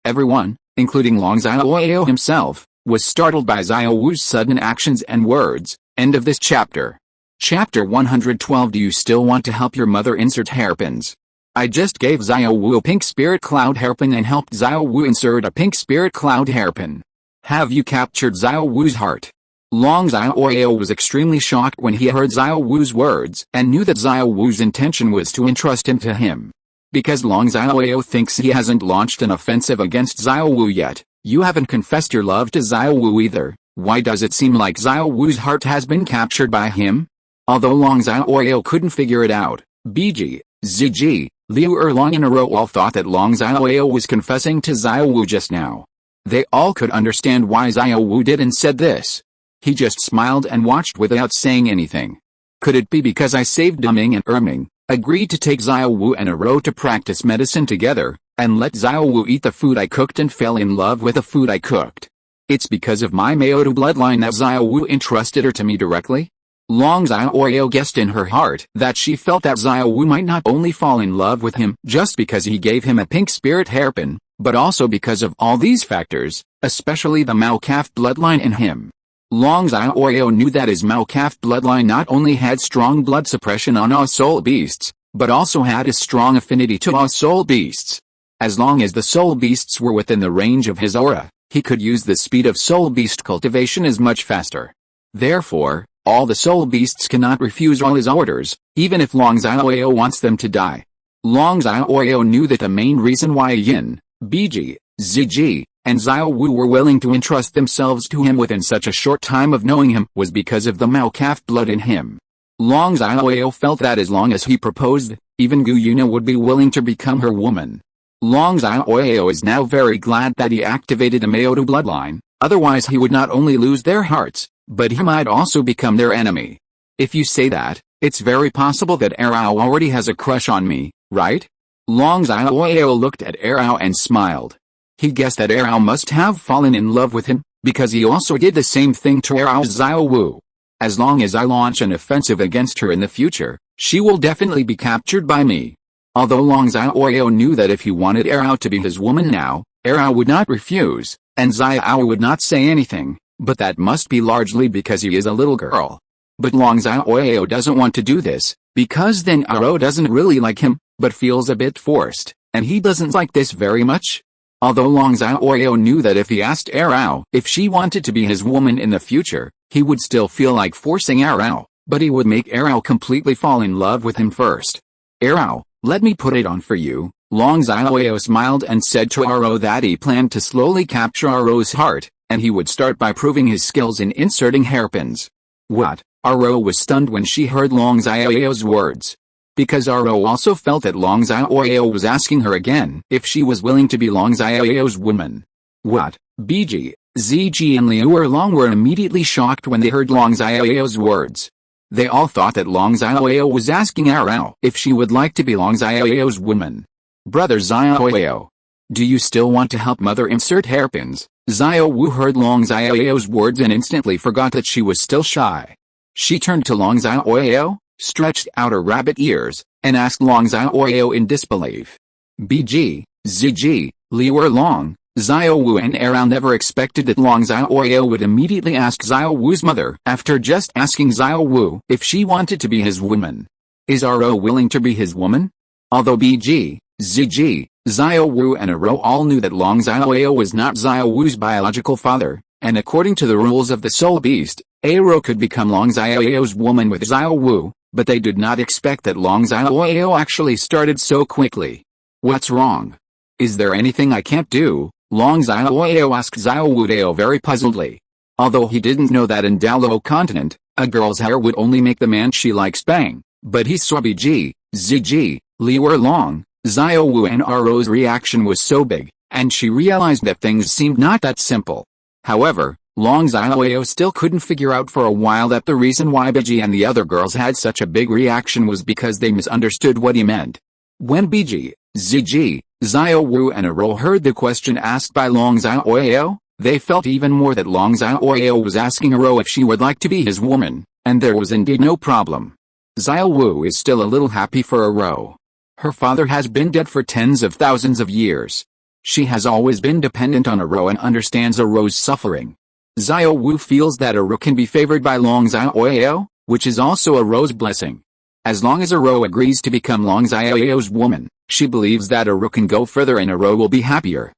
Everyone, including Long Xiaoyao himself, was startled by Xiao Wu's sudden actions and words. End of this chapter. Chapter 112. Do you still want to help your mother insert hairpins? I just gave Xiao Wu a pink spirit cloud hairpin and helped Xiao Wu insert a pink spirit cloud hairpin. Have you captured Xiao Wu's heart? Long Xiaoyao was extremely shocked when he heard Xiao Wu's words and knew that Xiao Wu's intention was to entrust him to him. Because Long Xiaoyao thinks he hasn't launched an offensive against Xiao Wu yet, you haven't confessed your love to Xiao Wu either. Why does it seem like Xiao Wu's heart has been captured by him? Although Long Xiaoyao couldn't figure it out, Biji, Ziji, Liu Erlong and Ero all thought that Long Xiaoyao was confessing to Xiao Wu just now. They all could understand why Xiao Wu did and said this. He just smiled and watched without saying anything. Could it be because I saved Duming and Erming, agreed to take Xiao Wu and Ero to practice medicine together, and let Xiao Wu eat the food I cooked and fell in love with the food I cooked? It's because of my Maodo bloodline that Xiao Wu entrusted her to me directly? Long Xiaoyao guessed in her heart that she felt that Xiao Wu might not only fall in love with him just because he gave him a pink spirit hairpin, but also because of all these factors, especially the Mao caste bloodline in him. Long Xiaoyao knew that his Mao caste bloodline not only had strong blood suppression on all soul beasts, but also had a strong affinity to all soul beasts. As long as the soul beasts were within the range of his aura, he could use the speed of soul beast cultivation as much faster. Therefore, all the soul beasts cannot refuse all his orders, even if Long Xiaoyao wants them to die. Long Xiaoyao knew that the main reason why Yin, Biji, Ziji, and Xiao Wu were willing to entrust themselves to him within such a short time of knowing him was because of the Mao caste blood in him. Long Xiaoyao felt that as long as he proposed, even Yuena would be willing to become her woman. Long Xiaoyao is now very glad that he activated the Maodo bloodline, otherwise he would not only lose their hearts, but he might also become their enemy. If you say that, it's very possible that Erao already has a crush on me, right? Long Xiaoyao looked at Erao and smiled. He guessed that Erao must have fallen in love with him, because he also did the same thing to Erao's Xiao Wu. As long as I launch an offensive against her in the future, she will definitely be captured by me. Although Long Xiaoyao knew that if he wanted Erao to be his woman now, Erao would not refuse, and Xiao would not say anything, but that must be largely because he is a little girl. But Long Xiaoyao doesn't want to do this, because then Erao doesn't really like him, but feels a bit forced, and he doesn't like this very much. Although Long Xiaoyao knew that if he asked Erao if she wanted to be his woman in the future, he would still feel like forcing Erao, but he would make Erao completely fall in love with him first. Erao, Let me put it on for you. Long Xiaoyao smiled and said to Aro that he planned to slowly capture Aro's heart, and he would start by proving his skills in inserting hairpins. What? Aro was stunned when she heard Long Xiaoyao's words. Because Aro also felt that Long Xiaoyao was asking her again if she was willing to be Long Xiaoyao's woman. What? Biji, Ziji and Liu Erlong were immediately shocked when they heard Long Xiaoyao's words. They all thought that Long Xiaoyao was asking Aro if she would like to be Long Xiaoyao's woman. Brother Xiaoyao, do you still want to help mother insert hairpins? Xiao Wu heard Long Xiaoyao's words and instantly forgot that she was still shy. She turned to Long Xiaoyao, stretched out her rabbit ears, and asked Long Xiaoyao in disbelief. Biji, Ziji, Liu Erlong, Xiao Wu and Arao never expected that Long Xiaoyao would immediately ask Xiao Wu's mother after just asking Xiao Wu if she wanted to be his woman. Is Aro willing to be his woman? Although Biji, Ziji, Xiao Wu and Aro all knew that Long Xiaoyao was not Xiao Wu's biological father, and according to the rules of the Soul Beast, Aro could become Long Xiaoyao's woman with Xiao Wu, but they did not expect that Long Xiaoyao actually started so quickly. What's wrong? Is there anything I can't do? Long Xiaoyao asked Xiao Wudao very puzzledly. Although he didn't know that in Douluo continent, a girl's hair would only make the man she likes bang, but he saw Biji, Ziji, Liu Erlong, Xiao Wu and Aro's reaction was so big, and she realized that things seemed not that simple. However, Long Xiaoyao still couldn't figure out for a while that the reason why Biji and the other girls had such a big reaction was because they misunderstood what he meant. When Biji, Ziji, Xiao Wu and Aro heard the question asked by Long Xiaoyao, they felt even more that Long Xiaoyao was asking Aro if she would like to be his woman, and there was indeed no problem. Xiao Wu is still a little happy for Aro. Her father has been dead for tens of thousands of years. She has always been dependent on Aro and understands Aro's suffering. Xiao Wu feels that Aro can be favored by Long Xiaoyao, which is also Aro's blessing. As long as Aro agrees to become Long Xiaoyao's woman, she believes that Aro can go further and Aro will be happier.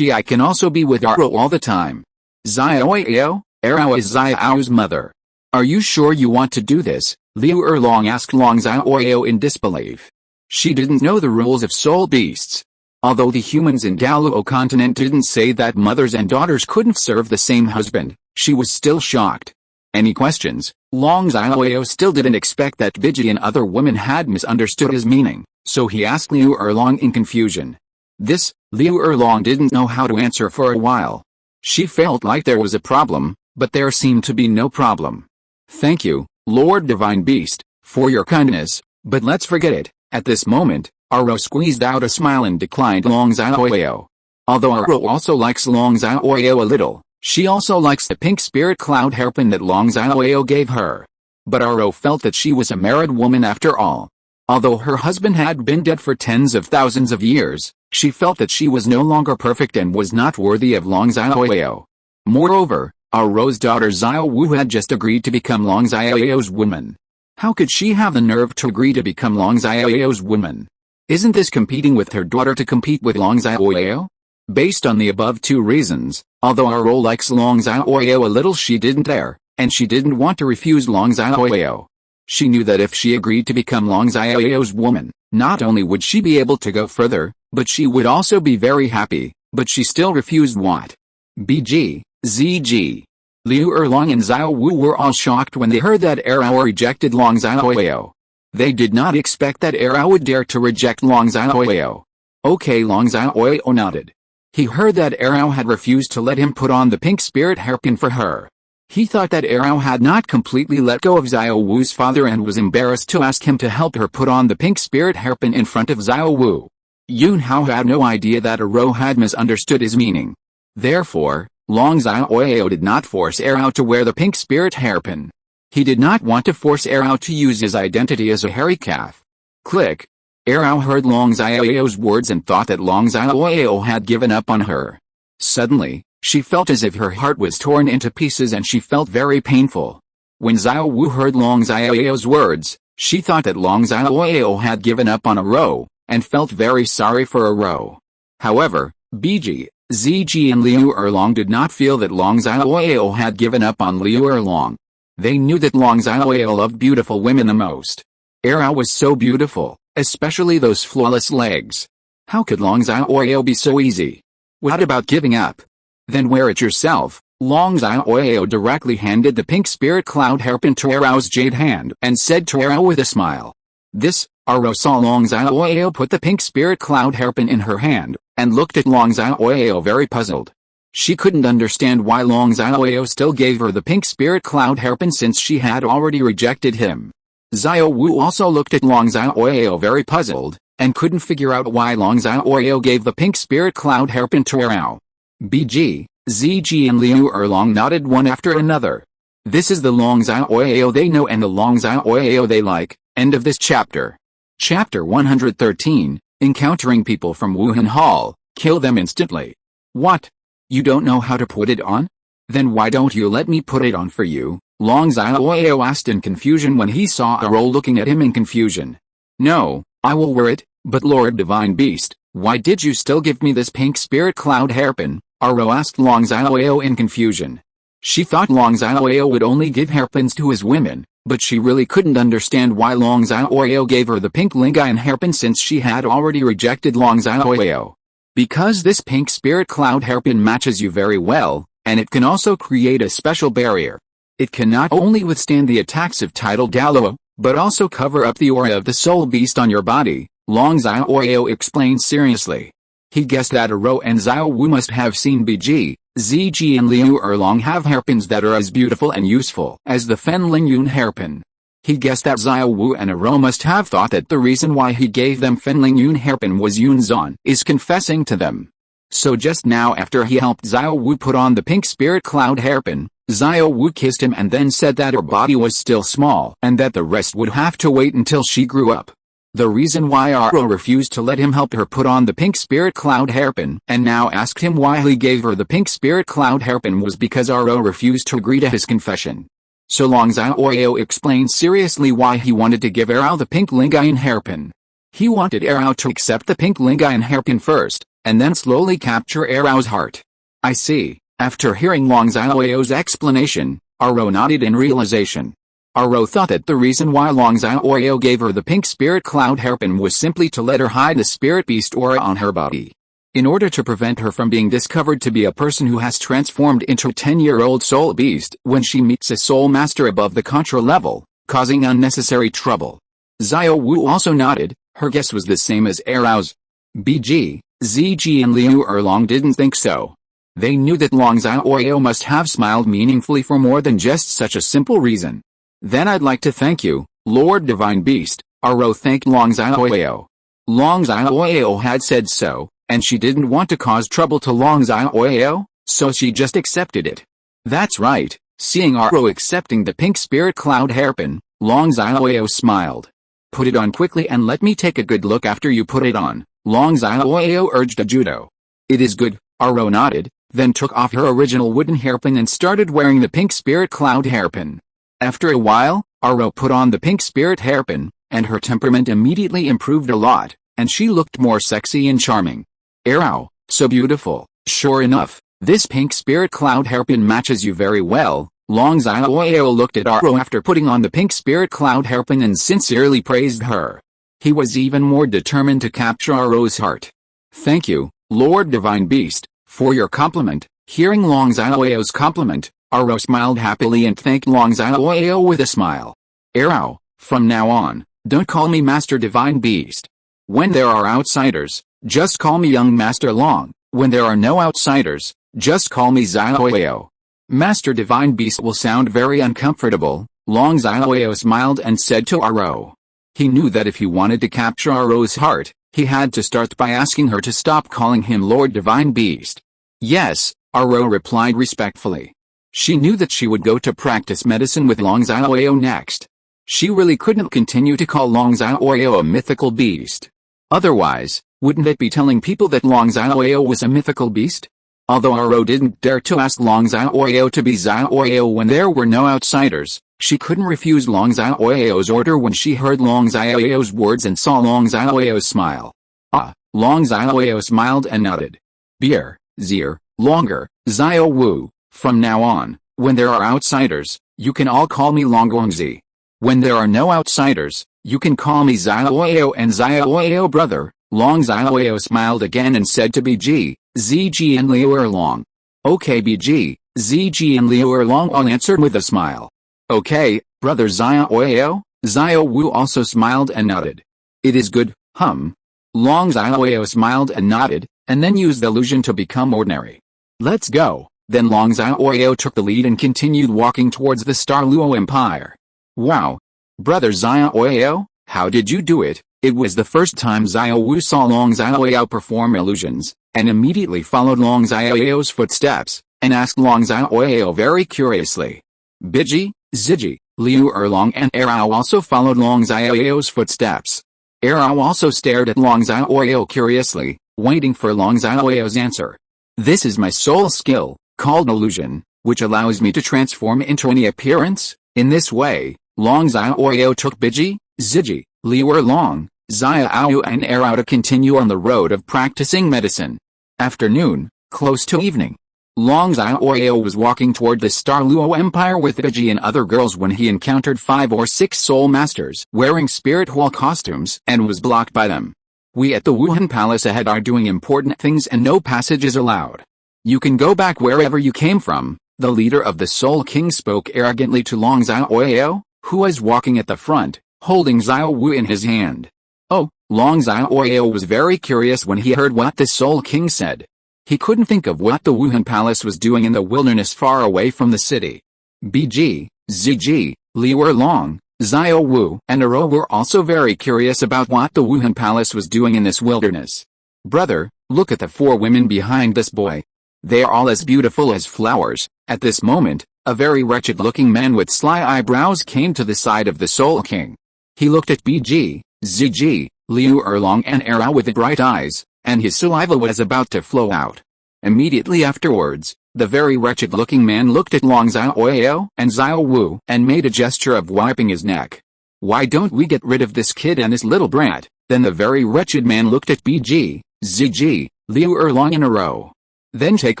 I can also be with Aro all the time. Xiaoyao, Aro is Xiao's mother. Are you sure you want to do this? Liu Erlong asked Long Xiaoyao in disbelief. She didn't know the rules of soul beasts. Although the humans in Douluo continent didn't say that mothers and daughters couldn't serve the same husband, she was still shocked. Any questions? Long Xiaoyao still didn't expect that Biji and other women had misunderstood his meaning, so he asked Liu Erlong in confusion. Liu Erlong didn't know how to answer for a while. She felt like there was a problem, but there seemed to be no problem. Thank you, Lord Divine Beast, for your kindness, but let's forget it. At this moment, Aro squeezed out a smile and declined Long Xiaoyao. Although Aro also likes Long Xiaoyao a little, she also likes the pink spirit cloud hairpin that Long Xiaoyao gave her. But Aro felt that she was a married woman after all. Although her husband had been dead for tens of thousands of years, she felt that she was no longer perfect and was not worthy of Long Xiaoyao. Moreover, Aro's daughter Xiao Wu had just agreed to become Long Xiaoyao's woman. How could she have the nerve to agree to become Long Xiaoyao's woman? Isn't this competing with her daughter to compete with Long Xiaoyao? Based on the above two reasons, although Aro likes Long Xiaoyao a little, she didn't dare, and she didn't want to refuse Long Xiaoyao. She knew that if she agreed to become Long Xiaoyao's woman, not only would she be able to go further, but she would also be very happy, but she still refused what? Biji, Ziji, Liu Erlong and Xiao Wu were all shocked when they heard that Arao rejected Long Xiaoyao. They did not expect that Arao would dare to reject Long Xiaoyao. Okay, Long Xiaoyao nodded. He heard that Arao had refused to let him put on the pink spirit hairpin for her. He thought that Arao had not completely let go of Xiao Wu's father and was embarrassed to ask him to help her put on the pink spirit hairpin in front of Xiao Wu. Yuan Hao had no idea that Aro had misunderstood his meaning. Therefore, Long Xiaoyao did not force Arao to wear the pink spirit hairpin. He did not want to force Arao to use his identity as a hairy calf. Click. Arao heard Long Xiaoyao's words and thought that Long Xiaoyao had given up on her. Suddenly, she felt as if her heart was torn into pieces and she felt very painful. When Xiao Wu heard Long Xiaoyao's words, she thought that Long Xiaoyao had given up on Aro, and felt very sorry for Aro. However, Biji, Ziji and Liu Erlong did not feel that Long Xiaoyao had given up on Liu Erlong. They knew that Long Xiaoyao loved beautiful women the most. Arao was so beautiful, especially those flawless legs. How could Long Xiaoyao be so easy? What about giving up? Then wear it yourself. Long Xiaoyao directly handed the pink spirit cloud hairpin to Arao's jade hand and said to Arao with a smile. This, Arao saw Long Xiaoyao put the pink spirit cloud hairpin in her hand, and looked at Long Xiaoyao very puzzled. She couldn't understand why Long Xiaoyao still gave her the pink spirit cloud hairpin since she had already rejected him. Xiao Wu also looked at Long Xiaoyao very puzzled, and couldn't figure out why Long Xiaoyao gave the pink spirit cloud hairpin to Arao. BG, ZG and Liu Erlong nodded one after another. This is the Long Xiaoyao they know and the Long Xiaoyao they like. End of this chapter. Chapter 113, Encountering People from Wuhun Hall, Kill Them Instantly. What? You don't know how to put it on? Then why don't you let me put it on for you? Long Xiaoyao asked in confusion when he saw Arao looking at him in confusion. No, I will wear it, but Lord Divine Beast, why did you still give me this pink spirit cloud hairpin? Arao asked Long Xiaoyao in confusion. She thought Long Xiaoyao would only give hairpins to his women, but she really couldn't understand why Long Xiaoyao gave her the pink Lingayan hairpin since she had already rejected Long Xiaoyao. Because this pink spirit cloud hairpin matches you very well, and it can also create a special barrier. It can not only withstand the attacks of tidal Douluo, but also cover up the aura of the soul beast on your body, Long Xiaoyao explained seriously. He guessed that Arao and Xiao Wu must have seen BG, ZG and Liu Erlong have hairpins that are as beautiful and useful as the Fen Ling Yun hairpin. He guessed that Xiao Wu and Arao must have thought that the reason why he gave them Fen Ling Yun hairpin was Yun Zan is confessing to them. So just now after he helped Xiao Wu put on the pink spirit cloud hairpin, Xiao Wu kissed him and then said that her body was still small and that the rest would have to wait until she grew up. The reason why Arao refused to let him help her put on the pink spirit cloud hairpin and now asked him why he gave her the pink spirit cloud hairpin was because Arao refused to agree to his confession. So Long Xiaoyao explained seriously why he wanted to give Arao the pink Lingayan hairpin. He wanted Arao to accept the pink Lingayan hairpin first, and then slowly capture Arao's heart. I see. After hearing Long Xiaoyao's explanation, Arao nodded in realization. Arao thought that the reason why Long Xiaoyao gave her the pink spirit cloud hairpin was simply to let her hide the spirit beast aura on her body. In order to prevent her from being discovered to be a person who has transformed into a 10-year-old soul beast when she meets a soul master above the Contra level, causing unnecessary trouble. Xiao Wu also nodded, her guess was the same as Arao's. BG, ZG and Liu Erlong didn't think so. They knew that Long Xiaoyao must have smiled meaningfully for more than just such a simple reason. Then I'd like to thank you, Lord Divine Beast, Arao thanked Long Xiaoyao. Long Xiaoyao had said so, and she didn't want to cause trouble to Long Xiaoyao, so she just accepted it. That's right, seeing Arao accepting the pink spirit cloud hairpin, Long Xiaoyao smiled. Put it on quickly and let me take a good look after you put it on, Long Xiaoyao urged Judo. It is good, Arao nodded, then took off her original wooden hairpin and started wearing the pink spirit cloud hairpin. After a while, Arao put on the pink spirit hairpin, and her temperament immediately improved a lot, and she looked more sexy and charming. Arao, so beautiful, sure enough, this pink spirit cloud hairpin matches you very well. Long Xiaoyao looked at Arao after putting on the pink spirit cloud hairpin and sincerely praised her. He was even more determined to capture Arao's heart. Thank you, Lord Divine Beast, for your compliment. Hearing Long Xiaoyao's compliment, Arao smiled happily and thanked Long Xiaoyao with a smile. Arao, from now on, don't call me Master Divine Beast. When there are outsiders, just call me Young Master Long. When there are no outsiders, just call me Xiaoyao. Master Divine Beast will sound very uncomfortable. Long Xiaoyao smiled and said to Arao. He knew that if he wanted to capture Arao's heart, he had to start by asking her to stop calling him Lord Divine Beast. Yes, Arao replied respectfully. She knew that she would go to practice medicine with Long Xiaoyao next. She really couldn't continue to call Long Xiaoyao a mythical beast. Otherwise, wouldn't it be telling people that Long Xiaoyao was a mythical beast? Although Arao didn't dare to ask Long Xiaoyao to be Xiaoyao when there were no outsiders, she couldn't refuse Long Xiaoyao's order when she heard Long Xiaoyao's words and saw Long Xiaoyao's smile. Ah, Long Xiaoyao smiled and nodded. Beer, Zier, Longer, Xiao Wu, from now on, when there are outsiders, you can all call me Longgongzi. When there are no outsiders, you can call me Xiaoyao and Xiaoyao brother. Long Xiaoyao smiled again and said to Bg, Zg and Liu Erlong. Okay Bg, Zg and Liu Erlong all answered with a smile. Okay, brother Xiaoyao. Xiao Wu also smiled and nodded. It is good, Long Xiaoyao smiled and nodded, and then used the illusion to become ordinary. Let's go. Then Long Xiaoyao took the lead and continued walking towards the Star Luo Empire. Wow. Brother Xiaoyao, how did you do it? It was the first time Xiao Wu saw Long Xiaoyao perform illusions, and immediately followed Long Xiaoyao's footsteps, and asked Long Xiaoyao very curiously. Biji, Ziji, Liu Erlong and Erao also followed Long Xiaoyao's footsteps. Erao also stared at Long Xiaoyao curiously, waiting for Long Xiaoyao's answer. This is my soul skill, called illusion, which allows me to transform into any appearance. In this way, Long Xiaoyao took Biji, Ziji, Liu Erlong, Xiao and Erao to continue on the road of practicing medicine. Afternoon, close to evening. Long Xiaoyao was walking toward the Star Luo Empire with Biji and other girls when he encountered 5 or 6 soul masters wearing spirit hall costumes and was blocked by them. We at the Wuhun Palace ahead are doing important things and no passage is allowed. You can go back wherever you came from, the leader of the Soul King spoke arrogantly to Long Xiaoyao, who was walking at the front, holding Xiao Wu in his hand. Oh, Long Xiaoyao was very curious when he heard what the Soul King said. He couldn't think of what the Wuhun Palace was doing in the wilderness far away from the city. Bg, Zg, Liu Erlong, Xiao Wu and Erao were also very curious about what the Wuhun Palace was doing in this wilderness. Brother, look at the 4 women behind this boy. They are all as beautiful as flowers. At this moment, a very wretched-looking man with sly eyebrows came to the side of the Soul King. He looked at Bg, Zg, Liu Erlong and Erao with bright eyes, and his saliva was about to flow out. Immediately afterwards, the very wretched-looking man looked at Long Xiaoyao and Xiao Wu and made a gesture of wiping his neck. Why don't we get rid of this kid and this little brat? Then the very wretched man looked at Bg, Zg, Liu Erlong and Erao. Then take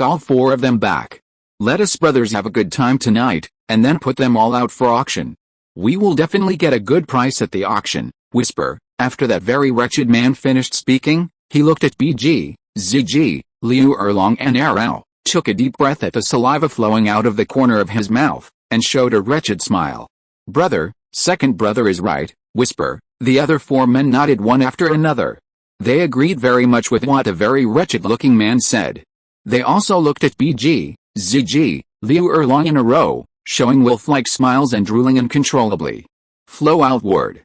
all 4 of them back. Let us brothers have a good time tonight, and then put them all out for auction. We will definitely get a good price at the auction. Whisper. After that very wretched man finished speaking, he looked at Bg, Zg, Liu Erlong and Erao, took a deep breath at the saliva flowing out of the corner of his mouth, and showed a wretched smile. Brother, second brother is right, whisper. The other 4 men nodded one after another. They agreed very much with what a very wretched-looking man said. They also looked at Bg, Zg, Liu Erlong and Erao, showing wolf-like smiles and drooling uncontrollably. Flow outward.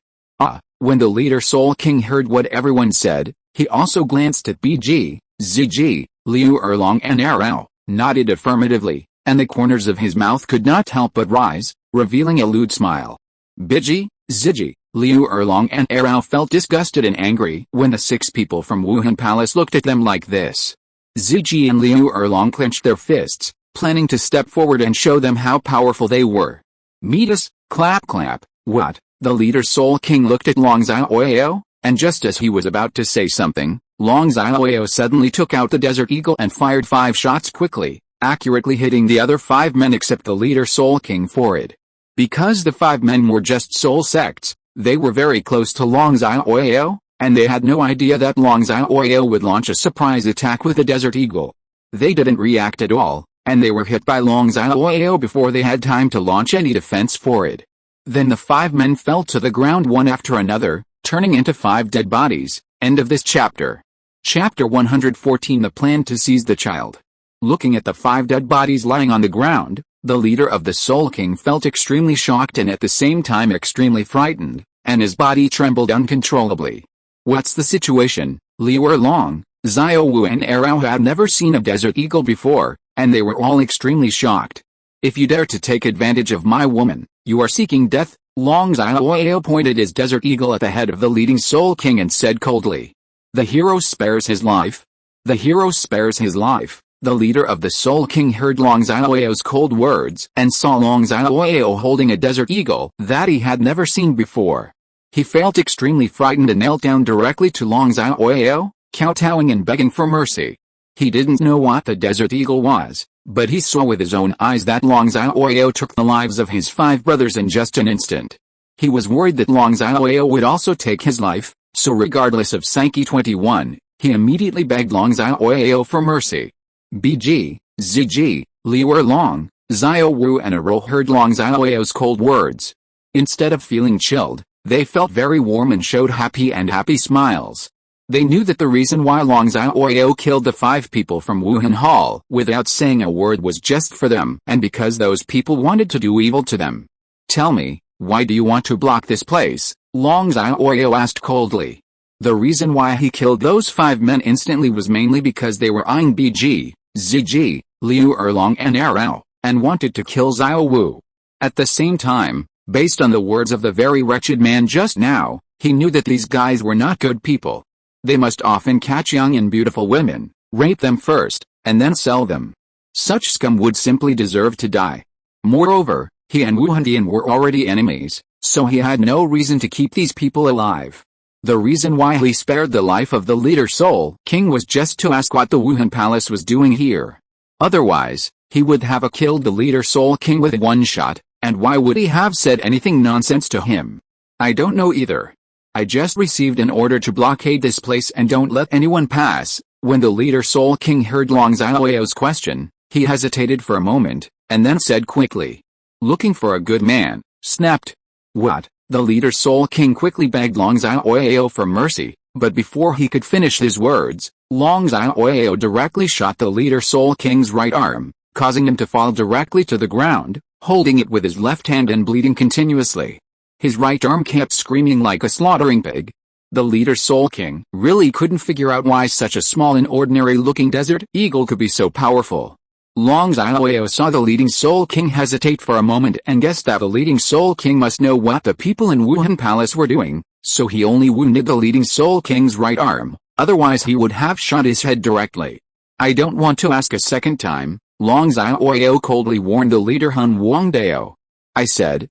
When the leader Soul King heard what everyone said, he also glanced at Bg, Zg, Liu Erlong and Erao, nodded affirmatively, and the corners of his mouth could not help but rise, revealing a lewd smile. Bg, Zg, Liu Erlong and Erao felt disgusted and angry when the 6 people from Wuhun Palace looked at them like this. Zg and Liu Erlong clenched their fists, planning to step forward and show them how powerful they were. Meet us, clap clap, what? The leader Soul King looked at Long Xiaoyao, and just as he was about to say something, Long Xiaoyao suddenly took out the Desert Eagle and fired 5 shots quickly, accurately hitting the other 5 men except the leader Soul King forehead. Because the 5 men were just soul sects, they were very close to Long Xiaoyao, and they had no idea that Long Xiaoyao would launch a surprise attack with the Desert Eagle. They didn't react at all, and they were hit by Long Xiaoyao before they had time to launch any defense for it. Then the 5 men fell to the ground one after another, turning into 5 dead bodies. End of this chapter. Chapter 114 The Plan to Seize the Child. Looking at the 5 dead bodies lying on the ground, the leader of the Soul King felt extremely shocked and at the same time extremely frightened, and his body trembled uncontrollably. What's the situation? Liu Erlong, Xiao Wu and Erao had never seen a Desert Eagle before, and they were all extremely shocked. If you dare to take advantage of my woman, you are seeking death. Long Xiaoyao pointed his Desert Eagle at the head of the leading Soul King and said coldly. The hero spares his life. The hero spares his life. The leader of the Soul King heard Long Xiaoyao's cold words and saw Long Xiaoyao holding a Desert Eagle that he had never seen before. He felt extremely frightened and knelt down directly to Long Xiaoyao, kowtowing and begging for mercy. He didn't know what the Desert Eagle was, but he saw with his own eyes that Long Xiaoyao took the lives of his 5 brothers in just an instant. He was worried that Long Xiaoyao would also take his life, so regardless of Sankey 21, he immediately begged Long Xiaoyao for mercy. Bg, Ziji, Liu Erlong, Xiao Wu and Ero heard Long Xiaoyao's cold words. Instead of feeling chilled, they felt very warm and showed happy smiles. They knew that the reason why Long Xiaoyao killed the 5 people from Wuhun Hall without saying a word was just for them and because those people wanted to do evil to them. Tell me, why do you want to block this place? Long Xiaoyao asked coldly. The reason why he killed those 5 men instantly was mainly because they were eyeing Bg, Ziji, Liu Erlong and Arao, and wanted to kill Xiao Wu. At the same time, based on the words of the very wretched man just now, he knew that these guys were not good people. They must often catch young and beautiful women, rape them first, and then sell them. Such scum would simply deserve to die. Moreover, he and Wuhun Hall were already enemies, so he had no reason to keep these people alive. The reason why he spared the life of the leader Soul King was just to ask what the Wuhun Palace was doing here. Otherwise, he would have killed the leader Soul King with one shot, and why would he have said anything nonsense to him? I don't know either. I just received an order to blockade this place and don't let anyone pass. When the leader Soul King heard Long Xiaoyao's question, he hesitated for a moment, and then said quickly, "Looking for a good man," snapped. What? The leader Soul King quickly begged Long Xiaoyao for mercy, but before he could finish his words, Long Xiaoyao directly shot the leader Soul King's right arm, causing him to fall directly to the ground, holding it with his left hand and bleeding continuously. His right arm kept screaming like a slaughtering pig. The leader Soul King really couldn't figure out why such a small and ordinary-looking desert eagle could be so powerful. Long Xiaoyao saw the leading Soul King hesitate for a moment and guessed that the leading Soul King must know what the people in Wuhun Palace were doing, so he only wounded the leading Soul King's right arm, otherwise he would have shot his head directly. I don't want to ask a second time, Long Xiaoyao coldly warned the leader Hun Wangdao. I said,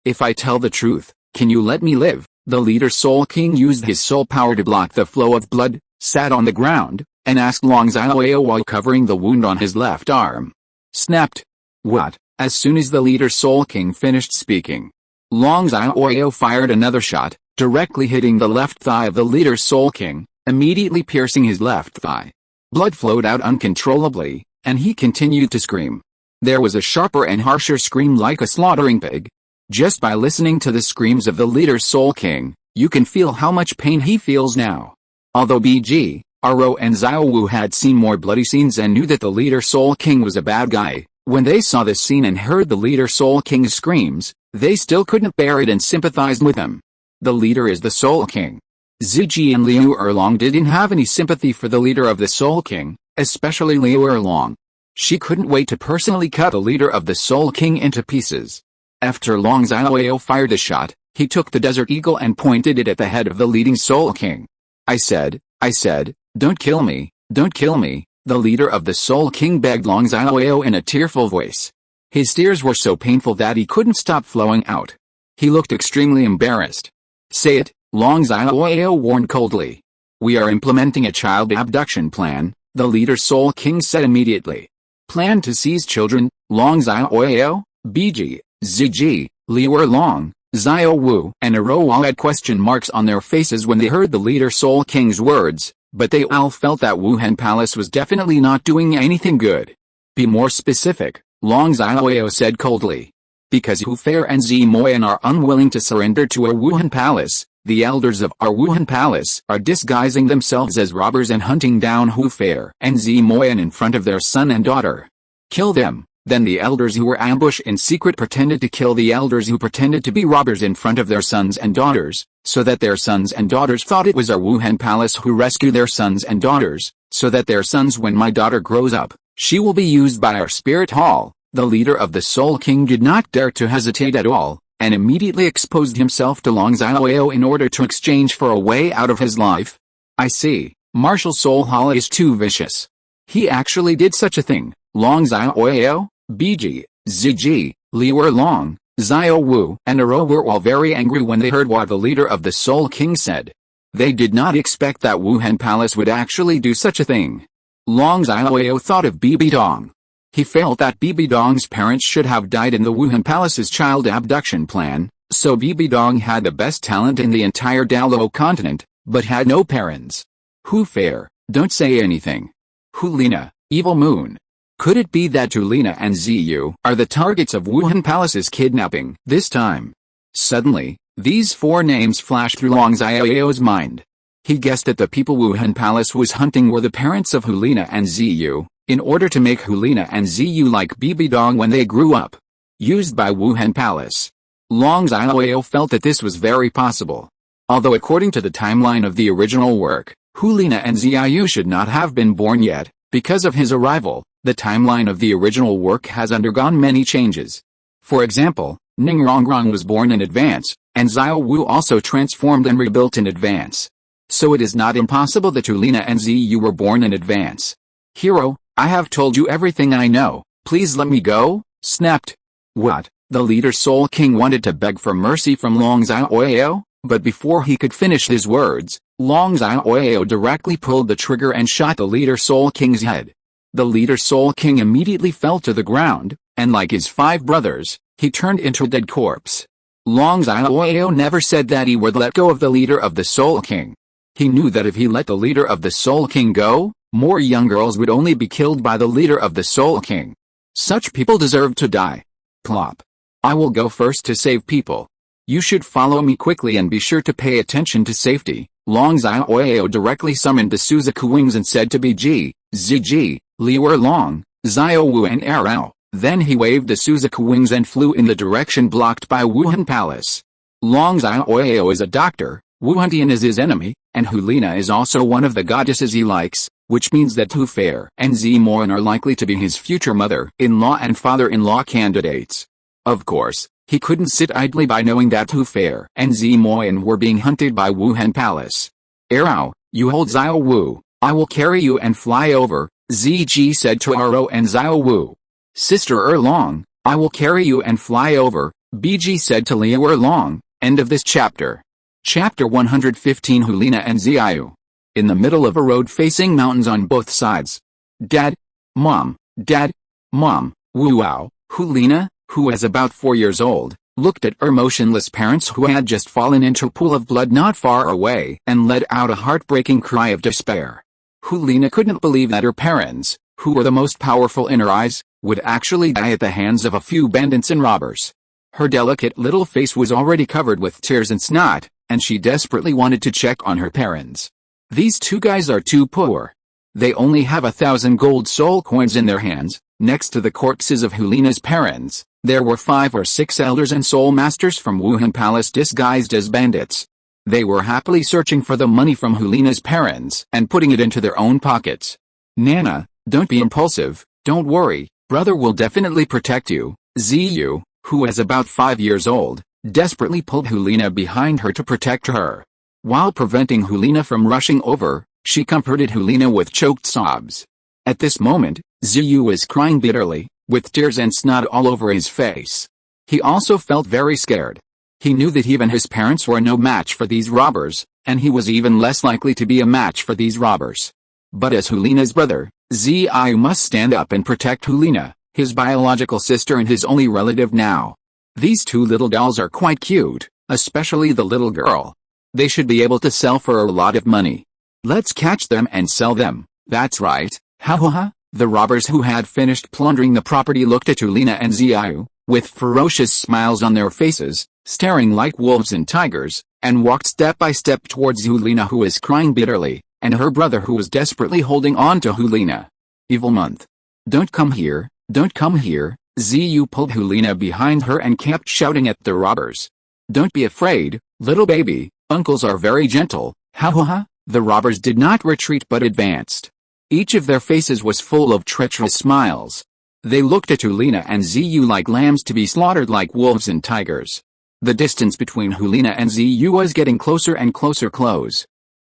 if I tell the truth, can you let me live? The leader Soul King used his soul power to block the flow of blood, sat on the ground, and asked Long Xiaoyao while covering the wound on his left arm. Snapped. What? As soon as the leader Soul King finished speaking, Long Xiaoyao fired another shot, directly hitting the left thigh of the leader Soul King, immediately piercing his left thigh. Blood flowed out uncontrollably, and he continued to scream. There was a sharper and harsher scream like a slaughtering pig. Just by listening to the screams of the leader Soul King, you can feel how much pain he feels now. Although Bg, Aro and Xiao Wu had seen more bloody scenes and knew that the leader Soul King was a bad guy, when they saw this scene and heard the leader Soul King's screams, they still couldn't bear it and sympathized with him. The leader is the Soul King. Ziji and Liu Erlong didn't have any sympathy for the leader of the Soul King, especially Liu Erlong. She couldn't wait to personally cut the leader of the Soul King into pieces. After Long Xiaoyao fired a shot, he took the Desert Eagle and pointed it at the head of the leading Soul King. I said, don't kill me, don't kill me, the leader of the Soul King begged Long Xiaoyao in a tearful voice. His tears were so painful that he couldn't stop flowing out. He looked extremely embarrassed. Say it, Long Xiaoyao warned coldly. We are implementing a child abduction plan, the leader Soul King said immediately. Plan to seize children, Long Xiaoyao, Bg, Ziji, Liu Erlong, Xiao Wu and Ero all had question marks on their faces when they heard the leader Soul King's words, but they all felt that Wuhun Palace was definitely not doing anything good. Be more specific, Long Xiaoyao said coldly. Because Hu Fair and Zi Moyan are unwilling to surrender to our Wuhun Palace, the elders of our Wuhun Palace are disguising themselves as robbers and hunting down Hu Fair and Zi Moyan in front of their son and daughter. Kill them. Then the elders who were ambushed in secret pretended to kill the elders who pretended to be robbers in front of their sons and daughters, so that their sons and daughters thought it was our Wuhun Palace who rescued their sons and daughters, so that their sons when my daughter grows up, she will be used by our spirit hall. The leader of the Soul King did not dare to hesitate at all, and immediately exposed himself to Long Xiaoyao in order to exchange for a way out of his life. I see, Marshal Soul Hall is too vicious. He actually did such a thing, Long Xiaoyao, Bg, Ziji, Liu Erlong, Xiao Wu and Ero were all very angry when they heard what the leader of the Soul King said. They did not expect that Wuhun Palace would actually do such a thing. Long Xiaoyao thought of Bibi Dong. He felt that Bibi Dong's parents should have died in the Wuhun Palace's child abduction plan, So Bibi Dong had the best talent in the entire Douluo continent, but had no parents. Who fair, don't say anything. Hulina, evil moon. Could it be that Hulina and Xiao are the targets of Wuhun Palace's kidnapping this time? Suddenly, these four names flashed through Long Xiaoyao's mind. He guessed that the people Wuhun Palace was hunting were the parents of Hulina and Xiao, in order to make Hulina and Xiao like Bibi Dong when they grew up. Used by Wuhun Palace. Long Xiaoyao felt that this was very possible. Although according to the timeline of the original work, Hulina and Xiao should not have been born yet, because of his arrival, the timeline of the original work has undergone many changes. For example, Ning Rongrong was born in advance, and Xiao Wu also transformed and rebuilt in advance. So it is not impossible that Hulina and Xiao were born in advance. Hero, I have told you everything I know, please let me go, snapped. What? The leader Soul King wanted to beg for mercy from Long Xiaoyao, but before he could finish his words, Long Xiaoyao directly pulled the trigger and shot the leader Soul King's head. The leader Soul King immediately fell to the ground, and like his 5 brothers, he turned into a dead corpse. Long Xiaoyao never said that he would let go of the leader of the Soul King. He knew that if he let the leader of the Soul King go, more young girls would only be killed by the leader of the Soul King. Such people deserve to die. Plop. I will go first to save people. You should follow me quickly and be sure to pay attention to safety. Long Xiaoyao directly summoned the Suzaku wings and said to Biji, Ziji, Liu Erlong, Xiao Wu and Erao. Then he waved the Suzaku wings and flew in the direction blocked by Wuhun Palace. Long Xiaoyao is a doctor, Wuhun Tian is his enemy, and Hulina is also one of the goddesses he likes, which means that Tu Fair and Zimoan are likely to be his future mother-in-law and father-in-law candidates. Of course, he couldn't sit idly by knowing that Tu Fair and Zimoan were being hunted by Wuhun Palace. Erao, you hold Xiao Wu, I will carry you and fly over, Ziji said to Erao and Xiao Wu. Sister Erlong, I will carry you and fly over, Biji said to Liu Erlong. End of this chapter. Chapter 115 Hulina and Xiao. In the middle of a road facing mountains on both sides. Dad, Mom, Wuao, Hulina, who was about 4 years old, looked at her motionless parents who had just fallen into a pool of blood not far away and let out a heartbreaking cry of despair. Hulina couldn't believe that her parents, who were the most powerful in her eyes, would actually die at the hands of a few bandits and robbers. Her delicate little face was already covered with tears and snot, and she desperately wanted to check on her parents. These 2 guys are too poor. They only have 1,000 gold soul coins in their hands. Next to the corpses of Hulina's parents, there were 5 or 6 elders and soul masters from Wuhun Palace disguised as bandits. They were happily searching for the money from Hulina's parents and putting it into their own pockets. Nana, don't be impulsive, don't worry, brother will definitely protect you. Ziyu, who was about 5 years old, desperately pulled Hulina behind her to protect her. While preventing Hulina from rushing over, she comforted Hulina with choked sobs. At this moment, Ziyu was crying bitterly, with tears and snot all over his face. He also felt very scared. He knew that even his parents were no match for these robbers, and he was even less likely to be a match for these robbers. But as Hulina's brother, Ziyu must stand up and protect Hulina, his biological sister and his only relative now. These 2 little dolls are quite cute, especially the little girl. They should be able to sell for a lot of money. Let's catch them and sell them, that's right, ha ha ha. The robbers who had finished plundering the property looked at Hulina and Xiao, with ferocious smiles on their faces, staring like wolves and tigers, and walked step by step towards Hulina who was crying bitterly, and her brother who was desperately holding on to Hulina. Evil month. Don't come here, Ziyu pulled Hulina behind her and kept shouting at the robbers. Don't be afraid, little baby, uncles are very gentle, ha ha ha. The robbers did not retreat but advanced. Each of their faces was full of treacherous smiles. They looked at Hulina and Ziyu like lambs to be slaughtered like wolves and tigers. The distance between Hulina and Ziyu was getting closer and closer.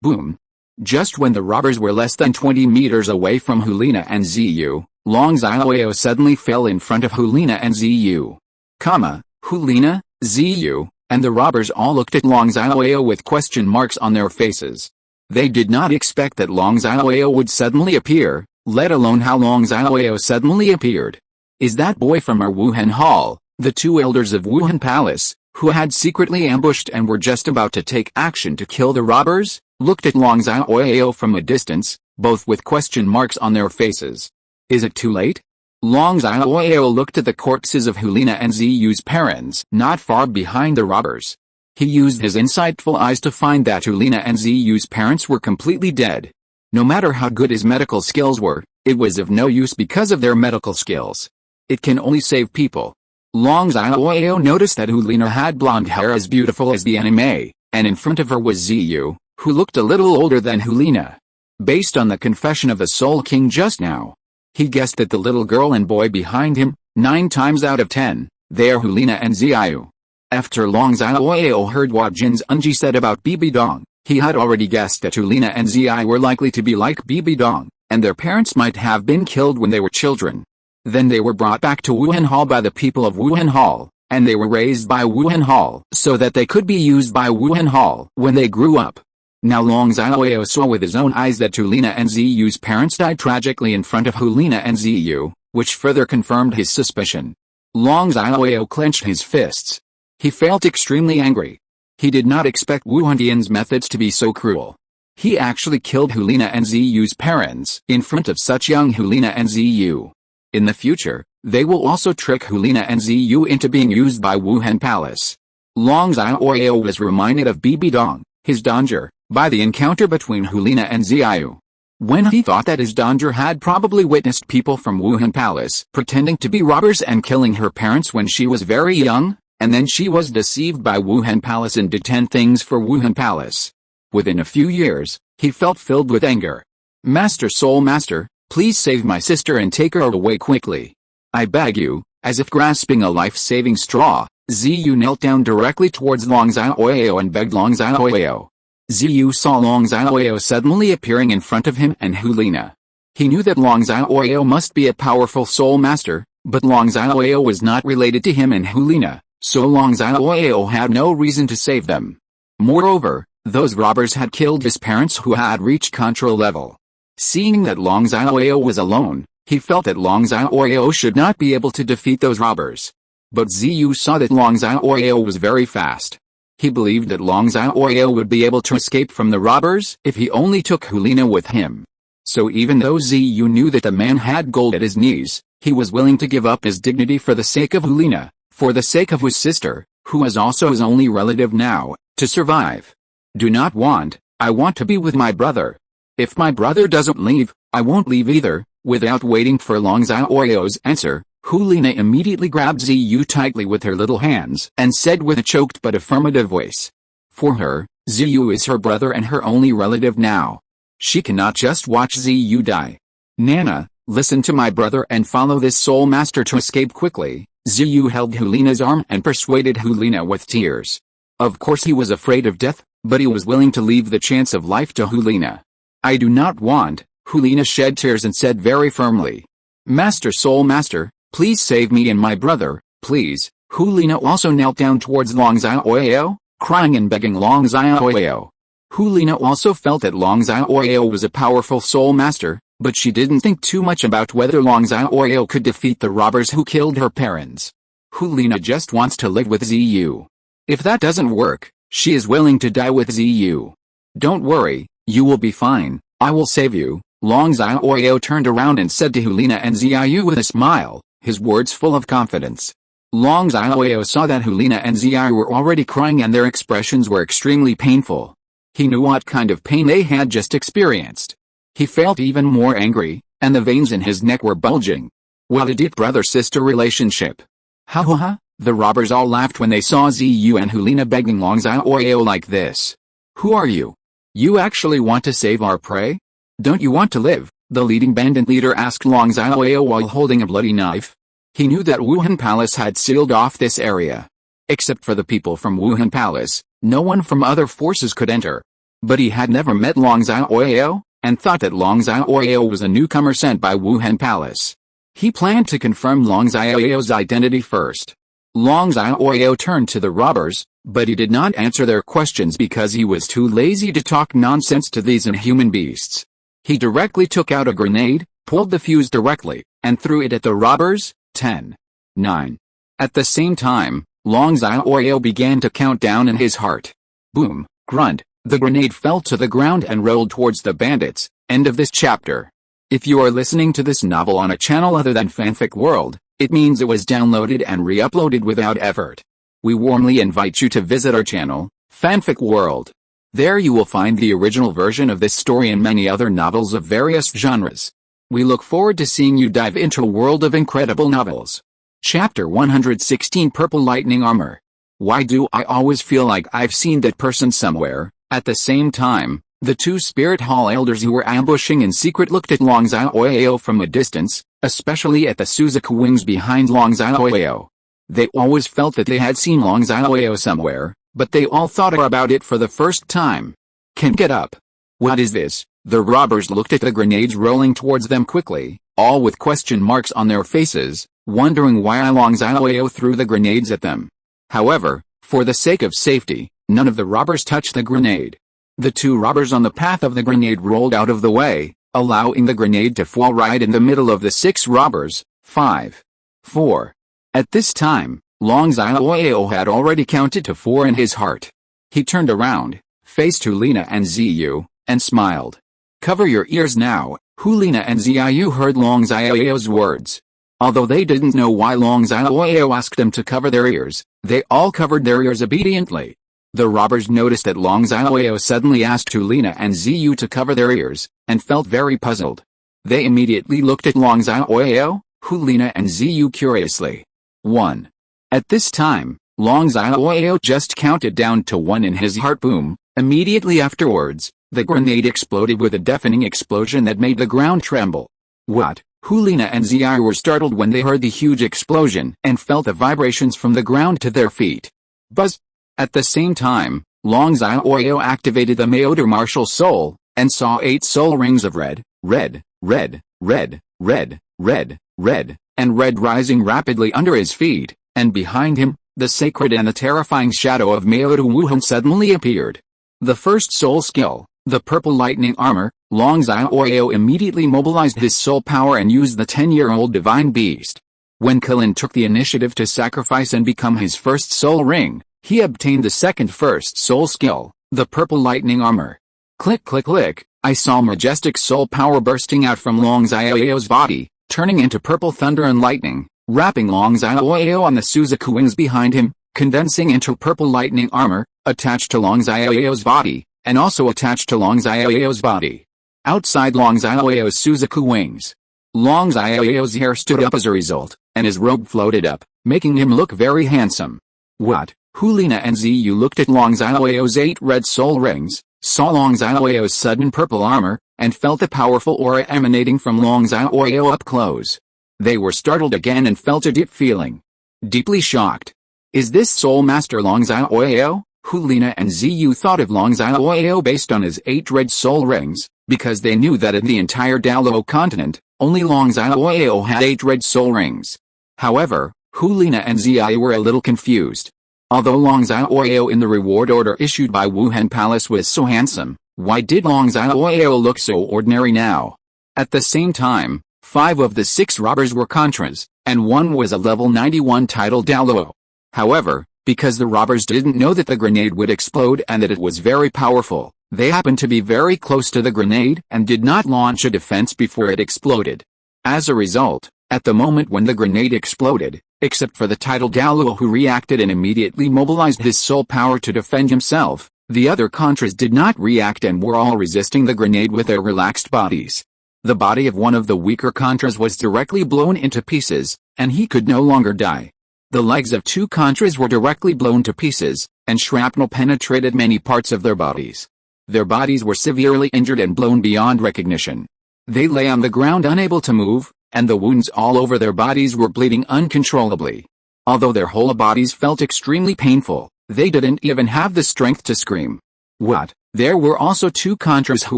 Boom. Just when the robbers were less than 20 meters away from Hulina and Ziyu, Long Xiaoyao suddenly fell in front of Hulina and Ziyu. Hulina, Ziyu, and the robbers all looked at Long Xiaoyao with question marks on their faces. They did not expect that Long Xiaoyao would suddenly appear, let alone how Long Xiaoyao suddenly appeared. Is that boy from our Wuhun Hall? The 2 elders of Wuhun Palace, who had secretly ambushed and were just about to take action to kill the robbers, looked at Long Xiaoyao from a distance, both with question marks on their faces. Is it too late? Long Xiaoyao looked at the corpses of Hulina and Ziyu's parents not far behind the robbers. He used his insightful eyes to find that Hulina and Ziyu's parents were completely dead. No matter how good his medical skills were, it was of no use because of their medical skills. It can only save people. Long Xiaoyao noticed that Hulina had blonde hair as beautiful as the anime, and in front of her was Ziyu, who looked a little older than Hulina. Based on the confession of the Soul King just now, he guessed that the little girl and boy behind him, 9 times out of 10, they are Hulina and Ziyu. After Long Xiaoyao heard what Jin's Unji said about Bibi Dong, he had already guessed that Hulina and Ziyu were likely to be like Bibi Dong, and their parents might have been killed when they were children. Then they were brought back to Wuhun Hall by the people of Wuhun Hall, and they were raised by Wuhun Hall so that they could be used by Wuhun Hall when they grew up. Now Long Xiaoyao saw with his own eyes that Hulina and Ziyu's parents died tragically in front of Hulina and Ziyu, which further confirmed his suspicion. Long Xiaoyao clenched his fists. He felt extremely angry. He did not expect Wu Hundian's methods to be so cruel. He actually killed Hulina and Ziyu's parents in front of such young Hulina and Ziyu. In the future, they will also trick Hulina and Ziyu into being used by Wuhun Palace. Long Xiaoyao was reminded of Bibi Dong, his danger, by the encounter between Hulina and Ziyu. When he thought that his danger had probably witnessed people from Wuhun Palace pretending to be robbers and killing her parents when she was very young, and then she was deceived by Wuhun Palace and did 10 things for Wuhun Palace. Within a few years, he felt filled with anger. Master Soul Master, please save my sister and take her away quickly. I beg you. As if grasping a life-saving straw, Ziyu knelt down directly towards Long Xiaoyao and begged Long Xiaoyao. Ziyu saw Long Xiaoyao suddenly appearing in front of him and Hulina. He knew that Long Xiaoyao must be a powerful soul master, but Long Xiaoyao was not related to him and Hulina, so Long Xiaoyao had no reason to save them. Moreover, those robbers had killed his parents who had reached control level. Seeing that Long Xiaoyao was alone, he felt that Long Xiaoyao should not be able to defeat those robbers. But Ziyu saw that Long Xiaoyao was very fast. He believed that Long Xiaoyao would be able to escape from the robbers if he only took Hulina with him. So even though Ziyu knew that the man had gold at his knees, he was willing to give up his dignity for the sake of Hulina, for the sake of his sister, who is also his only relative now, to survive. I want to be with my brother. If my brother doesn't leave, I won't leave either. Without waiting for Long Xiaoyao's answer, Hulina immediately grabbed Ziyu tightly with her little hands and said with a choked but affirmative voice. For her, Ziyu is her brother and her only relative now. She cannot just watch Ziyu die. Nana, listen to my brother and follow this soul master to escape quickly. Ziyu held Hulina's arm and persuaded Hulina with tears. Of course he was afraid of death, but he was willing to leave the chance of life to Hulina. I do not want. Hulina shed tears and said very firmly. Master Soul Master, please save me and my brother, please. Hulina also knelt down towards Long Xiaoyao, crying and begging Long Xiaoyao. Hulina also felt that Long Xiaoyao was a powerful soul master, but she didn't think too much about whether Long Xiaoyao could defeat the robbers who killed her parents. Hulina just wants to live with Ziyu. If that doesn't work, she is willing to die with Ziyu. Don't worry, you will be fine, I will save you. Long Xiaoyao turned around and said to Hulina and Ziyu with a smile, his words full of confidence. Long Xiaoyao saw that Hulina and Ziyu were already crying and their expressions were extremely painful. He knew what kind of pain they had just experienced. He felt even more angry, and the veins in his neck were bulging. What a deep brother-sister relationship. Ha ha ha, the robbers all laughed when they saw Ziyu and Hulina begging Long Xiaoyao like this. Who are you? You actually want to save our prey? Don't you want to live? The leading bandit leader asked Long Xiaoyao while holding a bloody knife. He knew that Wuhun Palace had sealed off this area. Except for the people from Wuhun Palace, no one from other forces could enter. But he had never met Long Xiaoyao, and thought that Long Xiaoyao was a newcomer sent by Wuhun Palace. He planned to confirm Long Xiaoyao's identity first. Long Xiaoyao turned to the robbers, but he did not answer their questions because he was too lazy to talk nonsense to these inhuman beasts. He directly took out a grenade, pulled the fuse directly, and threw it at the robbers. 10. 9. At the same time, Long Xiaoyao began to count down in his heart. Boom, grunt, the grenade fell to the ground and rolled towards the bandits. End of this chapter. If you are listening to this novel on a channel other than Fanfic World, it means it was downloaded and re-uploaded without effort. We warmly invite you to visit our channel, Fanfic World. There you will find the original version of this story and many other novels of various genres. We look forward to seeing you dive into a world of incredible novels. Chapter 116 Purple Lightning Armor. Why do I always feel like I've seen that person somewhere? At the same time, the two Spirit Hall elders who were ambushing in secret looked at Long Xiaoyao from a distance, especially at the Suzaku wings behind Long Xiaoyao. They always felt that they had seen Long Xiaoyao somewhere, but they all thought about it for the first time. Can't get up. What is this? The robbers looked at the grenades rolling towards them quickly, all with question marks on their faces, wondering why Long Xiaoyao threw the grenades at them. However, for the sake of safety, none of the robbers touched the grenade. The two robbers on the path of the grenade rolled out of the way, allowing the grenade to fall right in the middle of the 6 robbers. 5. 4. At this time, Long Xiaoyao had already counted to 4 in his heart. He turned around, faced Hulina and Ziyu, and smiled. Cover your ears now. Hulina and Ziyu heard Long Xiaoyao's words. Although they didn't know why Long Xiaoyao asked them to cover their ears, they all covered their ears obediently. The robbers noticed that Long Xiaoyao suddenly asked Hulina and Ziyu to cover their ears, and felt very puzzled. They immediately looked at Long Xiaoyao, Hulina and Ziyu curiously. 1. At this time, Long Xiaoyao just counted down to 1 in his heart. Boom. Immediately afterwards, the grenade exploded with a deafening explosion that made the ground tremble. What? Hulina and Ziyu were startled when they heard the huge explosion and felt the vibrations from the ground to their feet. Buzz! At the same time, Long Xiaoyao activated the Maoder Martial Soul, and saw 8 soul rings of red, red, red, red, red, red, red, and red rising rapidly under his feet, and behind him, the sacred and the terrifying shadow of Maoder Wuhun suddenly appeared. The first soul skill, the Purple Lightning Armor. Long Xiaoyao immediately mobilized his soul power and used the 10-year-old Divine Beast. When Kalin took the initiative to sacrifice and become his first soul ring, he obtained the second first soul skill, the Purple Lightning Armor. Click click click, I saw majestic soul power bursting out from Long Xiaoyao's body, turning into purple thunder and lightning, wrapping Long Xiaoyao on the Suzaku wings behind him, condensing into Purple Lightning Armor, attached to Long Xiaoyao's body, and also attached to Long Xiaoyao's body. Outside Long Xiaoyao's Suzaku wings, Long Xiaoyao's hair stood up as a result, and his robe floated up, making him look very handsome. What? Hulina and Ziyu looked at Long Xiaoyao's 8 red soul rings, saw Long Xiaoyao's sudden purple armor, and felt the powerful aura emanating from Long Xiaoyao up close. They were startled again and felt a deep feeling. Deeply shocked. Is this Soul Master Long Xiaoyao? Hulina and Ziyu thought of Long Xiaoyao based on his 8 red soul rings, because they knew that in the entire Douluo continent, only Long Xiaoyao had 8 red soul rings. However, Hulina and Ziyu were a little confused. Although Long Xiaoyao in the reward order issued by Wuhun Palace was so handsome, why did Long Xiaoyao look so ordinary now? At the same time, 5 of the 6 robbers were Contras, and 1 was a level 91 title Douluo. However, because the robbers didn't know that the grenade would explode and that it was very powerful, they happened to be very close to the grenade and did not launch a defense before it exploded. As a result, at the moment when the grenade exploded, except for the title Douluo who reacted and immediately mobilized his soul power to defend himself, the other Contras did not react and were all resisting the grenade with their relaxed bodies. The body of one of the weaker Contras was directly blown into pieces, and he could no longer die. The legs of 2 Contras were directly blown to pieces, and shrapnel penetrated many parts of their bodies. Their bodies were severely injured and blown beyond recognition. They lay on the ground unable to move, and the wounds all over their bodies were bleeding uncontrollably. Although their whole bodies felt extremely painful, they didn't even have the strength to scream. What? There were also 2 Contras who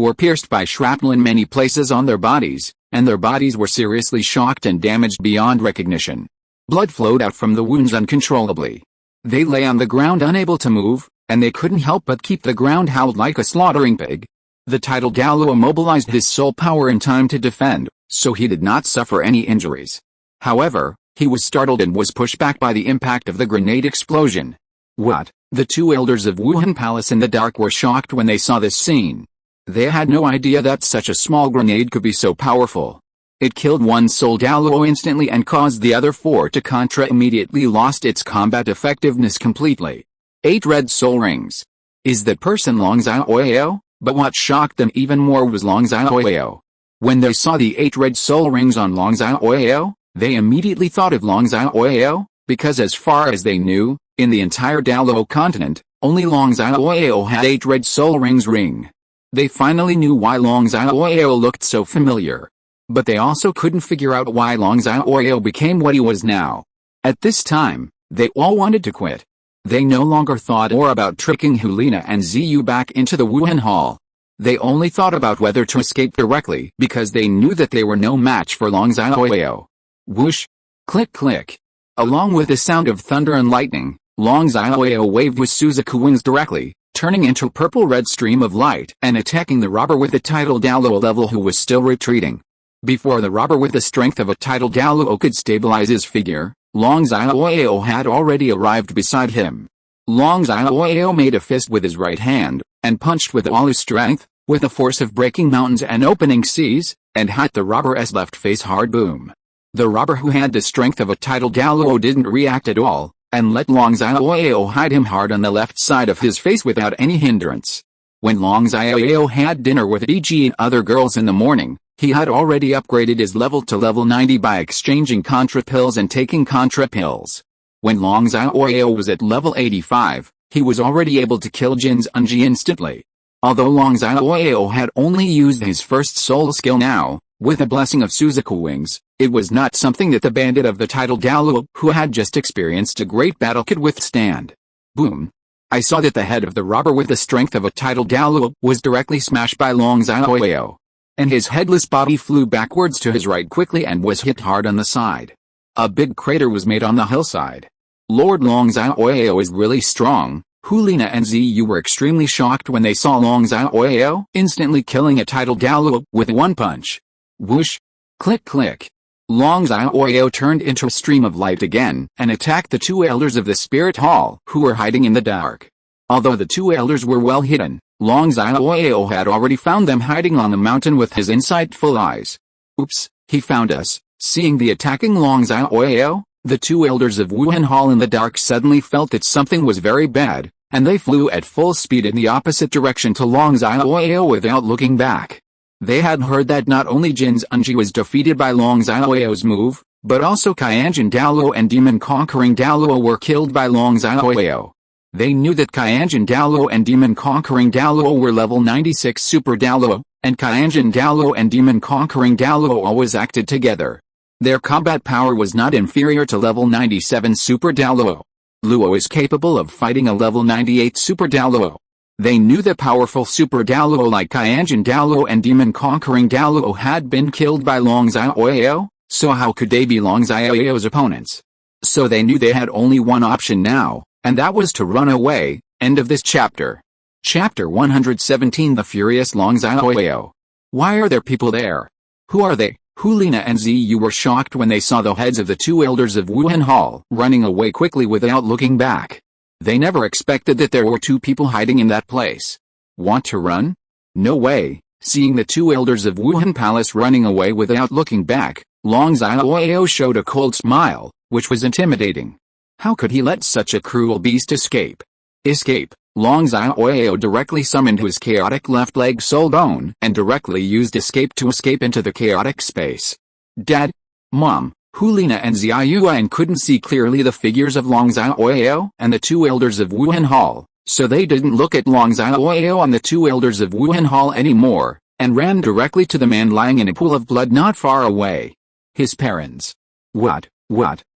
were pierced by shrapnel in many places on their bodies, and their bodies were seriously shocked and damaged beyond recognition. Blood flowed out from the wounds uncontrollably. They lay on the ground unable to move, and they couldn't help but keep the ground howled like a slaughtering pig. The title Douluo mobilized his soul power in time to defend, so he did not suffer any injuries. However, He was startled and was pushed back by the impact of the grenade explosion. What? The two elders of Wuhun Palace in the dark were shocked when they saw this scene. They had no idea that such a small grenade could be so powerful. It killed one soul Douluo instantly and caused the other four to contra immediately lost its combat effectiveness completely. 8 red soul rings. Is that person Long Xiaoyao? But what shocked them even more was Long Xiaoyao. When they saw the 8 red soul rings on Long Xiaoyao, they immediately thought of Long Xiaoyao, because as far as they knew, in the entire Douluo continent, only Long Xiaoyao had 8 red soul rings ring. They finally knew why Long Xiaoyao looked so familiar. But they also couldn't figure out why Long Xiaoyao became what he was now. At this time, they all wanted to quit. They no longer thought more about tricking Yuena and Xiu back into the Wuhun Hall. They only thought about whether to escape directly because they knew that they were no match for Long Xiaoyao. Whoosh! Click click! Along with the sound of thunder and lightning, Long Xiaoyao waved with Suzaku wings directly, turning into a purple-red stream of light and attacking the robber with the title Douluo level who was still retreating. Before the robber with the strength of a title Douluo could stabilize his figure, Long Xiaoyao had already arrived beside him. Long Xiaoyao made a fist with his right hand, and punched with all his strength, with the force of breaking mountains and opening seas, and hit the robber's left face hard. Boom. The robber who had the strength of a title Douluo didn't react at all, and let Long Xiaoyao hit him hard on the left side of his face without any hindrance. When Long Xiaoyao had dinner with DG and other girls in the morning, he had already upgraded his level to level 90 by exchanging contra pills and taking contra pills. When Long Xiaoyao was at level 85, he was already able to kill Jin's Unji instantly. Although Long Xiaoyao had only used his first soul skill now, with a blessing of Suzaku wings, it was not something that the bandit of the title Douluo who had just experienced a great battle could withstand. Boom. I saw that the head of the robber with the strength of a title Douluo was directly smashed by Long Xiaoyao. And his headless body flew backwards to his right quickly and was hit hard on the side. A big crater was made on the hillside. Lord Long Xiaoyao is really strong. Yuena and Xiu were extremely shocked when they saw Long Xiaoyao instantly killing a title Douluo with one punch. Whoosh! Click click! Long Xiaoyao turned into a stream of light again and attacked the two elders of the Spirit Hall who were hiding in the dark. Although the two elders were well hidden, Long Xiaoyao had already found them hiding on the mountain with his insightful eyes. Oops, he found us. Seeing the attacking Long Xiaoyao, the two elders of Wuhun Hall in the dark suddenly felt that something was very bad, and they flew at full speed in the opposite direction to Long Xiaoyao without looking back. They had heard that not only Jin's Unji was defeated by Long Xiaoyao's move, but also Qianjin Douluo and Demon Conquering Douluo were killed by Long Xiaoyao. They knew that Qianjin Douluo and Demon Conquering Douluo were level 96 Super Douluo, and Qianjin Douluo and Demon Conquering Douluo always acted together. Their combat power was not inferior to level 97 Super Douluo. Luo is capable of fighting a level 98 Super Douluo. They knew the powerful Super Douluo like Qianjin Douluo and Demon Conquering Douluo had been killed by Long Xiaoyao, so how could they be Long Xiaoyao's opponents? So they knew they had only one option now, and that was to run away. End of this chapter. Chapter 117 The Furious Long Xiaoyao. Why are there people there? Who are they? Yuena and Xiu were shocked when they saw the heads of the two elders of Wuhun Hall running away quickly without looking back. They never expected that there were two people hiding in that place. Want to run? No way. Seeing the two elders of Wuhun Palace running away without looking back, Long Xiaoyao showed a cold smile, which was intimidating. How could he let such a cruel beast escape? Escape. Long Xiaoyao directly summoned his chaotic left leg soul bone and directly used escape to escape into the chaotic space. Dad? Mom? Yuena and Xiaoyao couldn't see clearly the figures of Long Xiaoyao and the two elders of Wuhun Hall, so they didn't look at Long Xiaoyao and the two elders of Wuhun Hall anymore, and ran directly to the man lying in a pool of blood not far away. His parents. What?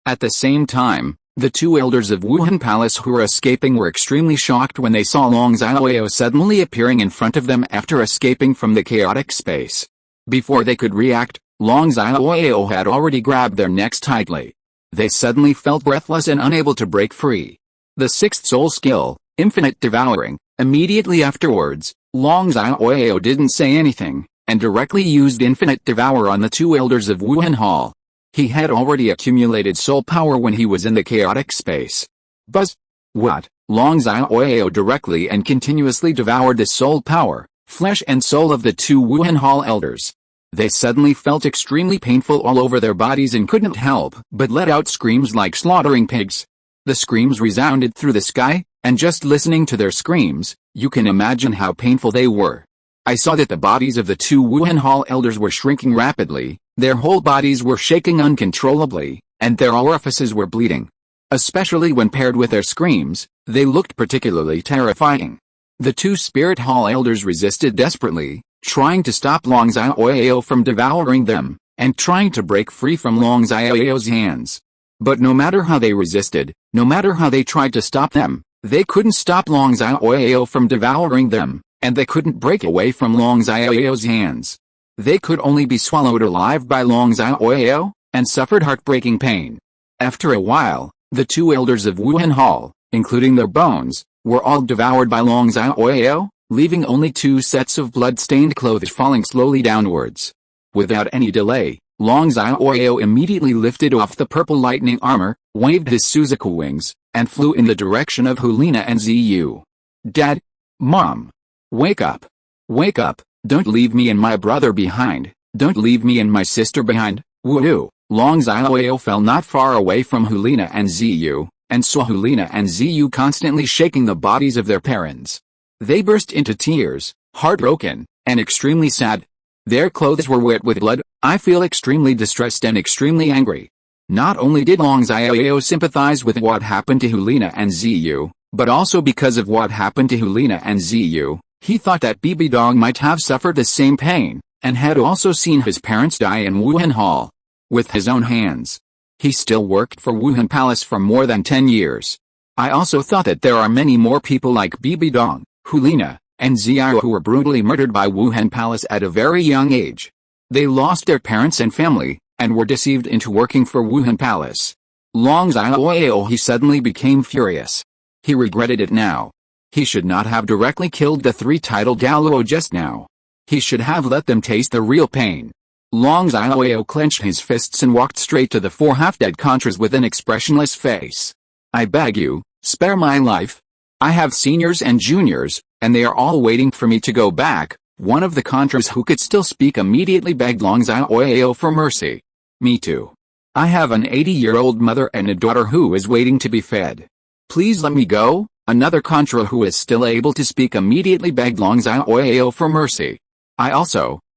At the same time, the two elders of Wuhun Palace who were escaping were extremely shocked when they saw Long Xiaoyao suddenly appearing in front of them after escaping from the chaotic space. Before they could react, Long Xiaoyao had already grabbed their necks tightly. They suddenly felt breathless and unable to break free. The sixth soul skill, Infinite Devouring. Immediately afterwards, Long Xiaoyao didn't say anything, and directly used Infinite Devour on the two elders of Wuhun Hall. He had already accumulated soul power when he was in the chaotic space. Buzz! What? Long Xiaoyao directly and continuously devoured the soul power, flesh and soul of the two Wuhun Hall elders. They suddenly felt extremely painful all over their bodies and couldn't help but let out screams like slaughtering pigs. The screams resounded through the sky, and just listening to their screams, you can imagine how painful they were. I saw that the bodies of the two Wuhun Hall elders were shrinking rapidly, their whole bodies were shaking uncontrollably, and their orifices were bleeding. Especially when paired with their screams, they looked particularly terrifying. The two Spirit Hall elders resisted desperately, trying to stop Long Xiaoyao from devouring them, and trying to break free from Long Xiaoyao's hands. But no matter how they resisted, no matter how they tried to stop them, they couldn't stop Long Xiaoyao from devouring them, and they couldn't break away from Long Xiaoyao's hands. They could only be swallowed alive by Long Xiaoyao, and suffered heartbreaking pain. After a while, the two elders of Wuhun Hall, including their bones, were all devoured by Long Xiaoyao, leaving only two sets of blood-stained clothes falling slowly downwards. Without any delay, Long Xiaoyao immediately lifted off the purple lightning armor, waved his Suzuki wings, and flew in the direction of Hulina and Ziyu. Dad! Mom! Wake up! Wake up! Don't leave me and my brother behind! Don't leave me and my sister behind! Woo! Long Xiaoyao fell not far away from Hulina and Ziyu, and saw Hulina and Ziyu constantly shaking the bodies of their parents. They burst into tears, heartbroken, and extremely sad. Their clothes were wet with blood. I feel extremely distressed and extremely angry. Not only did Long Xiaoyao sympathize with what happened to Hulina and Ziyu, but also because of what happened to Hulina and Ziyu, he thought that Bibi Dong might have suffered the same pain, and had also seen his parents die in Wuhun Hall. With his own hands. He still worked for Wuhun Palace for more than 10 years. I also thought that there are many more people like Bibi Dong, Hulina, and Xiao who were brutally murdered by Wuhun Palace at a very young age. They lost their parents and family, and were deceived into working for Wuhun Palace. Long Xiaoyao he suddenly became furious. He regretted it now. He should not have directly killed the three-titled Douluo just now. He should have let them taste the real pain. Long Xiaoyao clenched his fists and walked straight to the four half-dead contras with an expressionless face. I beg you, spare my life. I have seniors and juniors, and they are all waiting for me to go back. One of the contras who could still speak immediately begged Long Xiaoyao for mercy. Me too. I have an 80-year-old mother and a daughter who is waiting to be fed. Please let me go. Another contra who is still able to speak immediately begged Long Xiaoyao for mercy.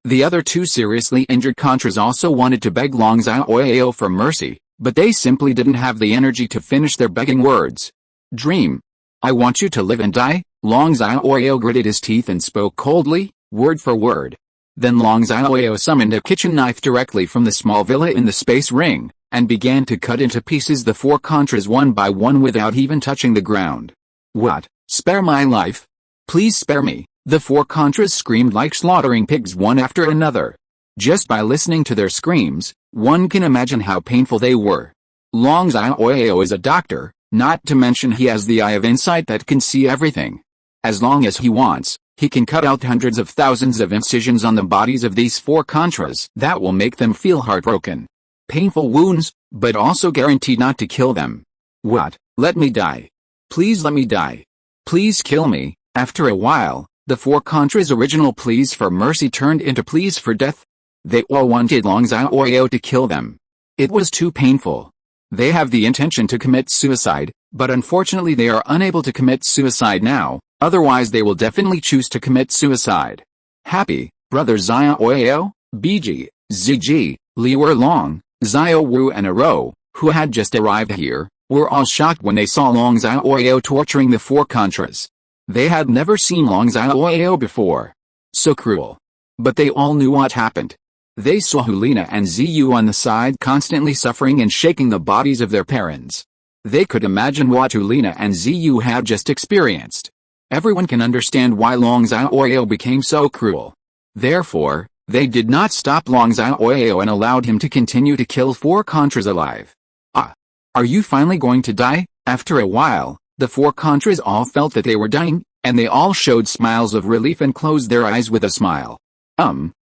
The other two seriously injured contras also wanted to beg Long Xiaoyao for mercy, but they simply didn't have the energy to finish their begging words. Dream. I want you to live and die. Long Xiaoyao gritted his teeth and spoke coldly, word for word. Then Long Xiaoyao summoned a kitchen knife directly from the small villa in the space ring, and began to cut into pieces the four contras one by one without even touching the ground. What? Spare my life? Please spare me. The four contras screamed like slaughtering pigs one after another. Just by listening to their screams, one can imagine how painful they were. Long Xiaoyao is a doctor, not to mention he has the eye of insight that can see everything. As long as he wants, he can cut out hundreds of thousands of incisions on the bodies of these four contras that will make them feel heartbroken. Painful wounds, but also guaranteed not to kill them. What? Let me die. Please let me die. Please kill me. After a while, the four contras' original pleas for mercy turned into pleas for death. They all wanted Long Xiaoyao to kill them. It was too painful. They have the intention to commit suicide, but unfortunately they are unable to commit suicide now, otherwise they will definitely choose to commit suicide. Happy, brother Xiaoyao, Biji, Ziji, Liu Long, Xiao Wu and Aro, who had just arrived here, were all shocked when they saw Long Xiaoyao torturing the four contras. They had never seen Long Xiaoyao before. So cruel. But they all knew what happened. They saw Hulina and Ziyu on the side constantly suffering and shaking the bodies of their parents. They could imagine what Hulina and Ziyu had just experienced. Everyone can understand why Long Xiaoyao became so cruel. Therefore, they did not stop Long Xiaoyao and allowed him to continue to kill four contras alive. Ah! Are you finally going to die? After a while, the four contras all felt that they were dying, and they all showed smiles of relief and closed their eyes with a smile.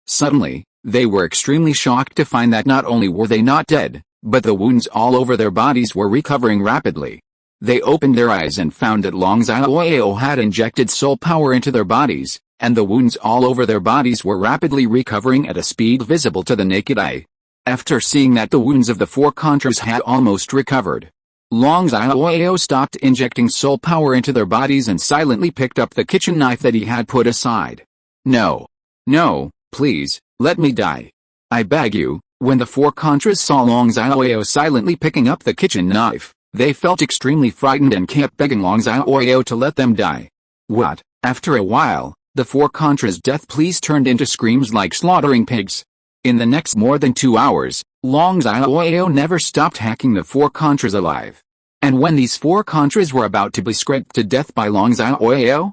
Suddenly, They were extremely shocked to find that not only were they not dead, but the wounds all over their bodies were recovering rapidly. They opened their eyes and found that Long Xiaoyao had injected soul power into their bodies, and the wounds all over their bodies were rapidly recovering at a speed visible to the naked eye. After seeing that the wounds of the four contras had almost recovered, Long Xiaoyao stopped injecting soul power into their bodies and silently picked up the kitchen knife that he had put aside. No. No, please, let me die. I beg you. When the four contras saw Long Xiaoyao silently picking up the kitchen knife, they felt extremely frightened and kept begging Long Xiaoyao to let them die. What? After a while, the four contras' death pleas turned into screams like slaughtering pigs. In the next more than 2 hours, Long Xiaoyao never stopped hacking the four contras alive. And when these four contras were about to be scraped to death by Long Xiaoyao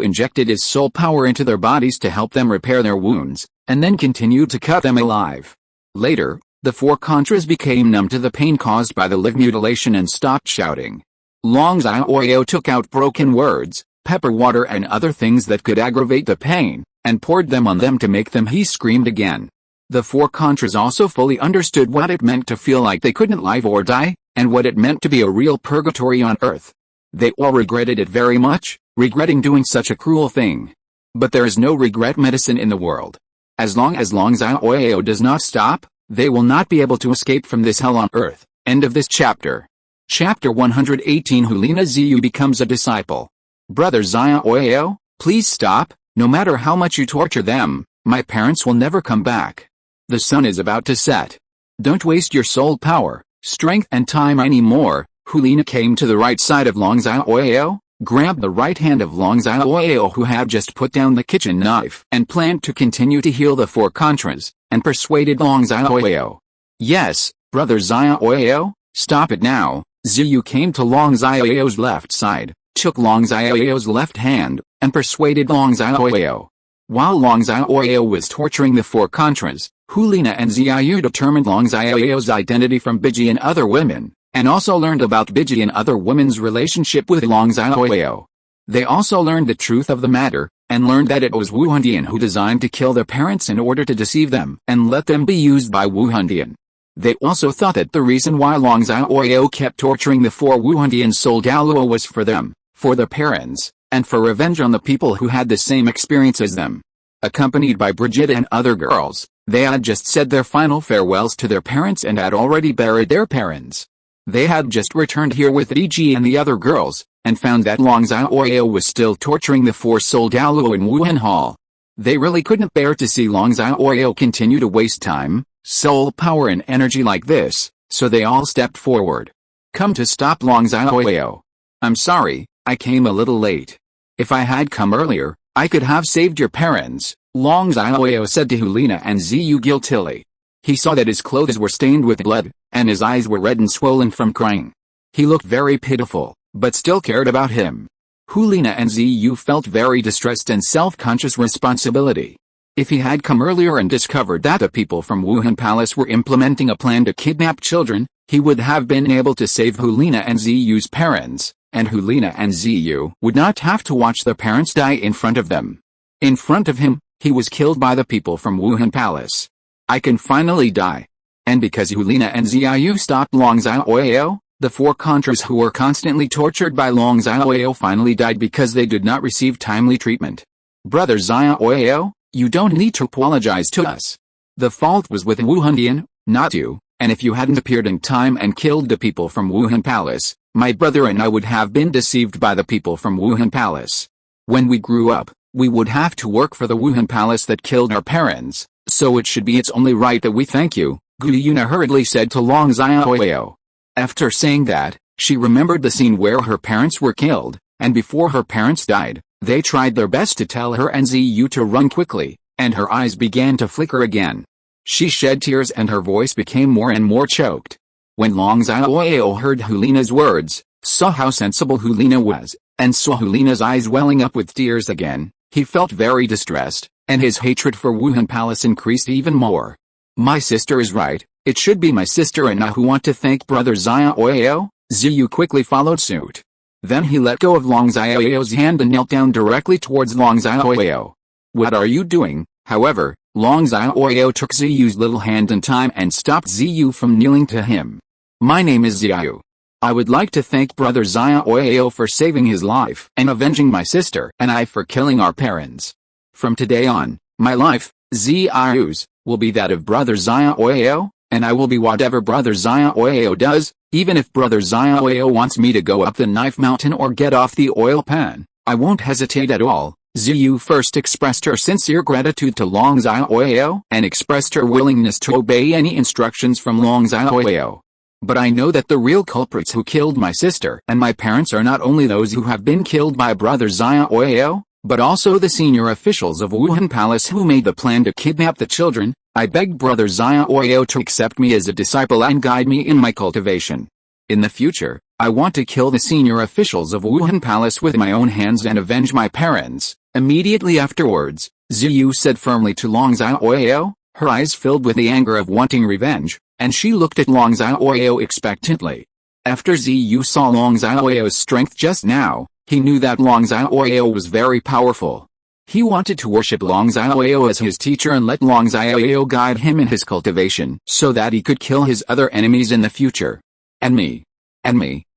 injected his soul power into their bodies to help them repair their wounds, and then continued to cut them alive. Later, the four contras became numb to the pain caused by the live mutilation and stopped shouting. Long Xiaoyao took out broken words, pepper water and other things that could aggravate the pain, and poured them on them to make them he screamed again. The four contras also fully understood what it meant to feel like they couldn't live or die, and what it meant to be a real purgatory on earth. They all regretted it very much, regretting doing such a cruel thing. But there is no regret medicine in the world. As long as Long Xiaoyao does not stop, they will not be able to escape from this hell on earth. End of this chapter. Chapter 118 Hulina Ziyu becomes a disciple. Brother Xiaoyao, please stop. No matter how much you torture them, my parents will never come back. The sun is about to set. Don't waste your soul power, strength and time anymore. Hulina came to the right side of Long Xiaoyao, grabbed the right hand of Long Xiaoyao who had just put down the kitchen knife and planned to continue to heal the four contras, and persuaded Long Xiaoyao. Yes, brother Xiaoyao, stop it now. Ziyu came to Long Xiaoyao's left side, took Long Xiaoyao's left hand, and persuaded Long Xiaoyao. While Long Xiaoyao was torturing the four contras, Hulina and Xiaoyu determined Long Xiaoyao's identity from Bibi and other women, and also learned about Bibi and other women's relationship with Long Xiaoyao. They also learned the truth of the matter, and learned that it was Wuhun Hall who designed to kill their parents in order to deceive them and let them be used by Wuhun Hall. They also thought that the reason why Long Xiaoyao kept torturing the four Wuhun Hall soul Douluo was for them, for their parents, and for revenge on the people who had the same experience as them. Accompanied by Brigitte and other girls, they had just said their final farewells to their parents and had already buried their parents. They had just returned here with Eg and the other girls, and found that Long Xiaoyao was still torturing the four soul Douluo in Wuhun Hall. They really couldn't bear to see Long Xiaoyao continue to waste time, soul power and energy like this, so they all stepped forward. Come to stop Long Xiaoyao. I'm sorry, I came a little late. If I had come earlier, I could have saved your parents, Long Xiaoyao said to Hulina and Ziyu guiltily. He saw that his clothes were stained with blood, and his eyes were red and swollen from crying. He looked very pitiful, but still cared about him. Hulina and Ziyu felt very distressed and self-conscious responsibility. If he had come earlier and discovered that the people from Wuhun Palace were implementing a plan to kidnap children, he would have been able to save Hulina and Ziyu's parents, and Hulina and Ziyu would not have to watch their parents die in front of them. In front of him, he was killed by the people from Wuhun Palace. I can finally die. And because Hulina and Xiaoyu stopped Long Xiaoyao, the four contras who were constantly tortured by Long Xiaoyao finally died because they did not receive timely treatment. Brother Xiaoyao, you don't need to apologize to us. The fault was with Wuhun Hall, not you, and if you hadn't appeared in time and killed the people from Wuhun Palace, my brother and I would have been deceived by the people from Wuhun Palace. When we grew up, we would have to work for the Wuhun Palace that killed our parents, so it should be its only right that we thank you, Yuena hurriedly said to Long Xiaoyao. After saying that, she remembered the scene where her parents were killed, and before her parents died, they tried their best to tell her and Ziyu to run quickly, and her eyes began to flicker again. She shed tears and her voice became more and more choked. When Long Xiaoyao heard Hulina's words, saw how sensible Hulina was, and saw Hulina's eyes welling up with tears again, he felt very distressed, and his hatred for Wuhun Palace increased even more. My sister is right, it should be my sister and I who want to thank brother Xiaoyao. Ziyu quickly followed suit. Then he let go of Long Xiaoyao's hand and knelt down directly towards Long Xiaoyao. What are you doing? However, Long Xiaoyao took Ziyu's little hand in time and stopped Ziyu from kneeling to him. My name is Xiao. I would like to thank Brother Xiaoyao for saving his life and avenging my sister and I for killing our parents. From today on, my life, Xiao's, will be that of Brother Xiaoyao, and I will be whatever Brother Xiaoyao does, even if Brother Xiaoyao wants me to go up the knife mountain or get off the oil pan, I won't hesitate at all. Ziyu first expressed her sincere gratitude to Long Xiaoyao and expressed her willingness to obey any instructions from Long Xiaoyao. But I know that the real culprits who killed my sister and my parents are not only those who have been killed by Brother Xiaoyao, but also the senior officials of Wuhun Palace who made the plan to kidnap the children. I beg Brother Xiaoyao to accept me as a disciple and guide me in my cultivation. In the future, I want to kill the senior officials of Wuhun Palace with my own hands and avenge my parents. Immediately afterwards, Ziyu said firmly to Long Xiaoyao, her eyes filled with the anger of wanting revenge, and she looked at Long Xiaoyao expectantly. After Ziyu saw Long Xiaoyao's strength just now, he knew that Long Xiaoyao was very powerful. He wanted to worship Long Xiaoyao as his teacher and let Long Xiaoyao guide him in his cultivation so that he could kill his other enemies in the future. And me,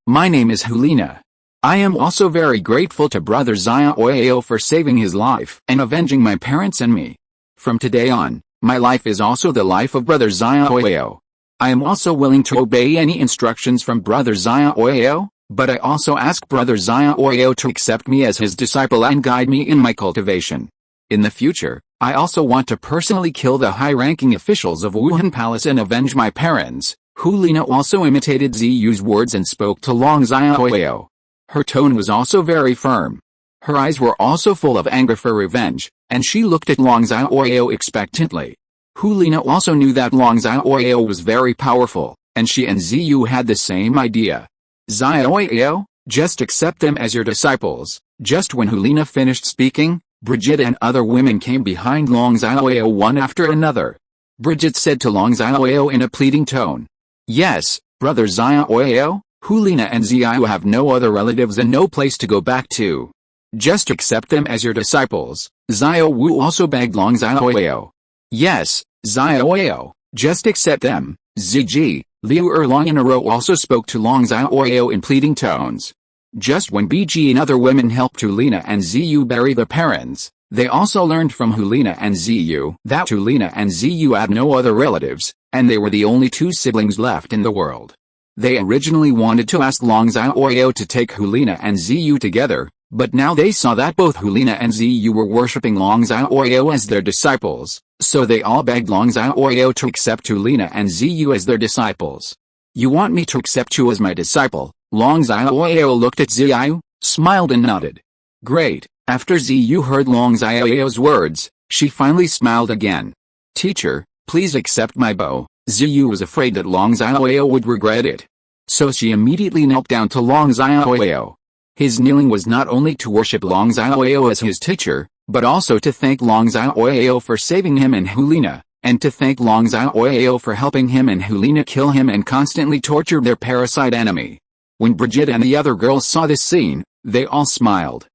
my name is Hulina. I am also very grateful to Brother Xiaoyao for saving his life and avenging my parents and me. From today on, my life is also the life of Brother Xiaoyao. I am also willing to obey any instructions from Brother Xiaoyao, but I also ask Brother Xiaoyao to accept me as his disciple and guide me in my cultivation. In the future, I also want to personally kill the high-ranking officials of Wuhun Palace and avenge my parents. Hulina also imitated Ziyu's words and spoke to Long Xiaoyao. Her tone was also very firm. Her eyes were also full of anger for revenge, and she looked at Long Xiaoyao expectantly. Hulina also knew that Long Xiaoyao was very powerful, and she and Ziyu had the same idea. Xiaoyao, just accept them as your disciples. Just when Hulina finished speaking, Brigitte and other women came behind Long Xiaoyao one after another. Brigitte said to Long Xiaoyao in a pleading tone, "Yes, Brother Xiaoyao, Hulina and Xiao have no other relatives and no place to go back to. Just accept them as your disciples." Xiao Wu also begged Long Xiaoyao. "Yes, Xiaoyao, just accept them." Ziji, Liu Erlong and Ero also spoke to Long Xiaoyao in pleading tones. Just when Biji and other women helped Hulina and Ziyu bury their parents, they also learned from Hulina and Ziyu that Hulina and Ziyu had no other relatives, and they were the only two siblings left in the world. They originally wanted to ask Long Xiaoyao to take Hulina and Ziyu together, but now they saw that both Hulina and Ziyu were worshipping Long Xiaoyao as their disciples, so they all begged Long Xiaoyao to accept Hulina and Ziyu as their disciples. "You want me to accept you as my disciple?" Long Xiaoyao looked at Ziyu, smiled and nodded. "Great." After Ziyu heard Long Xiaoyao's words, she finally smiled again. "Teacher, please accept my bow." Ziyu was afraid that Long Xiaoyao would regret it. So she immediately knelt down to Long Xiaoyao. His kneeling was not only to worship Long Xiaoyao as his teacher, but also to thank Long Xiaoyao for saving him and Hulina, and to thank Long Xiaoyao for helping him and Hulina kill him and constantly torture their parasite enemy. When Brigitte and the other girls saw this scene, they all smiled.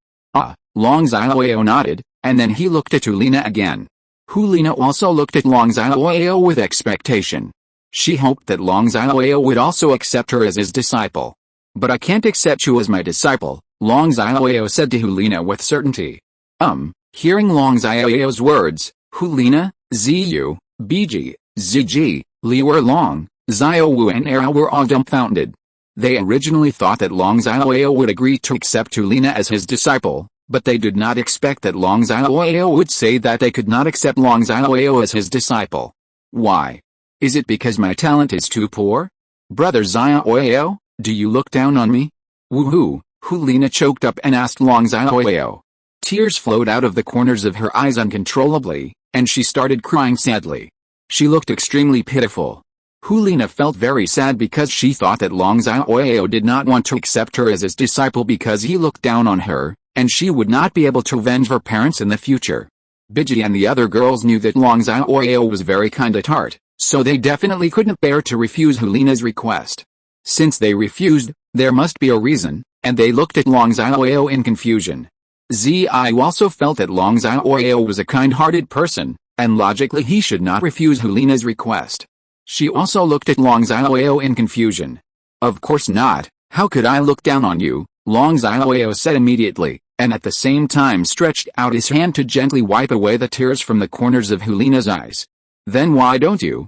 Long Xiaoyao nodded, and then he looked at Hulina again. Hulina also looked at Long Xiaoyao with expectation. She hoped that Long Xiaoyao would also accept her as his disciple. "But I can't accept you as my disciple," Long Xiaoyao said to Hulina with certainty. Hearing Long Xiaoyao's words, Hulina, Ziyu, Biji, Ziji, Liu Erlong, Xiao Wu and Ero were all dumbfounded. They originally thought that Long Xiaoyao would agree to accept Hulina as his disciple, but they did not expect that Long Xiaoyao would say that they could not accept Long Xiaoyao as his disciple. Why? Is it because my talent is too poor? Brother Xiaoyao, do you look down on me? Woohoo! Hulina choked up and asked Long Xiaoyao. Tears flowed out of the corners of her eyes uncontrollably, and she started crying sadly. She looked extremely pitiful. Hulina felt very sad because she thought that Long Xiaoyao did not want to accept her as his disciple because he looked down on her, and she would not be able to avenge her parents in the future. Biji and the other girls knew that Long Xiaoyao was very kind at heart, so they definitely couldn't bear to refuse Hulina's request. Since they refused, there must be a reason, and they looked at Long Xiaoyao in confusion. Ziyu also felt that Long Xiaoyao was a kind-hearted person, and logically he should not refuse Hulina's request. She also looked at Long Xiaoyao in confusion. Of course not, how could I look down on you, Long Xiaoyao said immediately, and at the same time stretched out his hand to gently wipe away the tears from the corners of Hulina's eyes. Then why don't you,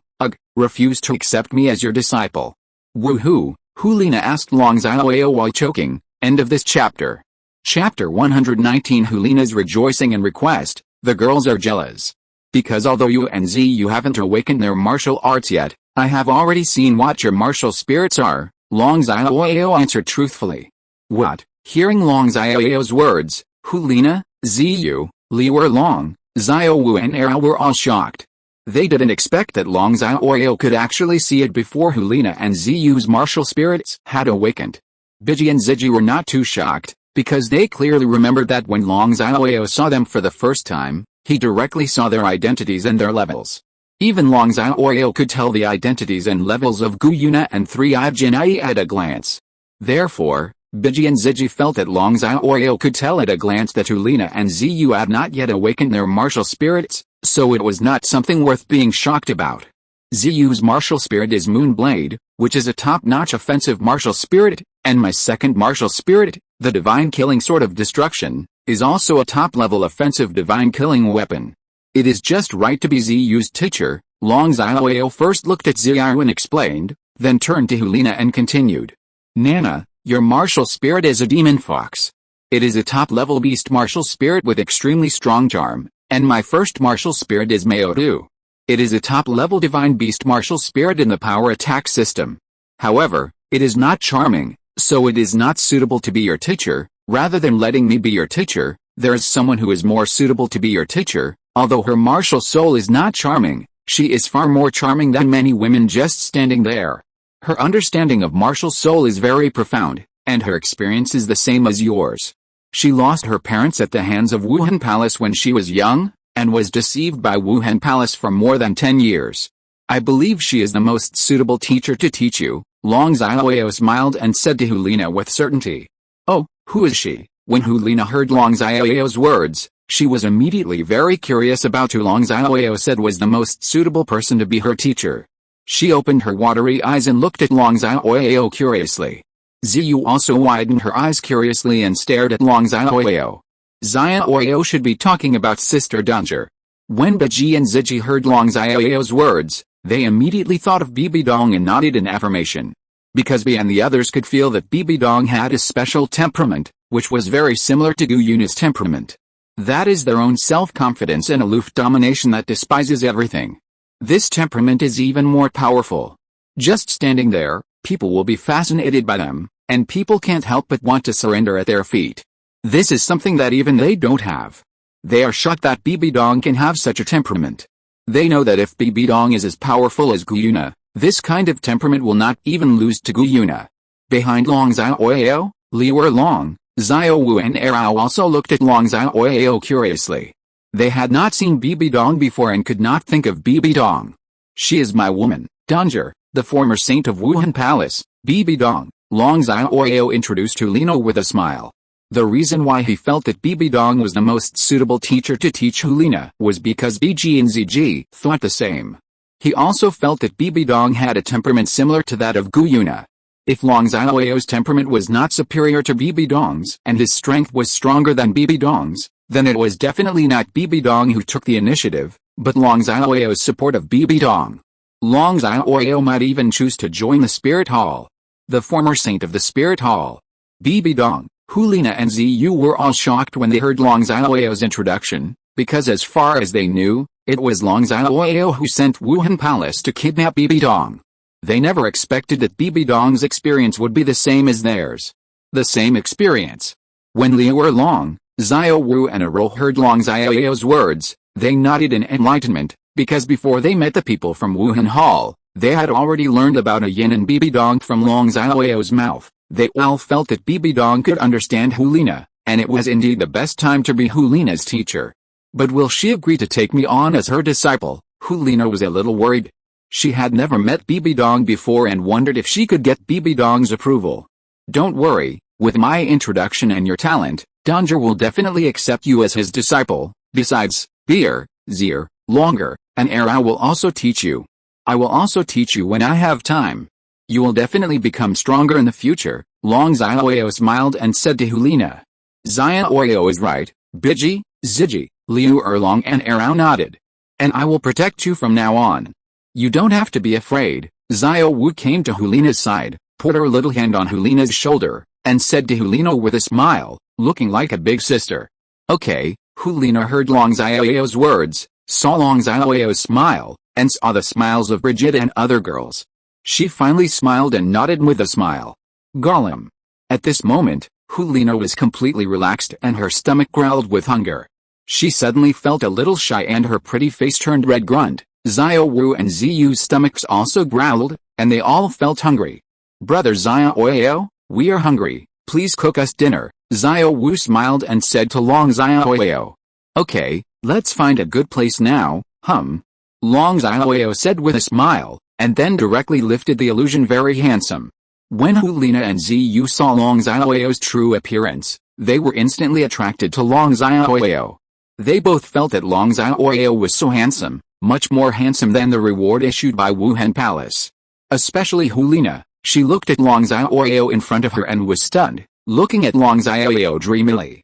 refuse to accept me as your disciple? Woohoo, Hulina asked Long Xiaoyao while choking. End of this chapter. Chapter 119. Hulina's rejoicing and request. The girls are jealous. Because although you and Xiu haven't awakened their martial arts yet, I have already seen what your martial spirits are, Long Xiaoyao answered truthfully. What? Hearing Long Xiaoyao's words, Hulina, Xiu, Liu Long, Xiao Wu and Era were all shocked. They didn't expect that Long Xiaoyao could actually see it before Hulina and Xiu's martial spirits had awakened. Biji and Ziji were not too shocked, because they clearly remembered that when Long Xiaoyao saw them for the first time, he directly saw their identities and their levels. Even Long Xiaoyao could tell the identities and levels of Yuena and 3 Jinai at a glance. Therefore, Biji and Ziji felt that Long Xiaoyao could tell at a glance that Hulina and Xiu had not yet awakened their martial spirits, so it was not something worth being shocked about. Xiu's martial spirit is Moonblade, which is a top-notch offensive martial spirit, and my second martial spirit, the Divine Killing Sword of Destruction, is also a top-level offensive divine killing weapon. It is just right to be Xiu's teacher. Long Xiaoyao first looked at Xiao and explained, then turned to Hulina and continued. Nana, your martial spirit is a demon fox. It is a top-level beast martial spirit with extremely strong charm, and my first martial spirit is Maodu. It is a top-level divine beast martial spirit in the power attack system. However, it is not charming, so it is not suitable to be your teacher. Rather than letting me be your teacher, there is someone who is more suitable to be your teacher. Although her martial soul is not charming, she is far more charming than many women just standing there. Her understanding of martial soul is very profound, and her experience is the same as yours. She lost her parents at the hands of Wuhun Palace when she was young, and was deceived by Wuhun Palace for more than 10 years. I believe she is the most suitable teacher to teach you, Long Xiaoyao smiled and said to Hulina with certainty. Oh, who is she? When Hulina heard Long Xiaoyao's words, she was immediately very curious about who Long Xiaoyao said was the most suitable person to be her teacher. She opened her watery eyes and looked at Long Xiaoyao curiously. Xiu also widened her eyes curiously and stared at Long Xiaoyao. Xiaoyao should be talking about Sister Danger. When Biji and Ziji heard Long Xiaoyao's words, they immediately thought of Bibi Dong and nodded in affirmation. Because Bi and the others could feel that Bibi Dong had a special temperament, which was very similar to Yuena's temperament. That is their own self-confidence and aloof domination that despises everything. This temperament is even more powerful. Just standing there, people will be fascinated by them, and people can't help but want to surrender at their feet. This is something that even they don't have. They are shocked that Bibi Dong can have such a temperament. They know that if Bibi Dong is as powerful as Yuena, this kind of temperament will not even lose to Yuena. Behind Long Xiaoyao, Liu Long, Xiao Wu and Erao also looked at Long Xiaoyao curiously. They had not seen Bibi Dong before and could not think of Bibi Dong. She is my woman, Danger, the former saint of Wuhun Palace, Bibi Dong, Long Xiaoyao introduced Hulina with a smile. The reason why he felt that Bibi Dong was the most suitable teacher to teach Hulina was because Biji and Ziji thought the same. He also felt that Bibi Dong had a temperament similar to that of Yuena. If Long Xiaoyao's temperament was not superior to Bibi Dong's and his strength was stronger than Bibi Dong's, then it was definitely not Bibi Dong who took the initiative, but Long Xiaoyao's support of Bibi Dong. Long Xiaoyao might even choose to join the Spirit Hall. The former saint of the Spirit Hall. Bibi Dong, Hulina and Xiu were all shocked when they heard Long Xiaoyao's introduction, because as far as they knew, it was Long Xiaoyao who sent Wuhun Palace to kidnap Bibi Dong. They never expected that Bibi Dong's experience would be the same as theirs. The same experience. When Liu Long, Xiao Wu and Ero heard Long Xiaoyao's words, they nodded in enlightenment, because before they met the people from Wuhun Hall, they had already learned about Ah Yin and Bibi Dong from Long Xiaoyao's mouth. They all felt that Bibi Dong could understand Hulina, and it was indeed the best time to be Hulina's teacher. But will she agree to take me on as her disciple? Hulina was a little worried. She had never met Bibi Dong before and wondered if she could get Bibi Dong's approval. Don't worry, with my introduction and your talent, Danger will definitely accept you as his disciple. Besides, Zir, longer, and I will also teach you. I will also teach you when I have time. You will definitely become stronger in the future. Long Xiaoyao smiled and said to Hulina. Xiaoyao is right, Biji, Ziji, Liu Erlong and Arao nodded. And I will protect you from now on. You don't have to be afraid. Xiao Wu came to Hulina's side, put her little hand on Hulina's shoulder, and said to Hulina with a smile, looking like a big sister. Okay. Hulina heard Long Xiaoyao's words, saw Long Xiaoyao's smile, and saw the smiles of Brigitte and other girls. She finally smiled and nodded with a smile. Gollum. At this moment, Hulina was completely relaxed and her stomach growled with hunger. She suddenly felt a little shy and her pretty face turned red. Grunt. Xiao Wu and Ziyu's stomachs also growled, and they all felt hungry. Brother Xiaoyao, we are hungry, please cook us dinner. Xiao Wu smiled and said to Long Xiaoyao. Okay, let's find a good place now, Long Xiaoyao said with a smile, and then directly lifted the illusion very handsome. When Hulina and Ziyu saw Long Xiaoyao's true appearance, they were instantly attracted to Long Xiaoyao. They both felt that Long Xiaoyao was so handsome, much more handsome than the reward issued by Wuhan Palace. Especially Hulina, she looked at Long Xiaoyao in front of her and was stunned, looking at Long Xiaoyao dreamily.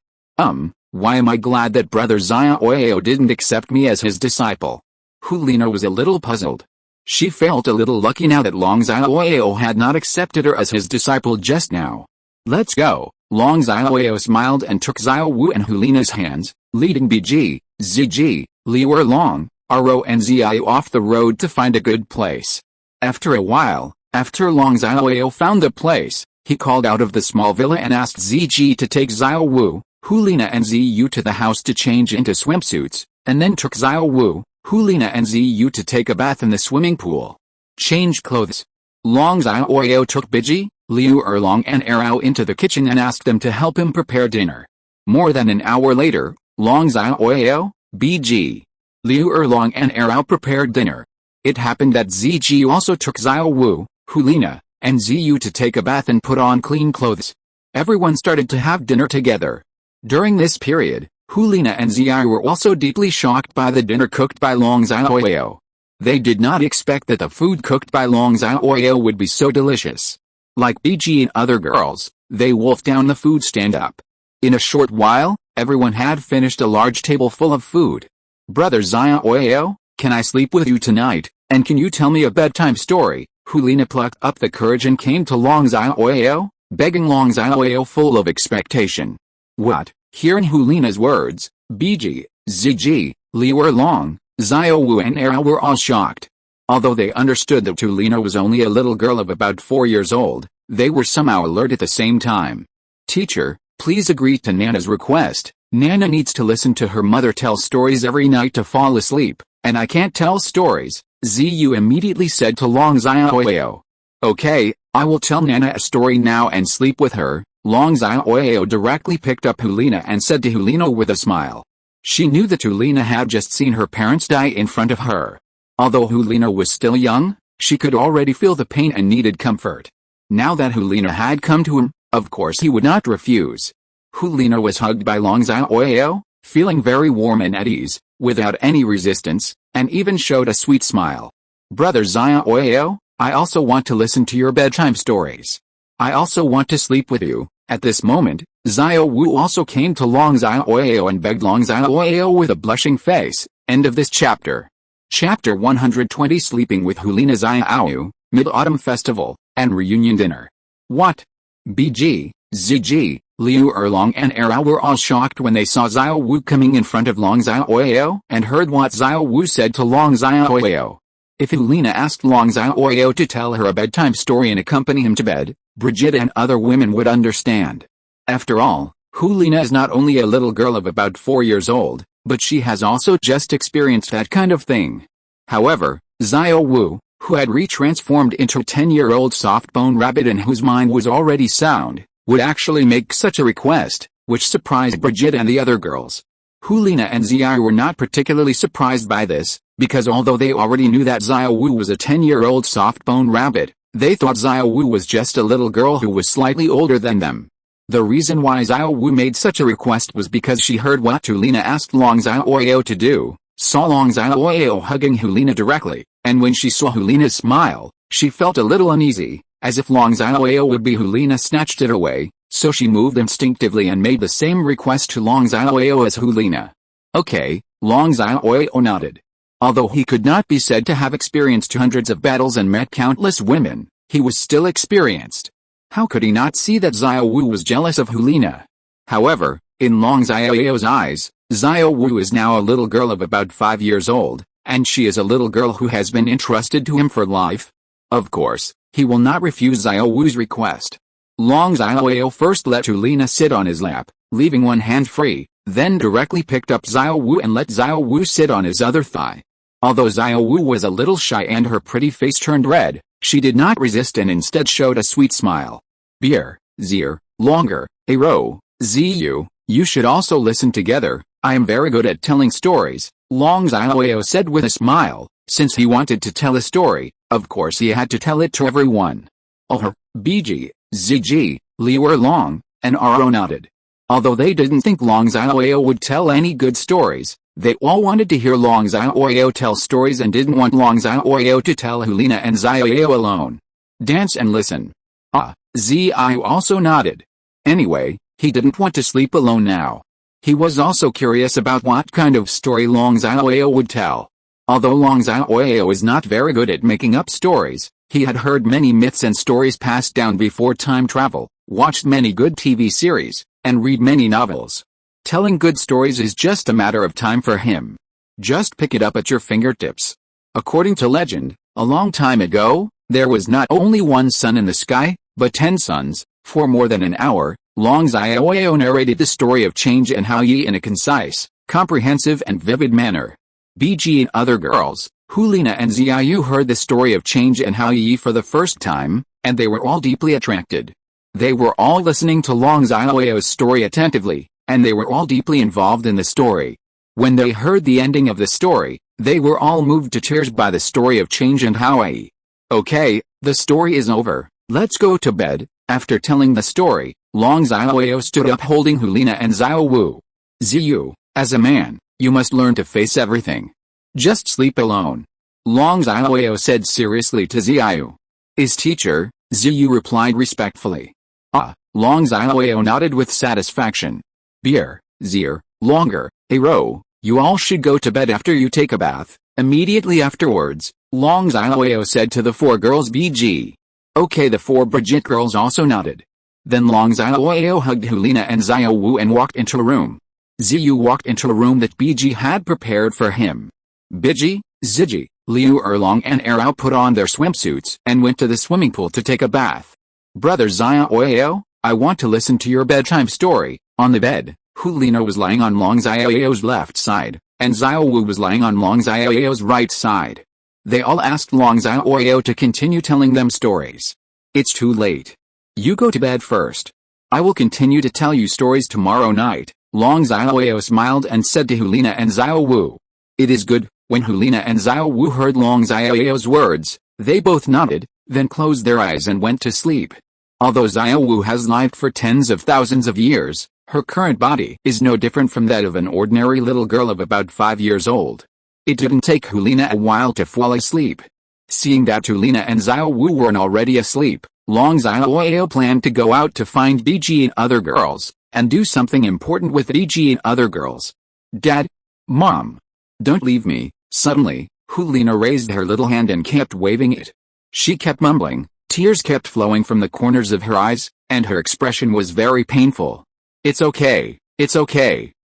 Why am I glad that Brother Xiaoyao didn't accept me as his disciple? Hulina was a little puzzled. She felt a little lucky now that Long Xiaoyao had not accepted her as his disciple just now. Let's go. Long Xiaoyao smiled and took Xiao Wu and Hulina's hands, leading Biji, Ziji, Liu Erlong, Aro and Xiao off the road to find a good place. After a while, after Long Xiaoyao found the place, he called out of the small villa and asked Ziji to take Xiao Wu, Hulina and Ziyu to the house to change into swimsuits, and then took Xiao Wu, Hulina and Ziyu to take a bath in the swimming pool. Change clothes. Long Xiaoyao took Biji, Liu Erlong and Arao into the kitchen and asked them to help him prepare dinner. More than an hour later, Long Xiaoyao, Biji, Liu Erlong and Arao prepared dinner. It happened that Ziji also took Xiao Wu, Hulina, and Ziyu to take a bath and put on clean clothes. Everyone started to have dinner together. During this period, Hulina and Xiao were also deeply shocked by the dinner cooked by Long Xiaoyao. They did not expect that the food cooked by Long Xiaoyao would be so delicious. Like Biji and other girls, they wolfed down the food stand up. In a short while, everyone had finished a large table full of food. Brother Xiaoyao, can I sleep with you tonight, and can you tell me a bedtime story? Hulina plucked up the courage and came to Long Xiaoyao, begging Long Xiaoyao full of expectation. What? Hearing Hulina's words, Biji, Ziji, Liu Erlong, Xiao Wu and Arao were all shocked. Although they understood that Hulina was only a little girl of about 4 years old, they were somehow alert at the same time. Teacher, please agree to Nana's request. Nana needs to listen to her mother tell stories every night to fall asleep, and I can't tell stories, Ziyu immediately said to Long Xiaoyao. Okay, I will tell Nana a story now and sleep with her. Long Xiaoyao directly picked up Hulina and said to Hulina with a smile. She knew that Hulina had just seen her parents die in front of her. Although Hulina was still young, she could already feel the pain and needed comfort. Now that Hulina had come to him, of course he would not refuse. Hulina was hugged by Long Xiaoyao, feeling very warm and at ease, without any resistance, and even showed a sweet smile. Brother Xiaoyao, I also want to listen to your bedtime stories. I also want to sleep with you. At this moment, Xiao Wu also came to Long Xiaoyao and begged Long Xiaoyao with a blushing face. End of this chapter. Chapter 120 Sleeping with Hulina Xiao, Mid-Autumn Festival, and Reunion Dinner. What? Biji, Ziji, Liu Erlong and Arao were all shocked when they saw Xiao Wu coming in front of Long Xiaoyao and heard what Xiao Wu said to Long Xiaoyao. If Hulina asked Long Xiaoyao to tell her a bedtime story and accompany him to bed, Brigitte and other women would understand. After all, Hulina is not only a little girl of about 4 years old, but she has also just experienced that kind of thing. However, Xiao Wu, who had retransformed into a 10-year-old soft-bone rabbit and whose mind was already sound, would actually make such a request, which surprised Brigitte and the other girls. Hulina and Xiao were not particularly surprised by this, because although they already knew that Xiao Wu was a 10-year-old soft-bone rabbit, they thought Xiao Wu was just a little girl who was slightly older than them. The reason why Xiao Wu made such a request was because she heard what Hulina asked Long Xiaoyao to do, saw Long Xiaoyao hugging Hulina directly, and when she saw Hulina's smile, she felt a little uneasy, as if Long Xiaoyao would be Hulina snatched it away, so she moved instinctively and made the same request to Long Xiaoyao as Hulina. Okay, Long Xiaoyao nodded. Although he could not be said to have experienced hundreds of battles and met countless women, he was still experienced. How could he not see that Xiao Wu was jealous of Hulina? However, in Long Xiaoyao's eyes, Xiao Wu is now a little girl of about 5 years old, and she is a little girl who has been entrusted to him for life. Of course, he will not refuse Xiao Wu's request. Long Xiaoyao first let Hulina sit on his lap, leaving one hand free, then directly picked up Xiao Wu and let Xiao Wu sit on his other thigh. Although Xiao Wu was a little shy and her pretty face turned red, she did not resist and instead showed a sweet smile. Beer, Zier, longer, Aro, Ziyu, you should also listen together. I am very good at telling stories, Long Xiaoyao said with a smile. Since he wanted to tell a story, of course he had to tell it to everyone. Oh, Biji, Ziji, Liu Erlong, and Aro nodded. Although they didn't think Long Xiaoyao would tell any good stories, they all wanted to hear Long Xiaoyao tell stories and didn't want Long Xiaoyao to tell Hulina and Xiaoyao alone. Dance and listen. Ah, Ziyu also nodded. Anyway, he didn't want to sleep alone now. He was also curious about what kind of story Long Xiaoyao would tell. Although Long Xiaoyao is not very good at making up stories, he had heard many myths and stories passed down before time travel, watched many good TV series, and read many novels. Telling good stories is just a matter of time for him. Just pick it up at your fingertips. According to legend, a long time ago, there was not only one sun in the sky, but 10 suns. For more than an hour, Long Xiaoyao narrated the story of change and how Yi in a concise, comprehensive and vivid manner. Biji and other girls, Hulina and Xiaoyu heard the story of change and how Yi for the first time, and they were all deeply attracted. They were all listening to Long Xiaoyao's story attentively, and they were all deeply involved in the story. When they heard the ending of the story, they were all moved to tears by the story of change and how Yi. Okay, the story is over, let's go to bed. After telling the story, Long Xiaoyao stood up holding Hulina and Xiao Wu. Ziyu, as a man, you must learn to face everything. Just sleep alone. Long Xiaoyao said seriously to Xiaoyu. Is teacher, Ziyu replied respectfully. Ah, Long Xiaoyao nodded with satisfaction. Beer, Zier, longer, Aro, you all should go to bed after you take a bath. Immediately afterwards, Long Xiaoyao said to the 4 girls BG. Okay, the 4 Brigitte girls also nodded. Then Long Xiaoyao hugged Hulina and Xiao Wu and walked into a room. Ziyu walked into a room that Biji had prepared for him. Biji, Ziji, Liu Erlong and Arao put on their swimsuits and went to the swimming pool to take a bath. Brother Xiaoyao, I want to listen to your bedtime story. On the bed, Hulina was lying on Long Xiaoyao's left side, and Xiao Wu was lying on Long Xiaoyao's right side. They all asked Long Xiaoyao to continue telling them stories. It's too late. You go to bed first. I will continue to tell you stories tomorrow night. Long Xiaoyao smiled and said to Hulina and Xiao Wu. It is good. When Hulina and Xiao Wu heard Long Xiaoyao's words, they both nodded, then closed their eyes and went to sleep. Although Xiao Wu has lived for tens of thousands of years, her current body is no different from that of an ordinary little girl of about 5 years old. It didn't take Hulina a while to fall asleep. Seeing that Hulina and Xiao Wu were already asleep, Long Xiaoyao planned to go out to find Biji and other girls, and do something important with Biji and other girls. Dad? Mom? Don't leave me. Suddenly, Hulina raised her little hand and kept waving it. She kept mumbling, tears kept flowing from the corners of her eyes, and her expression was very painful. It's okay,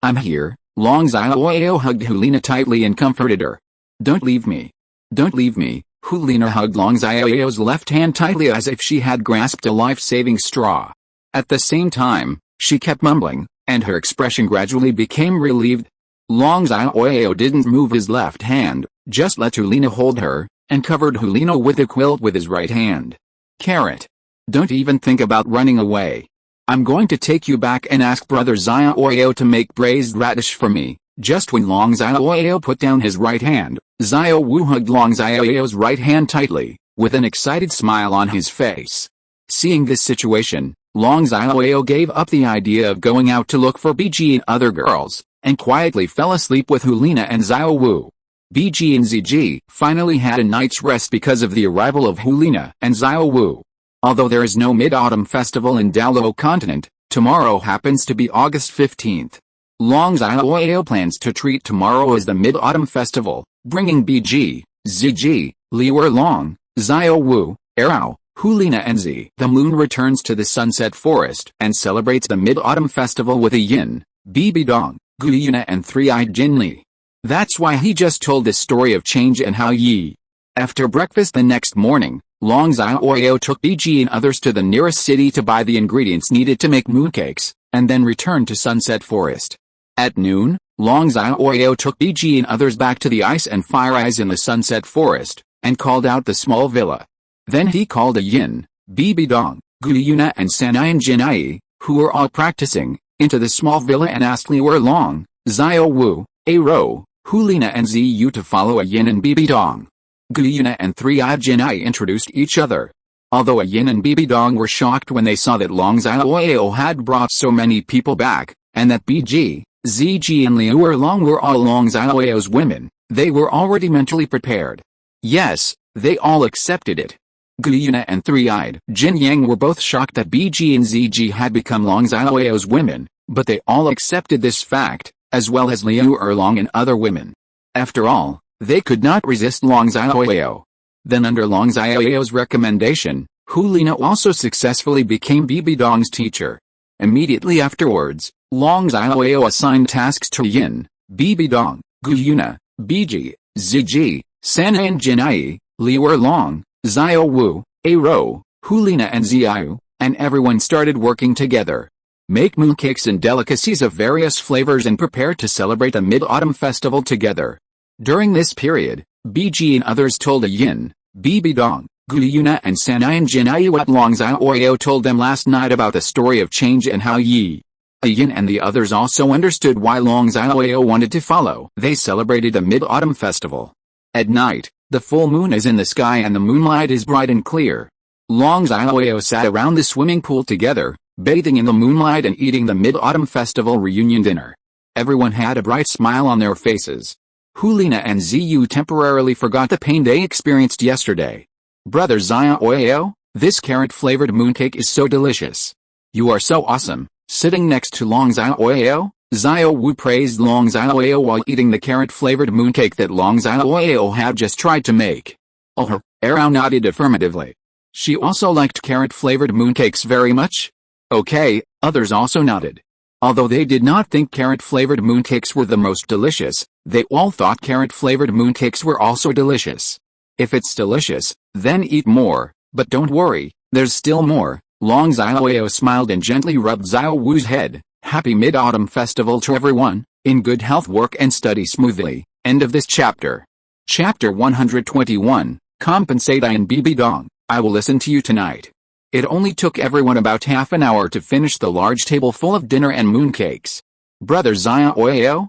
I'm here. Long Xiaoyao hugged Hulina tightly and comforted her. Don't leave me. Don't leave me. Hulina hugged Long Xiaoyao's left hand tightly as if she had grasped a life-saving straw. At the same time, she kept mumbling, and her expression gradually became relieved. Long Xiaoyao didn't move his left hand, just let Hulina hold her, and covered Hulina with a quilt with his right hand. Carrot. Don't even think about running away. I'm going to take you back and ask Brother Xiaoyao to make braised radish for me. Just when Long Xiaoyao put down his right hand, Xiao Wu hugged Long Xiaoyao's right hand tightly, with an excited smile on his face. Seeing this situation, Long Xiaoyao gave up the idea of going out to look for Biji and other girls, and quietly fell asleep with Hulina and Xiao Wu. BG and ZG finally had a night's rest because of the arrival of Hulina and Xiao Wu. Although there is no Mid-Autumn Festival in Douluo continent, tomorrow happens to be August 15th. Long Xiaoyao plans to treat tomorrow as the Mid-Autumn Festival, bringing BG, ZG, Liu Long, Xiao Wu, Erao, Hulina and Z. The moon returns to the sunset forest and celebrates the Mid-Autumn Festival with Ah Yin, Bibi Dong, Yuena and three-eyed Jinli. That's why he just told this story of change and how Yi. After breakfast the next morning, Long Xiaoyao took BG and others to the nearest city to buy the ingredients needed to make mooncakes, and then returned to Sunset Forest. At noon, Long Xiaoyao took BG and others back to the ice and fire eyes in the Sunset Forest, and called out the small villa. Then he called Ah Yin, Bibi Dong, Yuena and Sanai and Jinai, who were all practicing, into the small villa and asked Liu Long, Xiao Wu, Aro, Hulina and Ziyu to follow Ah Yin and Bibi Dong. Yuena and three-eyed Jinai introduced each other. Although Ah Yin and Bibi Dong were shocked when they saw that Long Xiaoyao had brought so many people back, and that BG, ZG and Liu Long were all Long Xiaoyao's women, they were already mentally prepared. Yes, they all accepted it. Yuena and three-eyed Jin Yang were both shocked that BG and ZG had become Long Xiaoyao's women, but they all accepted this fact, as well as Liu Long and other women. After all, they could not resist Long Xiaoyao. Then under Long Xiaoyao's recommendation, Hulina also successfully became Bibi Dong's teacher. Immediately afterwards, Long Xiaoyao assigned tasks to Yin, Bibi Dong, Yuena, BG, ZG, Sanai and Jinai, Liu Long, Xiao Wu, Aro, Hulina and Ziyu, and everyone started working together. Make mooncakes and delicacies of various flavors and prepare to celebrate the Mid-Autumn Festival together. During this period, BG and others told Ah Yin, Bibi Dong, Yuena and Sanai and Jinai what Long Xiaoyao told them last night about the story of change and how Yi. Ah Yin and the others also understood why Long Xiaoyao wanted to follow. They celebrated the Mid-Autumn Festival. At night, the full moon is in the sky and the moonlight is bright and clear. Long Xiaoyao sat around the swimming pool together, bathing in the moonlight and eating the Mid-Autumn Festival reunion dinner. Everyone had a bright smile on their faces. Hulina and Ziyu temporarily forgot the pain they experienced yesterday. Brother Xiaoyao, this carrot-flavored mooncake is so delicious. You are so awesome. Sitting next to Long Xiaoyao, Xiao Wu praised Long Xiaoyao while eating the carrot-flavored mooncake that Long Xiaoyao had just tried to make. Oh, Erao nodded affirmatively. She also liked carrot-flavored mooncakes very much? Okay, others also nodded. Although they did not think carrot-flavored mooncakes were the most delicious, they all thought carrot-flavored mooncakes were also delicious. If it's delicious, then eat more, but don't worry, there's still more. Long Xiaoyao smiled and gently rubbed Xiao Wu's head. Happy Mid-Autumn Festival to everyone, in good health, work and study smoothly. End of this chapter. Chapter 121, Compensate I and Bibi Dong, I will listen to you tonight. It only took everyone about half an hour to finish the large table full of dinner and mooncakes. Brother Xiaoyao,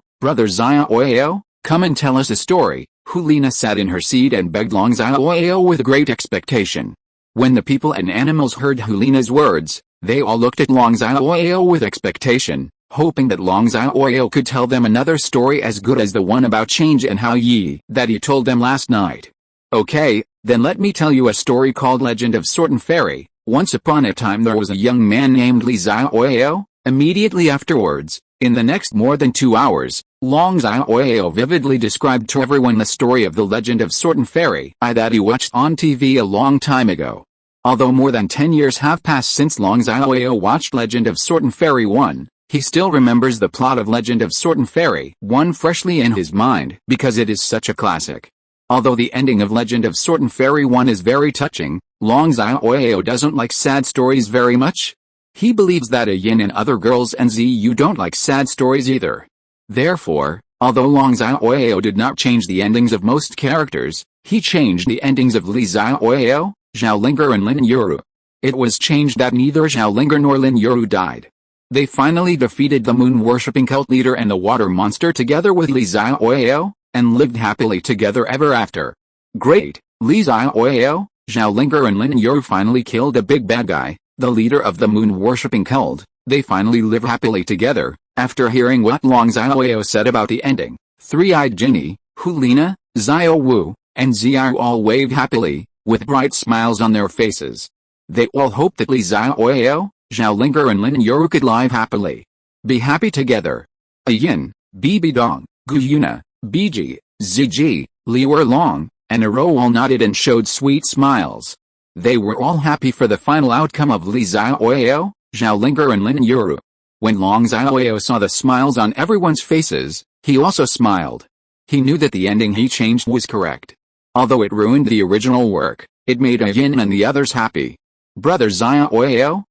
come and tell us a story. Hulina sat in her seat and begged Long Xiaoyao with great expectation. When the people and animals heard Hulina's words, they all looked at Long Xiaoyao with expectation, hoping that Long Xiaoyao could tell them another story as good as the one about change and how Yi that he told them last night. Okay, then let me tell you a story called Legend of Sword and Fairy. Once upon a time there was a young man named Li Xiaoyao. Immediately afterwards, in the next more than 2 hours, Long Xiaoyao vividly described to everyone the story of the Legend of Sword and Fairy that he watched on TV a long time ago. Although more than 10 years have passed since Long Xiaoyao watched Legend of Sword and Fairy 1, he still remembers the plot of Legend of Sword and Fairy 1 freshly in his mind because it is such a classic. Although the ending of Legend of Sword and Fairy 1 is very touching, Long Xiaoyao doesn't like sad stories very much. He believes that Ah Yin and other girls and Ziyu don't like sad stories either. Therefore, although Long Xiaoyao did not change the endings of most characters, he changed the endings of Li Xiaoyao, Xiaolinger and Lin Yuru. It was changed that neither Xiaolinger nor Lin Yuru died. They finally defeated the moon-worshipping cult leader and the water monster together with Li Xiaoyao, and lived happily together ever after. Great! Li Xiaoyao, Xiaolinger and Lin Yuru finally killed a big bad guy, the leader of the moon-worshipping cult, They finally live happily together. After hearing what Long Xiaoyao said about the ending, Three-Eyed Jinny, Hulina, Xiao Wu, and Xiao all wave happily, with bright smiles on their faces. They all hope that Li Xiaoyao, Zhao Linger and Lin Yuru could live happily. Be happy together. Ah Yin, Bibi Dong, Yuena, Biji, Ziji, Liu Long, and Aro all nodded and showed sweet smiles. They were all happy for the final outcome of Li Xiaoyao, Zhao Linger and Lin Yuru. When Long Xiaoyao saw the smiles on everyone's faces, he also smiled. He knew that the ending he changed was correct. Although it ruined the original work, it made Ah Yin and the others happy. Brother Xiaoyao,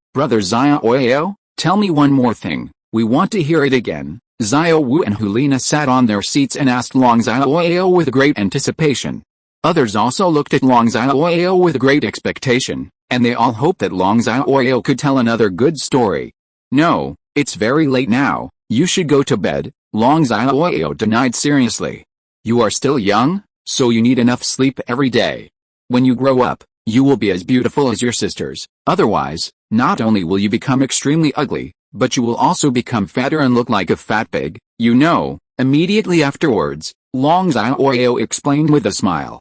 tell me one more thing, we want to hear it again. Xiao Wu and Hulina sat on their seats and asked Long Xiaoyao with great anticipation. Others also looked at Long Xiaoyao with great expectation, and they all hoped that Long Xiaoyao could tell another good story. No, it's very late now, you should go to bed, Long Xiaoyao denied seriously. You are still young, so you need enough sleep every day. When you grow up, you will be as beautiful as your sisters, otherwise, not only will you become extremely ugly, but you will also become fatter and look like a fat pig, you know. Immediately afterwards, Long Xiaoyao explained with a smile.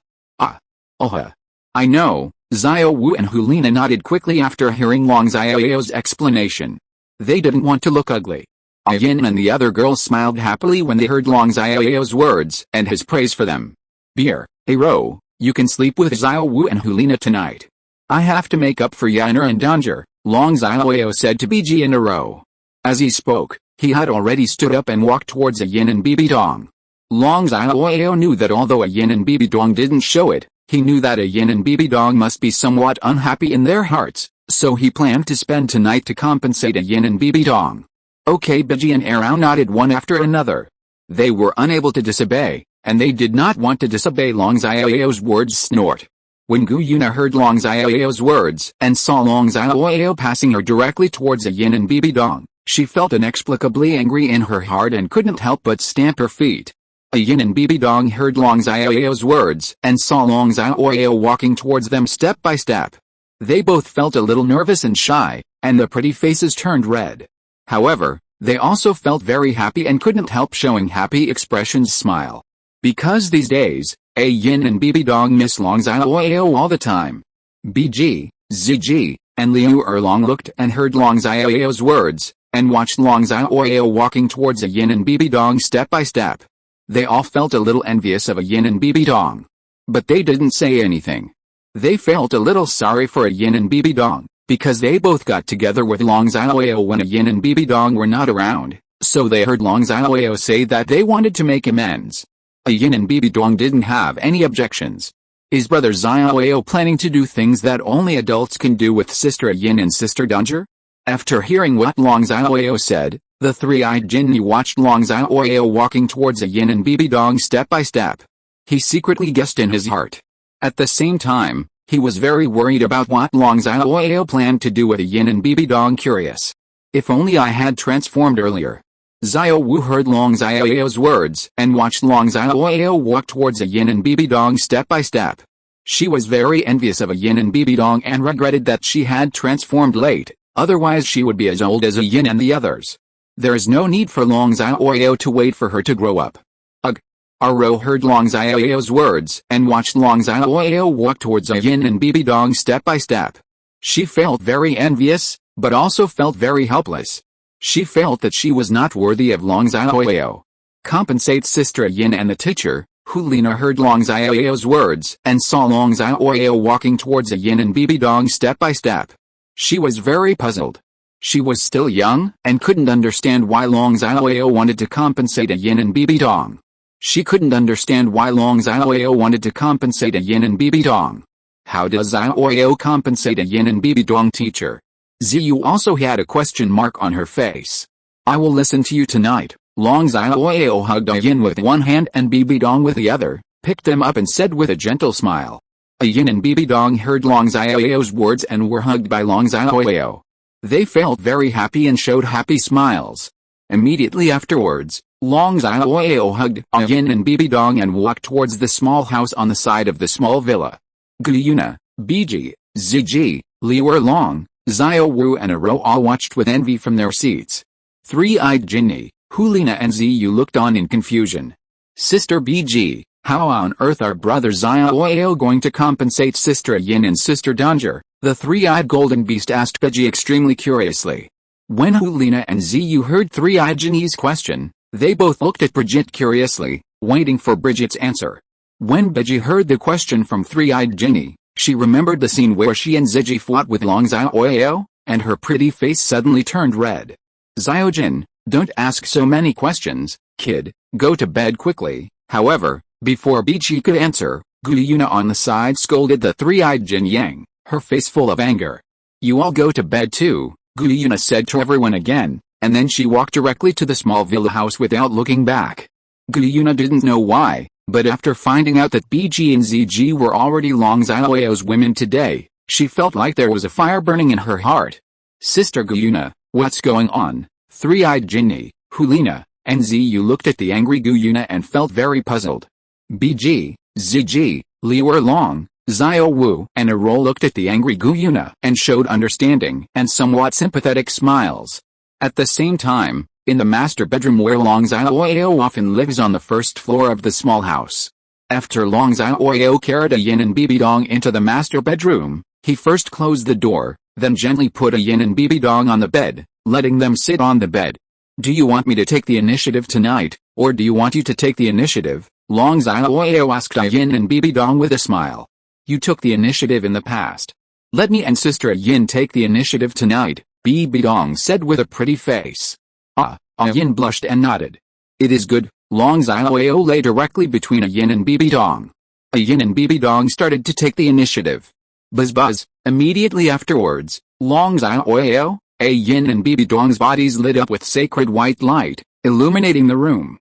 I know, Xiao Wu and Hulina nodded quickly after hearing Long Xiaoyao's explanation. They didn't want to look ugly. Ah Yin and the other girls smiled happily when they heard Long Xiaoyao's words and his praise for them. Beer, Aro, you can sleep with Xiao Wu and Hulina tonight. I have to make up for Yuena and Danger, Long Xiaoyao said to Biji and Aro. As he spoke, he had already stood up and walked towards Ah Yin and Bibi Dong. Long Xiaoyao knew that although Ah Yin and Bibi Dong didn't show it, he knew that Ah Yin and Bibi Dong must be somewhat unhappy in their hearts, so he planned to spend tonight to compensate Ah Yin and Bibi Dong. Okay, Biji and Arao nodded one after another. They were unable to disobey, and they did not want to disobey Long Xiaoyao's words. Snort. When Yuena heard Long Xiaoyao's words and saw Long Xiaoyao passing her directly towards Ah Yin and Bibi Dong, she felt inexplicably angry in her heart and couldn't help but stamp her feet. Ah Yin and Bibi Dong heard Long Xiaoyao's words and saw Long Xiaoyao walking towards them step by step. They both felt a little nervous and shy, and the pretty faces turned red. However, they also felt very happy and couldn't help showing happy expressions. Smile. Because these days, Ah Yin and Bibi Dong miss Long Xiaoyao all the time. Biji, Ziji, and Liu Erlong looked and heard Long Xiaoyao's words, and watched Long Xiaoyao walking towards Ah Yin and Bibi Dong step by step. They all felt a little envious of Ah Yin and Bibi Dong. But they didn't say anything. They felt a little sorry for Ah Yin and Bibi Dong, because they both got together with Long Xiaoyao when Ah Yin and Bibi Dong were not around, so they heard Long Xiaoyao say that they wanted to make amends. Ah Yin and Bibi Dong didn't have any objections. Is brother Xiaoyao planning to do things that only adults can do with sister Ah Yin and sister Danger? After hearing what Long Xiaoyao said, the three-eyed Jinni watched Long Xiaoyao walking towards Ah Yin and Bibi Dong step by step. He secretly guessed in his heart. At the same time, he was very worried about what Long Xiaoyao planned to do with Ah Yin and Bibi Dong. Curious. If only I had transformed earlier. Xiao Wu heard Long Xiaoyao's words and watched Long Xiaoyao walk towards Ah Yin and Bibi Dong step by step. She was very envious of Ah Yin and Bibi Dong and regretted that she had transformed late, otherwise she would be as old as Ah Yin and the others. There is no need for Long Xiaoyao to wait for her to grow up. Ugh. Aro heard Long Xiaoyao's words and watched Long Xiaoyao walk towards Ah Yin and Bibi Dong step by step. She felt very envious, but also felt very helpless. She felt that she was not worthy of Long Xiaoyao. Compensate sister Ah Yin and the teacher, Hulina heard Long Xiaoyao's words and saw Long Xiaoyao walking towards Ah Yin and Bibi Dong step by step. She was very puzzled. She was still young and couldn't understand why Long Xiaoyao wanted to compensate Ah Yin and Bibi Dong. She couldn't understand why Long Xiaoyao wanted to compensate Ah Yin and Bibi Dong. How does Xiaoyao compensate Ah Yin and Bibi Dong? Teacher Ziyu also had a question mark on her face. I will listen to you tonight. Long Xiaoyao hugged Ah Yin with one hand and Bibi Dong with the other, picked them up and said with a gentle smile. Ah Yin and Bibi Dong heard Long Xiaoyao's words and were hugged by Long Xiaoyao. They felt very happy and showed happy smiles. Immediately afterwards, Long Xiaoyao hugged Ah Yin and Bibi Dong and walked towards the small house on the side of the small villa. Yuena, Biji, Ziji, Liu Erlong, Xiao Wu and Aro all watched with envy from their seats. Three-eyed Jinni, Hulina and Ziyu looked on in confusion. Sister BG, how on earth are brother Xiaoyao going to compensate Sister Yin and Sister Danger? The three-eyed golden beast asked Beji extremely curiously. When Hulina and Ziyu heard three-eyed Jinni's question, they both looked at Brigitte curiously, waiting for Brigitte's answer. When Beji heard the question from three-eyed Jinni, she remembered the scene where she and Ziji fought with Long Xiaoyao, and her pretty face suddenly turned red. Xiaojin, don't ask so many questions, kid, go to bed quickly. However, before Bichi could answer, Yuena on the side scolded the three-eyed Jin Yang, her face full of anger. You all go to bed too, Yuena said to everyone again, and then she walked directly to the small villa house without looking back. Yuena didn't know why, but after finding out that BG and ZG were already Long Xiaoyao's women today, she felt like there was a fire burning in her heart. Sister Yuena, what's going on? Three-eyed Jinni, Hulina, and Ziyu looked at the angry Yuena and felt very puzzled. BG, ZG, Liu Long, Xiao Wu and Aro looked at the angry Yuena and showed understanding and somewhat sympathetic smiles. At the same time, in the master bedroom where Long Xiaoyao often lives on the first floor of the small house. After Long Xiaoyao carried a Yin and Bibi Dong into the master bedroom, he first closed the door, then gently put a Yin and Bibi Dong on the bed, letting them sit on the bed. Do you want me to take the initiative tonight, or do you want you to take the initiative? Long Xiaoyao asked Yin and Bibi Dong with a smile. You took the initiative in the past. Let me and Sister Yin take the initiative tonight, Bibi Dong said with a pretty face. Ah Yin blushed and nodded. It is good. Long Xiaoyao lay directly between Yin and Bibi Dong. Yin and Bibi Dong started to take the initiative. Buzz buzz, immediately afterwards, Long Xiaoyao, Yin and Bibi Dong's bodies lit up with sacred white light, illuminating the room.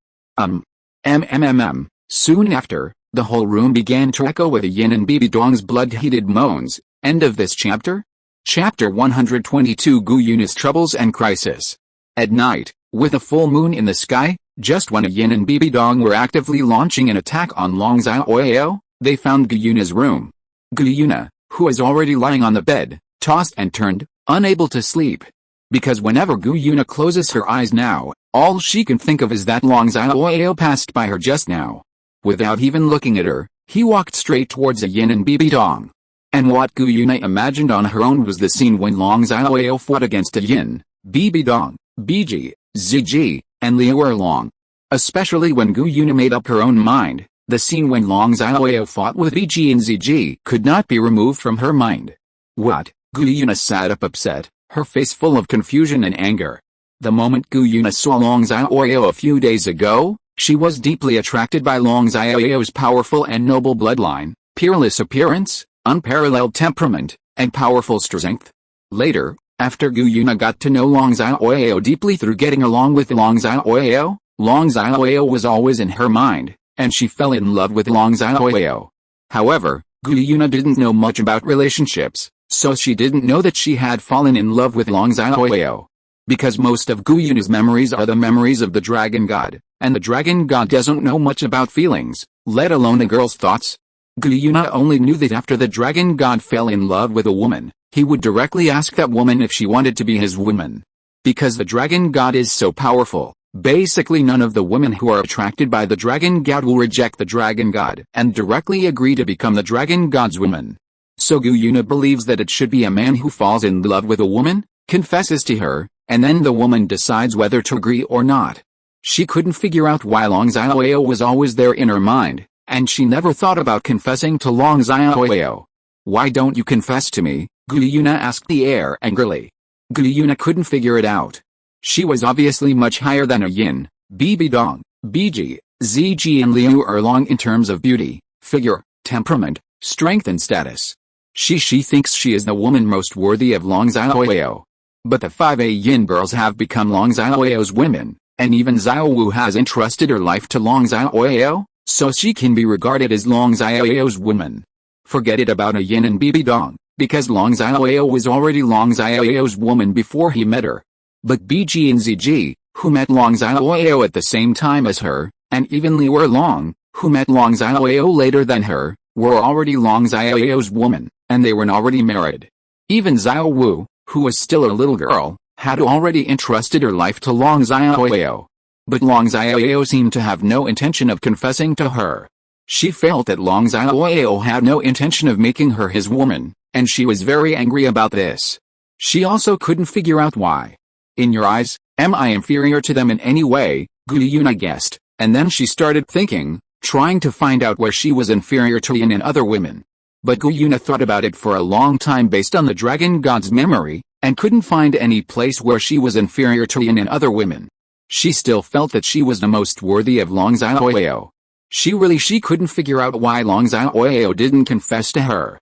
Soon after, the whole room began to echo with Yin and Bibi Dong's blood-heated moans. End of this chapter? Chapter 122 Yuena's Troubles and Crisis. At night, with a full moon in the sky, just when Yin and Bibi Dong were actively launching an attack on Long Xiaoyao, they found Yuena's room. Yuena, who was already lying on the bed, tossed and turned, unable to sleep. Because whenever Yuena closes her eyes now, all she can think of is that Long Xiaoyao passed by her just now. Without even looking at her, he walked straight towards Yin and Bibi Dong. And what Yuena imagined on her own was the scene when Long Xiaoyao fought against Yin, Bibi Dong, BG, ZG, and Liu Long. Especially when Yuena made up her own mind, the scene when Long Xiaoyao fought with BG and ZG could not be removed from her mind. What? Yuena sat up upset, her face full of confusion and anger. The moment Yuena saw Long Xiaoyao a few days ago, she was deeply attracted by Long Xiaoyao's powerful and noble bloodline, peerless appearance, unparalleled temperament, and powerful strength. Later, after Yuena got to know Long Xiaoyao deeply through getting along with Long Xiaoyao was always in her mind, and she fell in love with Long Xiaoyao. However, Yuena didn't know much about relationships, so she didn't know that she had fallen in love with Long Xiaoyao. Because most of Yuena's memories are the memories of the Dragon God, and the Dragon God doesn't know much about feelings, let alone a girl's thoughts. Yuena only knew that after the Dragon God fell in love with a woman, he would directly ask that woman if she wanted to be his woman. Because the Dragon God is so powerful, basically none of the women who are attracted by the Dragon God will reject the Dragon God and directly agree to become the Dragon God's woman. So Yuena believes that it should be a man who falls in love with a woman, confesses to her, and then the woman decides whether to agree or not. She couldn't figure out why Long Xiaoyao was always there in her mind, and she never thought about confessing to Long Xiaoyao. Why don't you confess to me? Yuena asked the heir angrily. Yuena couldn't figure it out. She was obviously much higher than Yin, Bibi Dong, BG, ZG and Liu Long in terms of beauty, figure, temperament, strength and status. She thinks she is the woman most worthy of Long Xiaoyao. But the 5 Yin girls have become Long Xiaoyao's women, and even Xiao Wu has entrusted her life to Long Xiaoyao, so she can be regarded as Long Xiaoyao's woman. Forget it about Yin and Bibi Dong, because Long Xiaoyao was already Long Xiaoyao's woman before he met her. But BG and ZG, who met Long Xiaoyao at the same time as her, and even Liu Long, who met Long Xiaoyao later than her, were already Long Xiaoyao's woman, and they were already married. Even Xiao Wu, who was still a little girl, had already entrusted her life to Long Xiaoyao. But Long Xiaoyao seemed to have no intention of confessing to her. She felt that Long Xiaoyao had no intention of making her his woman, and she was very angry about this. She also couldn't figure out why. In your eyes, am I inferior to them in any way? Yuena guessed, and then she started thinking, trying to find out where she was inferior to Yin and other women. But Yuena thought about it for a long time based on the dragon god's memory, and couldn't find any place where she was inferior to Yin and other women. She still felt that she was the most worthy of Long Xiaoyao. She couldn't figure out why Long Xiaoyao didn't confess to her.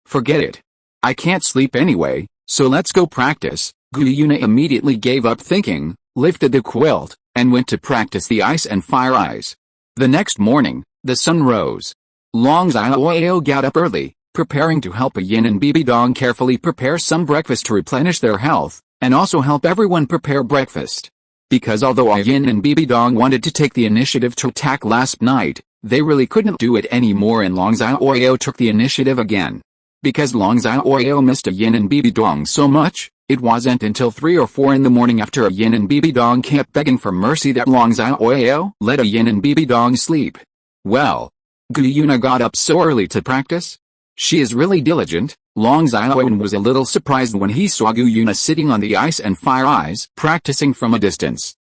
Forget it. I can't sleep anyway, so let's go practice. Yuena immediately gave up thinking, lifted the quilt, and went to practice the ice and fire eyes. The next morning, the sun rose. Long Xiaoyao got up early, preparing to help Yin and Bibi Dong carefully prepare some breakfast to replenish their health, and also help everyone prepare breakfast. Because although Yin and Bibi Dong wanted to take the initiative to attack last night, they really couldn't do it anymore, and Long Xiaoyao took the initiative again. Because Long Xiaoyao missed Yin and Bibi Dong so much, it wasn't until 3 or 4 in the morning after Yin and Bibi Dong kept begging for mercy that Long Xiaoyao let Yin and Bibi Dong sleep. Well, Yuena got up so early to practice? She is really diligent. Long Xiaoyao was a little surprised when he saw Yuena sitting on the ice and fire eyes, practicing from a distance.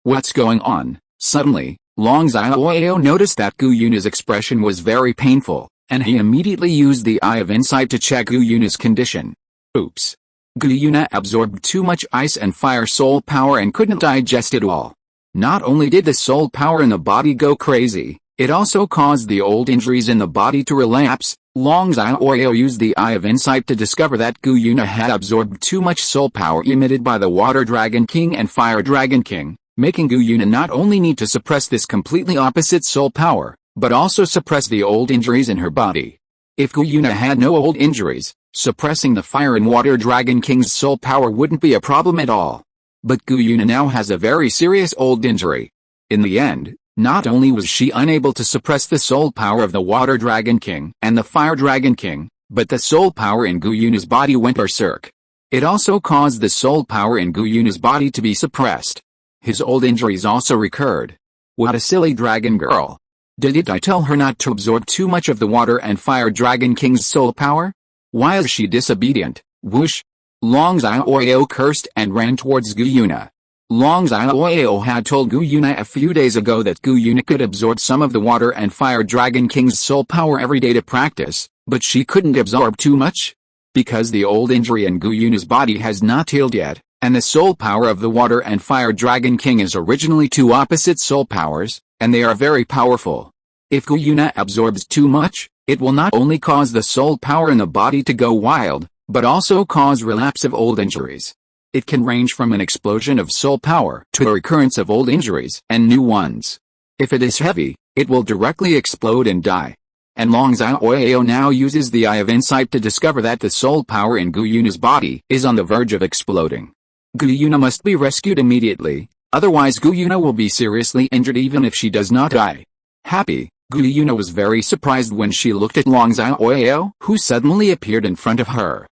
What's going on? Suddenly, Long Xiaoyao noticed that Yuena's expression was very painful, and he immediately used the Eye of Insight to check Yuena's condition. Oops. Yuena absorbed too much ice and fire soul power and couldn't digest it all. Not only did the soul power in the body go crazy, it also caused the old injuries in the body to relapse. Long Xiaoyao used the Eye of Insight to discover that Yuena had absorbed too much soul power emitted by the Water Dragon King and Fire Dragon King, making Yuena not only need to suppress this completely opposite soul power, but also suppress the old injuries in her body. If Yuena had no old injuries, suppressing the Fire and Water Dragon King's soul power wouldn't be a problem at all. But Yuena now has a very serious old injury. In the end, not only was she unable to suppress the soul power of the Water Dragon King and the Fire Dragon King, but the soul power in Yuena's body went berserk. It also caused the soul power in Yuena's body to be suppressed. His old injuries also recurred. What a silly dragon girl. Didn't I tell her not to absorb too much of the Water and Fire Dragon King's soul power? Why is she disobedient? Whoosh! Long Xiaoyao cursed and ran towards Yuena. Long Xiaoyao had told Yuena a few days ago that Yuena could absorb some of the Water and Fire Dragon King's soul power every day to practice, but she couldn't absorb too much. Because the old injury in Yuena's body has not healed yet, and the soul power of the Water and Fire Dragon King is originally two opposite soul powers, and they are very powerful. If Yuena absorbs too much, it will not only cause the soul power in the body to go wild, but also cause relapse of old injuries. It can range from an explosion of soul power to a recurrence of old injuries and new ones. If it is heavy, it will directly explode and die. And Long Xiaoyao now uses the Eye of Insight to discover that the soul power in Yuena's body is on the verge of exploding. Yuena must be rescued immediately, otherwise Yuena will be seriously injured even if she does not die. Happy, Yuena was very surprised when she looked at Long Xiaoyao, who suddenly appeared in front of her.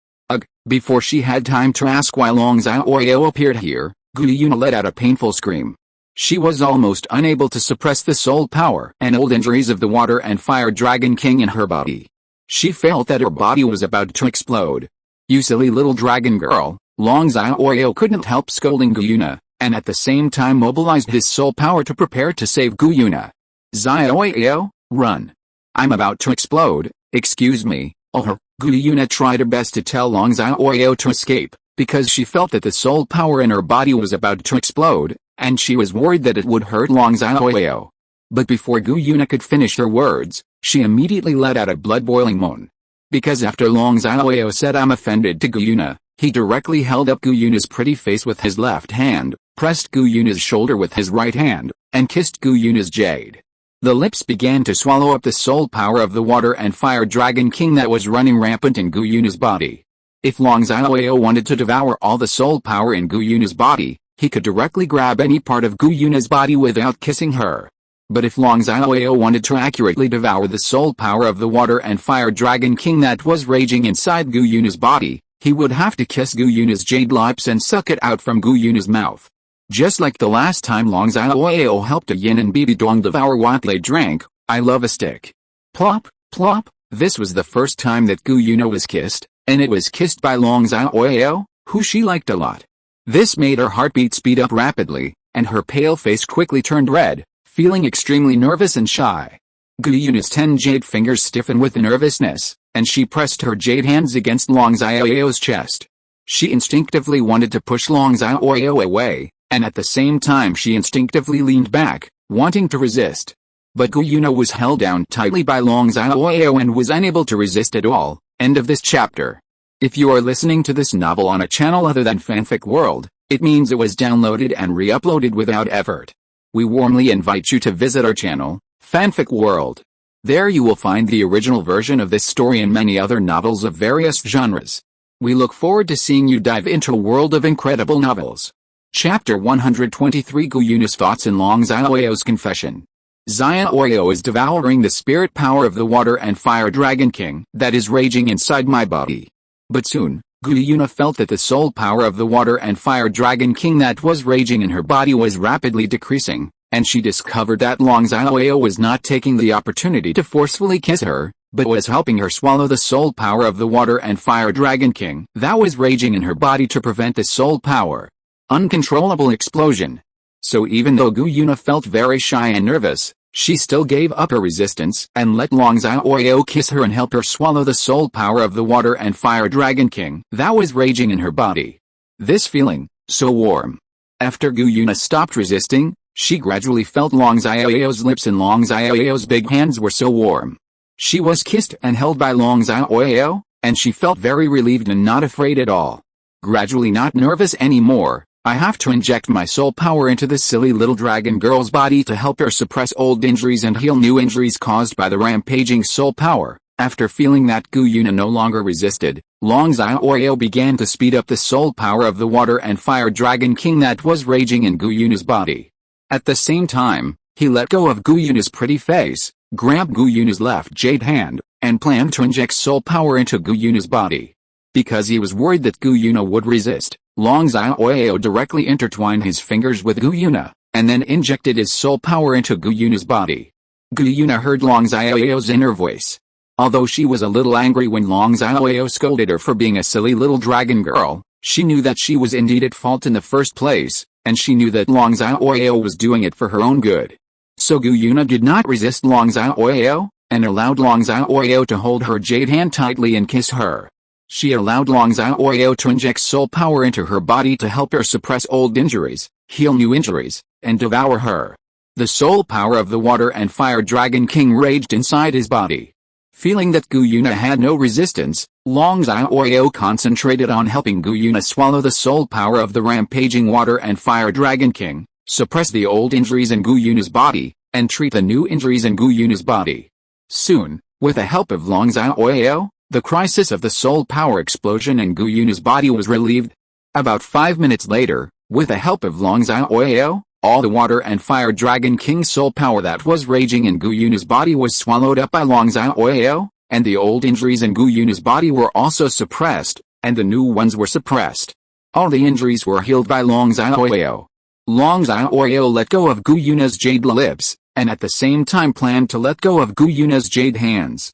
Before she had time to ask why Long Xiaoyao appeared here, Yuena let out a painful scream. She was almost unable to suppress the soul power and old injuries of the Water and Fire Dragon King in her body. She felt that her body was about to explode. You silly little dragon girl, Long Xiaoyao couldn't help scolding Yuena, and at the same time mobilized his soul power to prepare to save Yuena. Xiaoyao, run. I'm about to explode, excuse me. Yuena tried her best to tell Long Xiaoyao to escape, because she felt that the soul power in her body was about to explode, and she was worried that it would hurt Long Xiaoyao. But before Yuena could finish her words, she immediately let out a blood-boiling moan. Because after Long Xiaoyao said I'm offended to Yuena, he directly held up Yuena's pretty face with his left hand, pressed Yuena's shoulder with his right hand, and kissed Yuena's jade. The lips began to swallow up the soul power of the Water and Fire Dragon King that was running rampant in Yuena's body. If Long Xiaoyao wanted to devour all the soul power in Yuena's body, he could directly grab any part of Yuena's body without kissing her. But if Long Xiaoyao wanted to accurately devour the soul power of the Water and Fire Dragon King that was raging inside Yuena's body, He would have to kiss Gu Yuna's jade lips and suck it out from Gu Yuna's mouth. Just like the last time Long Xiaoyao helped Ah Yin and Bibi Dong devour what they drank, I love a stick. Plop, plop, this was the first time that Gu Yuna was kissed, and it was kissed by Long Xiaoyao, who she liked a lot. This made her heartbeat speed up rapidly, and her pale face quickly turned red, feeling extremely nervous and shy. Gu Yuna's 10 jade fingers stiffened with nervousness, and she pressed her jade hands against Long Xiaoyao's chest. She instinctively wanted to push Long Xiaoyao away, and at the same time she instinctively leaned back, wanting to resist. But Gu Yuna was held down tightly by Long Xiaoyao and was unable to resist at all. End of this chapter. If you are listening to this novel on a channel other than Fanfic World, it means it was downloaded and re-uploaded without effort. We warmly invite you to visit our channel, Fanfic World. There you will find the original version of this story and many other novels of various genres. We look forward to seeing you dive into a world of incredible novels. Chapter 123 Gu Yuna's thoughts in Long Xiaoyao's confession. Xiaoyao is devouring the spirit power of the water and fire dragon king that is raging inside my body. But soon, Gu Yuna felt that the soul power of the water and fire dragon king that was raging in her body was rapidly decreasing, and she discovered that Long Xiaoyao was not taking the opportunity to forcefully kiss her, but was helping her swallow the soul power of the water and fire dragon king that was raging in her body to prevent the soul power uncontrollable explosion. So even though Gu Yuna felt very shy and nervous, she still gave up her resistance and let Long Xiaoyao kiss her and help her swallow the soul power of the water and fire dragon king that was raging in her body. This feeling, so warm. After Gu Yuna stopped resisting, she gradually felt Long Xiaoyao's lips and Long Xiaoyao's big hands were so warm. She was kissed and held by Long Xiaoyao, and she felt very relieved and not afraid at all. Gradually not nervous anymore, I have to inject my soul power into this silly little dragon girl's body to help her suppress old injuries and heal new injuries caused by the rampaging soul power. After feeling that Gu Yuna no longer resisted, Long Xiaoyao began to speed up the soul power of the water and fire dragon king that was raging in Gu Yuna's body. At the same time, he let go of Gu Yuna's pretty face, grabbed Gu Yuna's left jade hand, and planned to inject soul power into Gu Yuna's body. Because he was worried that Gu Yuna would resist, Long Xiaoyao directly intertwined his fingers with Gu Yuna, and then injected his soul power into Gu Yuna's body. Gu Yuna heard Long Xiaoyao's inner voice. Although she was a little angry when Long Xiaoyao scolded her for being a silly little dragon girl, she knew that she was indeed at fault in the first place, and she knew that Long Xiaoyao was doing it for her own good. So Gu Yuna did not resist Long Xiaoyao, and allowed Long Xiaoyao to hold her jade hand tightly and kiss her. She allowed Long Xiaoyao to inject soul power into her body to help her suppress old injuries, heal new injuries, and devour her. The soul power of the water and fire dragon king raged inside his body. Feeling that Gu Yuna had no resistance, Long Xiaoyao concentrated on helping Gu Yuna swallow the soul power of the rampaging water and fire dragon king, suppress the old injuries in Gu Yuna's body, and treat the new injuries in Gu Yuna's body. Soon, with the help of Long Xiaoyao, the crisis of the soul power explosion in Gu Yuna's body was relieved. About 5 minutes later, with the help of Long Xiaoyao, all the water and fire dragon king soul power that was raging in Gu Yuna's body was swallowed up by Long Xiaoyao, and the old injuries in Gu Yuna's body were also suppressed, and the new ones were suppressed. All the injuries were healed by Long Xiaoyao. Long Xiaoyao let go of Gu Yuna's jade lips, and at the same time planned to let go of Gu Yuna's jade hands.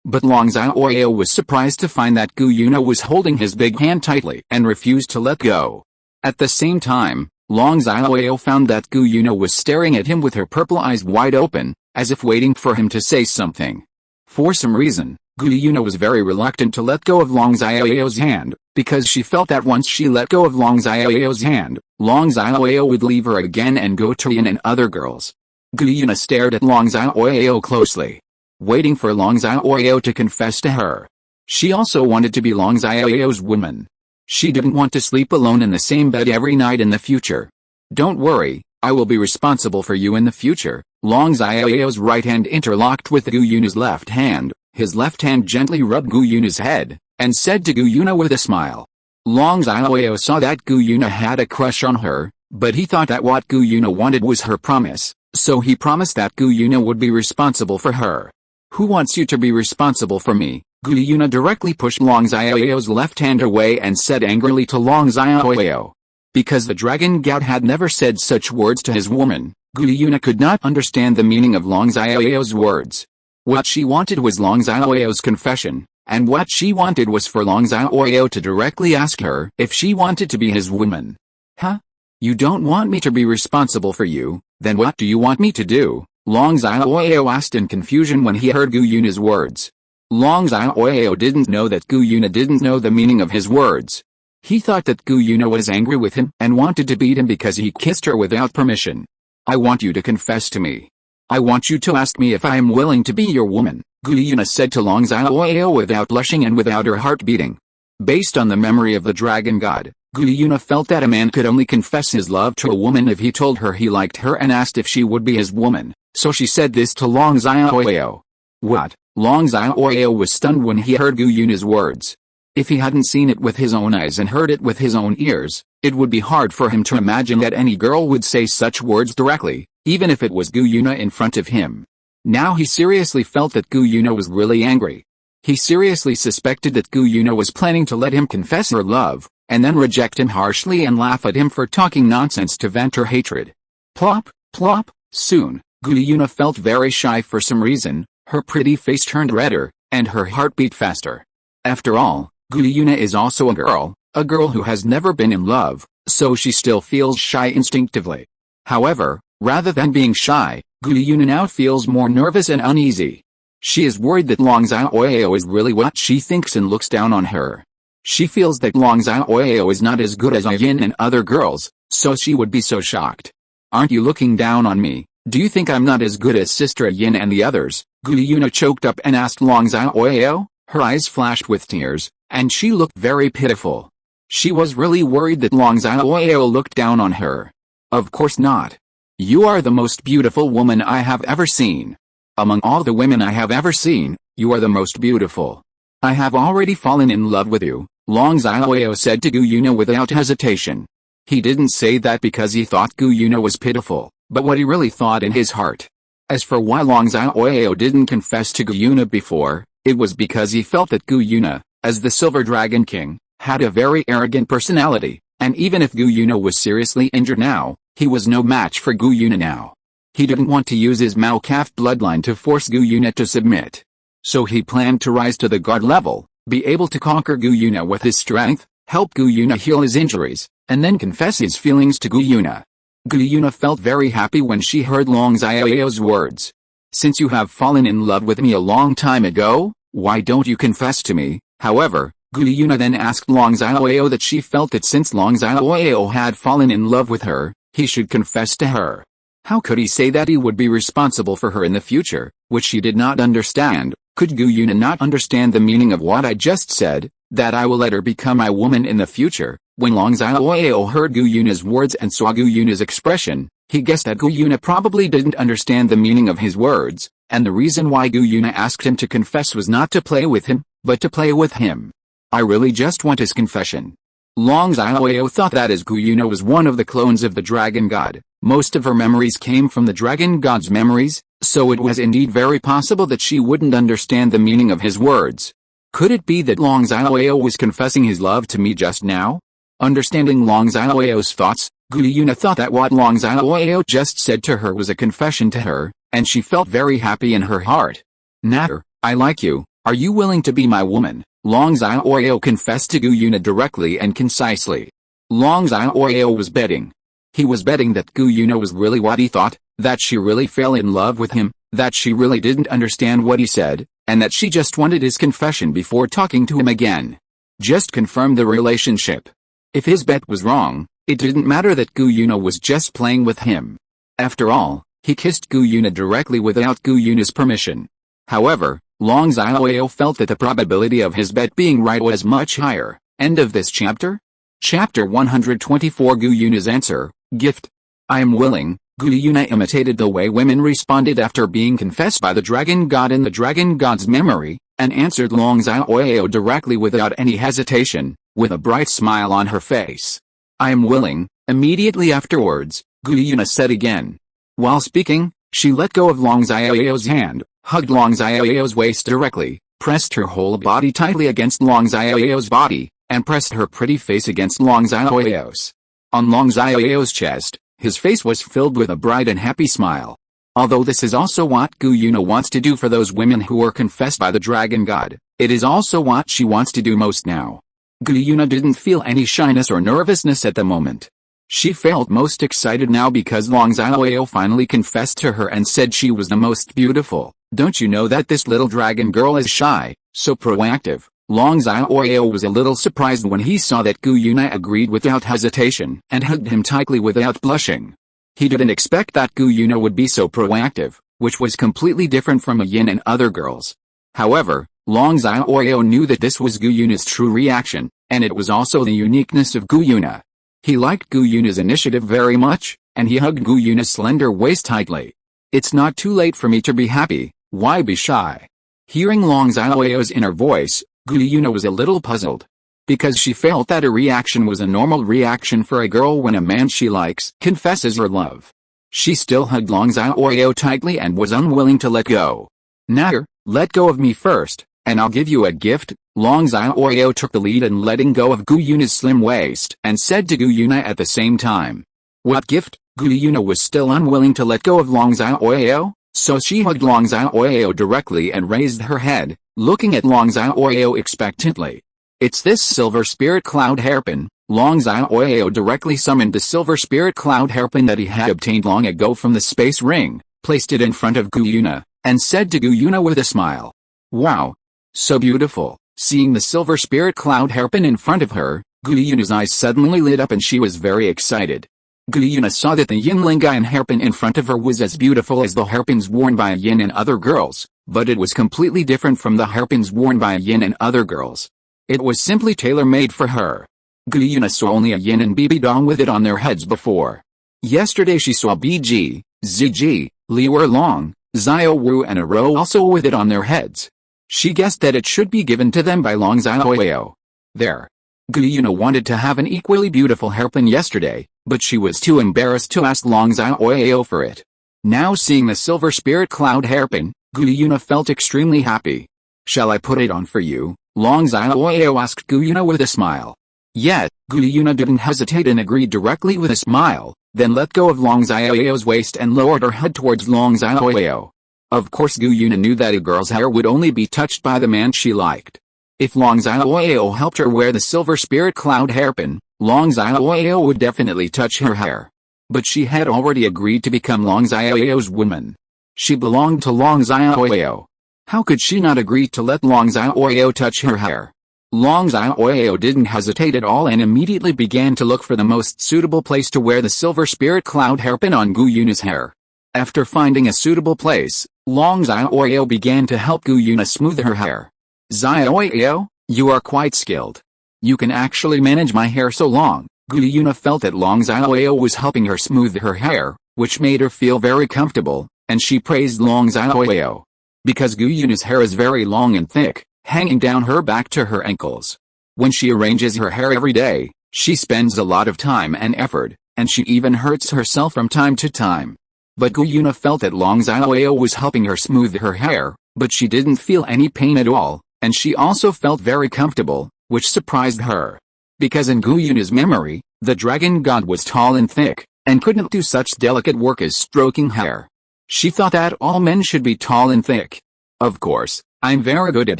But Long Xiaoyao was surprised to find that Gu Yuna was holding his big hand tightly and refused to let go. At the same time, Long Xiaoyao found that Gu Yuna was staring at him with her purple eyes wide open, as if waiting for him to say something. For some reason, Gu Yuna was very reluctant to let go of Long Xiaoyao's hand, because she felt that once she let go of Long Xiaoyao's hand, Long Xiaoyao would leave her again and go to Yin and other girls. Gu Yuna stared at Long Xiaoyao closely, waiting for Long Xiaoyao to confess to her. She also wanted to be Long Xiaoyao's woman. She didn't want to sleep alone in the same bed every night in the future. Don't worry, I will be responsible for you in the future. Long Xiaoyao's right hand interlocked with Gu Yuna's left hand, his left hand gently rubbed Gu Yuna's head, and said to Gu Yuna with a smile. Long Xiaoyao saw that Gu Yuna had a crush on her, but he thought that what Gu Yuna wanted was her promise, so he promised that Gu Yuna would be responsible for her. Who wants you to be responsible for me? Gu Yuna directly pushed Long Xiaoyao's left hand away and said angrily to Long Xiaoyao. Because the dragon god had never said such words to his woman, Gu Yuna could not understand the meaning of Long Xiaoyao's words. What she wanted was Long Xiaoyao's confession, and what she wanted was for Long Xiaoyao to directly ask her if she wanted to be his woman. Huh? You don't want me to be responsible for you, then what do you want me to do? Long Xiaoyao asked in confusion when he heard Gu Yuna's words. Long Xiaoyao didn't know that Gu Yuna didn't know the meaning of his words. He thought that Gu Yuna was angry with him and wanted to beat him because he kissed her without permission. I want you to confess to me. I want you to ask me if I am willing to be your woman, Gu Yuna said to Long Xiaoyao without blushing and without her heart beating. Based on the memory of the dragon god, Gu Yuna felt that a man could only confess his love to a woman if he told her he liked her and asked if she would be his woman, so she said this to Long Xiaoyao. What? Long Xiaoyao was stunned when he heard Gu Yuna's words. If he hadn't seen it with his own eyes and heard it with his own ears, it would be hard for him to imagine that any girl would say such words directly, even if it was Gu Yuna in front of him. Now he seriously felt that Gu Yuna was really angry. He seriously suspected that Gu Yuna was planning to let him confess her love, and then reject him harshly and laugh at him for talking nonsense to vent her hatred. Plop, plop, soon, Gu Yuna felt very shy for some reason. Her pretty face turned redder, and her heart beat faster. After all, Gu Yuna is also a girl who has never been in love, so she still feels shy instinctively. However, rather than being shy, Gu Yuna now feels more nervous and uneasy. She is worried that Long Xiaoyao is really what she thinks and looks down on her. She feels that Long Xiaoyao is not as good as Ah Yin and other girls, so she would be so shocked. Aren't you looking down on me? Do you think I'm not as good as Sister Ah Yin and the others? Gu Yuna choked up and asked Long Xiaoyao. Her eyes flashed with tears, and she looked very pitiful. She was really worried that Long Xiaoyao looked down on her. Of course not. You are the most beautiful woman I have ever seen. Among all the women I have ever seen, you are the most beautiful. I have already fallen in love with you, Long Xiaoyao said to Gu Yuna without hesitation. He didn't say that because he thought Gu Yuna was pitiful, but what he really thought in his heart. As for why Long Xiaoyao didn't confess to Gu Yuna before, it was because he felt that Gu Yuna, as the Silver Dragon King, had a very arrogant personality, and even if Gu Yuna was seriously injured now, he was no match for Gu Yuna now. He didn't want to use his Mao calf bloodline to force Gu Yuna to submit. So he planned to rise to the god level, be able to conquer Gu Yuna with his strength, help Gu Yuna heal his injuries, and then confess his feelings to Gu Yuna. Gu Yuna felt very happy when she heard Long Xiaoyao's words. Since you have fallen in love with me a long time ago, why don't you confess to me? However, Gu Yuna then asked Long Xiaoyao that she felt that since Long Xiaoyao had fallen in love with her, he should confess to her. How could he say that he would be responsible for her in the future, which she did not understand? Could Gu Yuna not understand the meaning of what I just said, that I will let her become my woman in the future? When Long Xiaoyao heard Gu Yuna's words and saw Gu Yuna's expression, he guessed that Gu Yuna probably didn't understand the meaning of his words, and the reason why Gu Yuna asked him to confess was not to play with him, but to play with him. I really just want his confession. Long Xiaoyao thought that as Gu Yuna was one of the clones of the dragon god, most of her memories came from the dragon god's memories, so it was indeed very possible that she wouldn't understand the meaning of his words. Could it be that Long Xiaoyao was confessing his love to me just now? Understanding Long Xiaoyao's thoughts, Gu Yuna thought that what Long Xiaoyao just said to her was a confession to her, and she felt very happy in her heart. Natter, I like you, are you willing to be my woman? Long Xiaoyao confessed to Gu Yuna directly and concisely. Long Xiaoyao was betting. He was betting that Gu Yuna was really what he thought, that she really fell in love with him, that she really didn't understand what he said, and that she just wanted his confession before talking to him again. Just confirm the relationship. If his bet was wrong, it didn't matter that Gu Yuna was just playing with him. After all, he kissed Gu Yuna directly without Gu Yuna's permission. However, Long Xiaoyao felt that the probability of his bet being right was much higher. End of this chapter? Chapter 124 Gu Yuna's answer, gift. I am willing. Gu Yuna imitated the way women responded after being confessed by the dragon god in the dragon god's memory, and answered Long Xiaoyao directly without any hesitation, with a bright smile on her face. I am willing. Immediately afterwards, Gu Yuna said again. While speaking, she let go of Long Xiaoyao's hand, hugged Long Xiaoyao's waist directly, pressed her whole body tightly against Long Xiaoyao's body, and pressed her pretty face against Long Xiaoyao's. On Long Xiaoyao's chest, his face was filled with a bright and happy smile. Although this is also what Yuena wants to do for those women who were confessed by the dragon god, it is also what she wants to do most now. Yuena didn't feel any shyness or nervousness at the moment. She felt most excited now because Long Xiaoyao finally confessed to her and said she was the most beautiful. Don't you know that this little dragon girl is shy, so proactive? Long Xiaoyao was a little surprised when he saw that Yuena agreed without hesitation and hugged him tightly without blushing. He didn't expect that Yuena would be so proactive, which was completely different from Ah Yin and other girls. However, Long Xiaoyao knew that this was Yuena's true reaction, and it was also the uniqueness of Yuena. He liked Yuena's initiative very much, and he hugged Yuena's slender waist tightly. It's not too late for me to be happy, why be shy? Hearing Long Xiaoyao's inner voice, Yuena was a little puzzled. Because she felt that a reaction was a normal reaction for a girl when a man she likes confesses her love. She still hugged Long Xiaoyao tightly and was unwilling to let go. Natter, let go of me first, and I'll give you a gift. Long Xiaoyao took the lead in letting go of Yuena's slim waist and said to Yuena at the same time. What gift? Yuena was still unwilling to let go of Long Xiaoyao, so she hugged Long Xiaoyao directly and raised her head, looking at Long Xiaoyao expectantly. It's this silver spirit cloud hairpin. Long Xiaoyao directly summoned the silver spirit cloud hairpin that he had obtained long ago from the space ring, placed it in front of Yuena, and said to Yuena with a smile. Wow! So beautiful! Seeing the silver spirit cloud hairpin in front of her, Yuena's eyes suddenly lit up and she was very excited. Yuena saw that the Yinlingayan hairpin in front of her was as beautiful as the hairpins worn by Ah Yin and other girls, but it was completely different from the hairpins worn by Ah Yin and other girls. It was simply tailor-made for her. Yuena saw only Ah Yin and Bibi Dong with it on their heads before. Yesterday she saw Bg, Zg, Liu Long, Xiao Wu and Aro also with it on their heads. She guessed that it should be given to them by Long Xiaoyao. There. Yuena wanted to have an equally beautiful hairpin yesterday, but she was too embarrassed to ask Long Xiaoyao for it. Now seeing the silver spirit cloud hairpin, Yuena felt extremely happy. Shall I put it on for you? Long Xiaoyao asked Yuena with a smile. Yet, Yuena didn't hesitate and agreed directly with a smile, then let go of Long Xiaoyao's waist and lowered her head towards Long Xiaoyao. Of course Yuena knew that a girl's hair would only be touched by the man she liked. If Long Xiaoyao helped her wear the silver spirit cloud hairpin, Long Xiaoyao would definitely touch her hair. But she had already agreed to become Long Xiaoyao's woman. She belonged to Long Xiaoyao. How could she not agree to let Long Xiaoyao touch her hair? Long Xiaoyao didn't hesitate at all and immediately began to look for the most suitable place to wear the silver spirit cloud hairpin on Yuena's hair. After finding a suitable place, Long Xiaoyao began to help Yuena smooth her hair. Xiaoyao, you are quite skilled. You can actually manage my hair so long. Yuena felt that Long Xiaoyao was helping her smooth her hair, which made her feel very comfortable, and she praised Long Xiaoyao. Because Yuena's hair is very long and thick, hanging down her back to her ankles. When she arranges her hair every day, she spends a lot of time and effort, and she even hurts herself from time to time. But Yuena felt that Long Xiaoyao was helping her smooth her hair, but she didn't feel any pain at all, and she also felt very comfortable, which surprised her. Because in Yuena's memory, the dragon god was tall and thick, and couldn't do such delicate work as stroking hair. She thought that all men should be tall and thick. Of course, I'm very good at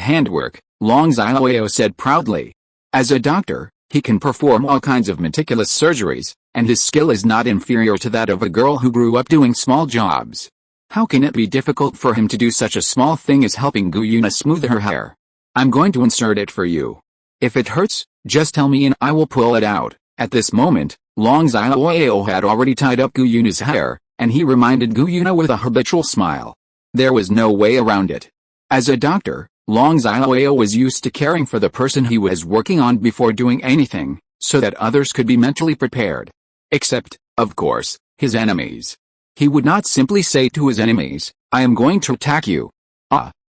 handwork, Long Xiaoyao said proudly. As a doctor, he can perform all kinds of meticulous surgeries, and his skill is not inferior to that of a girl who grew up doing small jobs. How can it be difficult for him to do such a small thing as helping Yuena smooth her hair? I'm going to insert it for you. If it hurts, just tell me and I will pull it out. At this moment, Long Xiaoyao had already tied up Yuena's hair, and he reminded Yuena with a habitual smile. There was no way around it. As a doctor, Long Xiaoyao was used to caring for the person he was working on before doing anything, so that others could be mentally prepared. Except, of course, his enemies. He would not simply say to his enemies, I am going to attack you.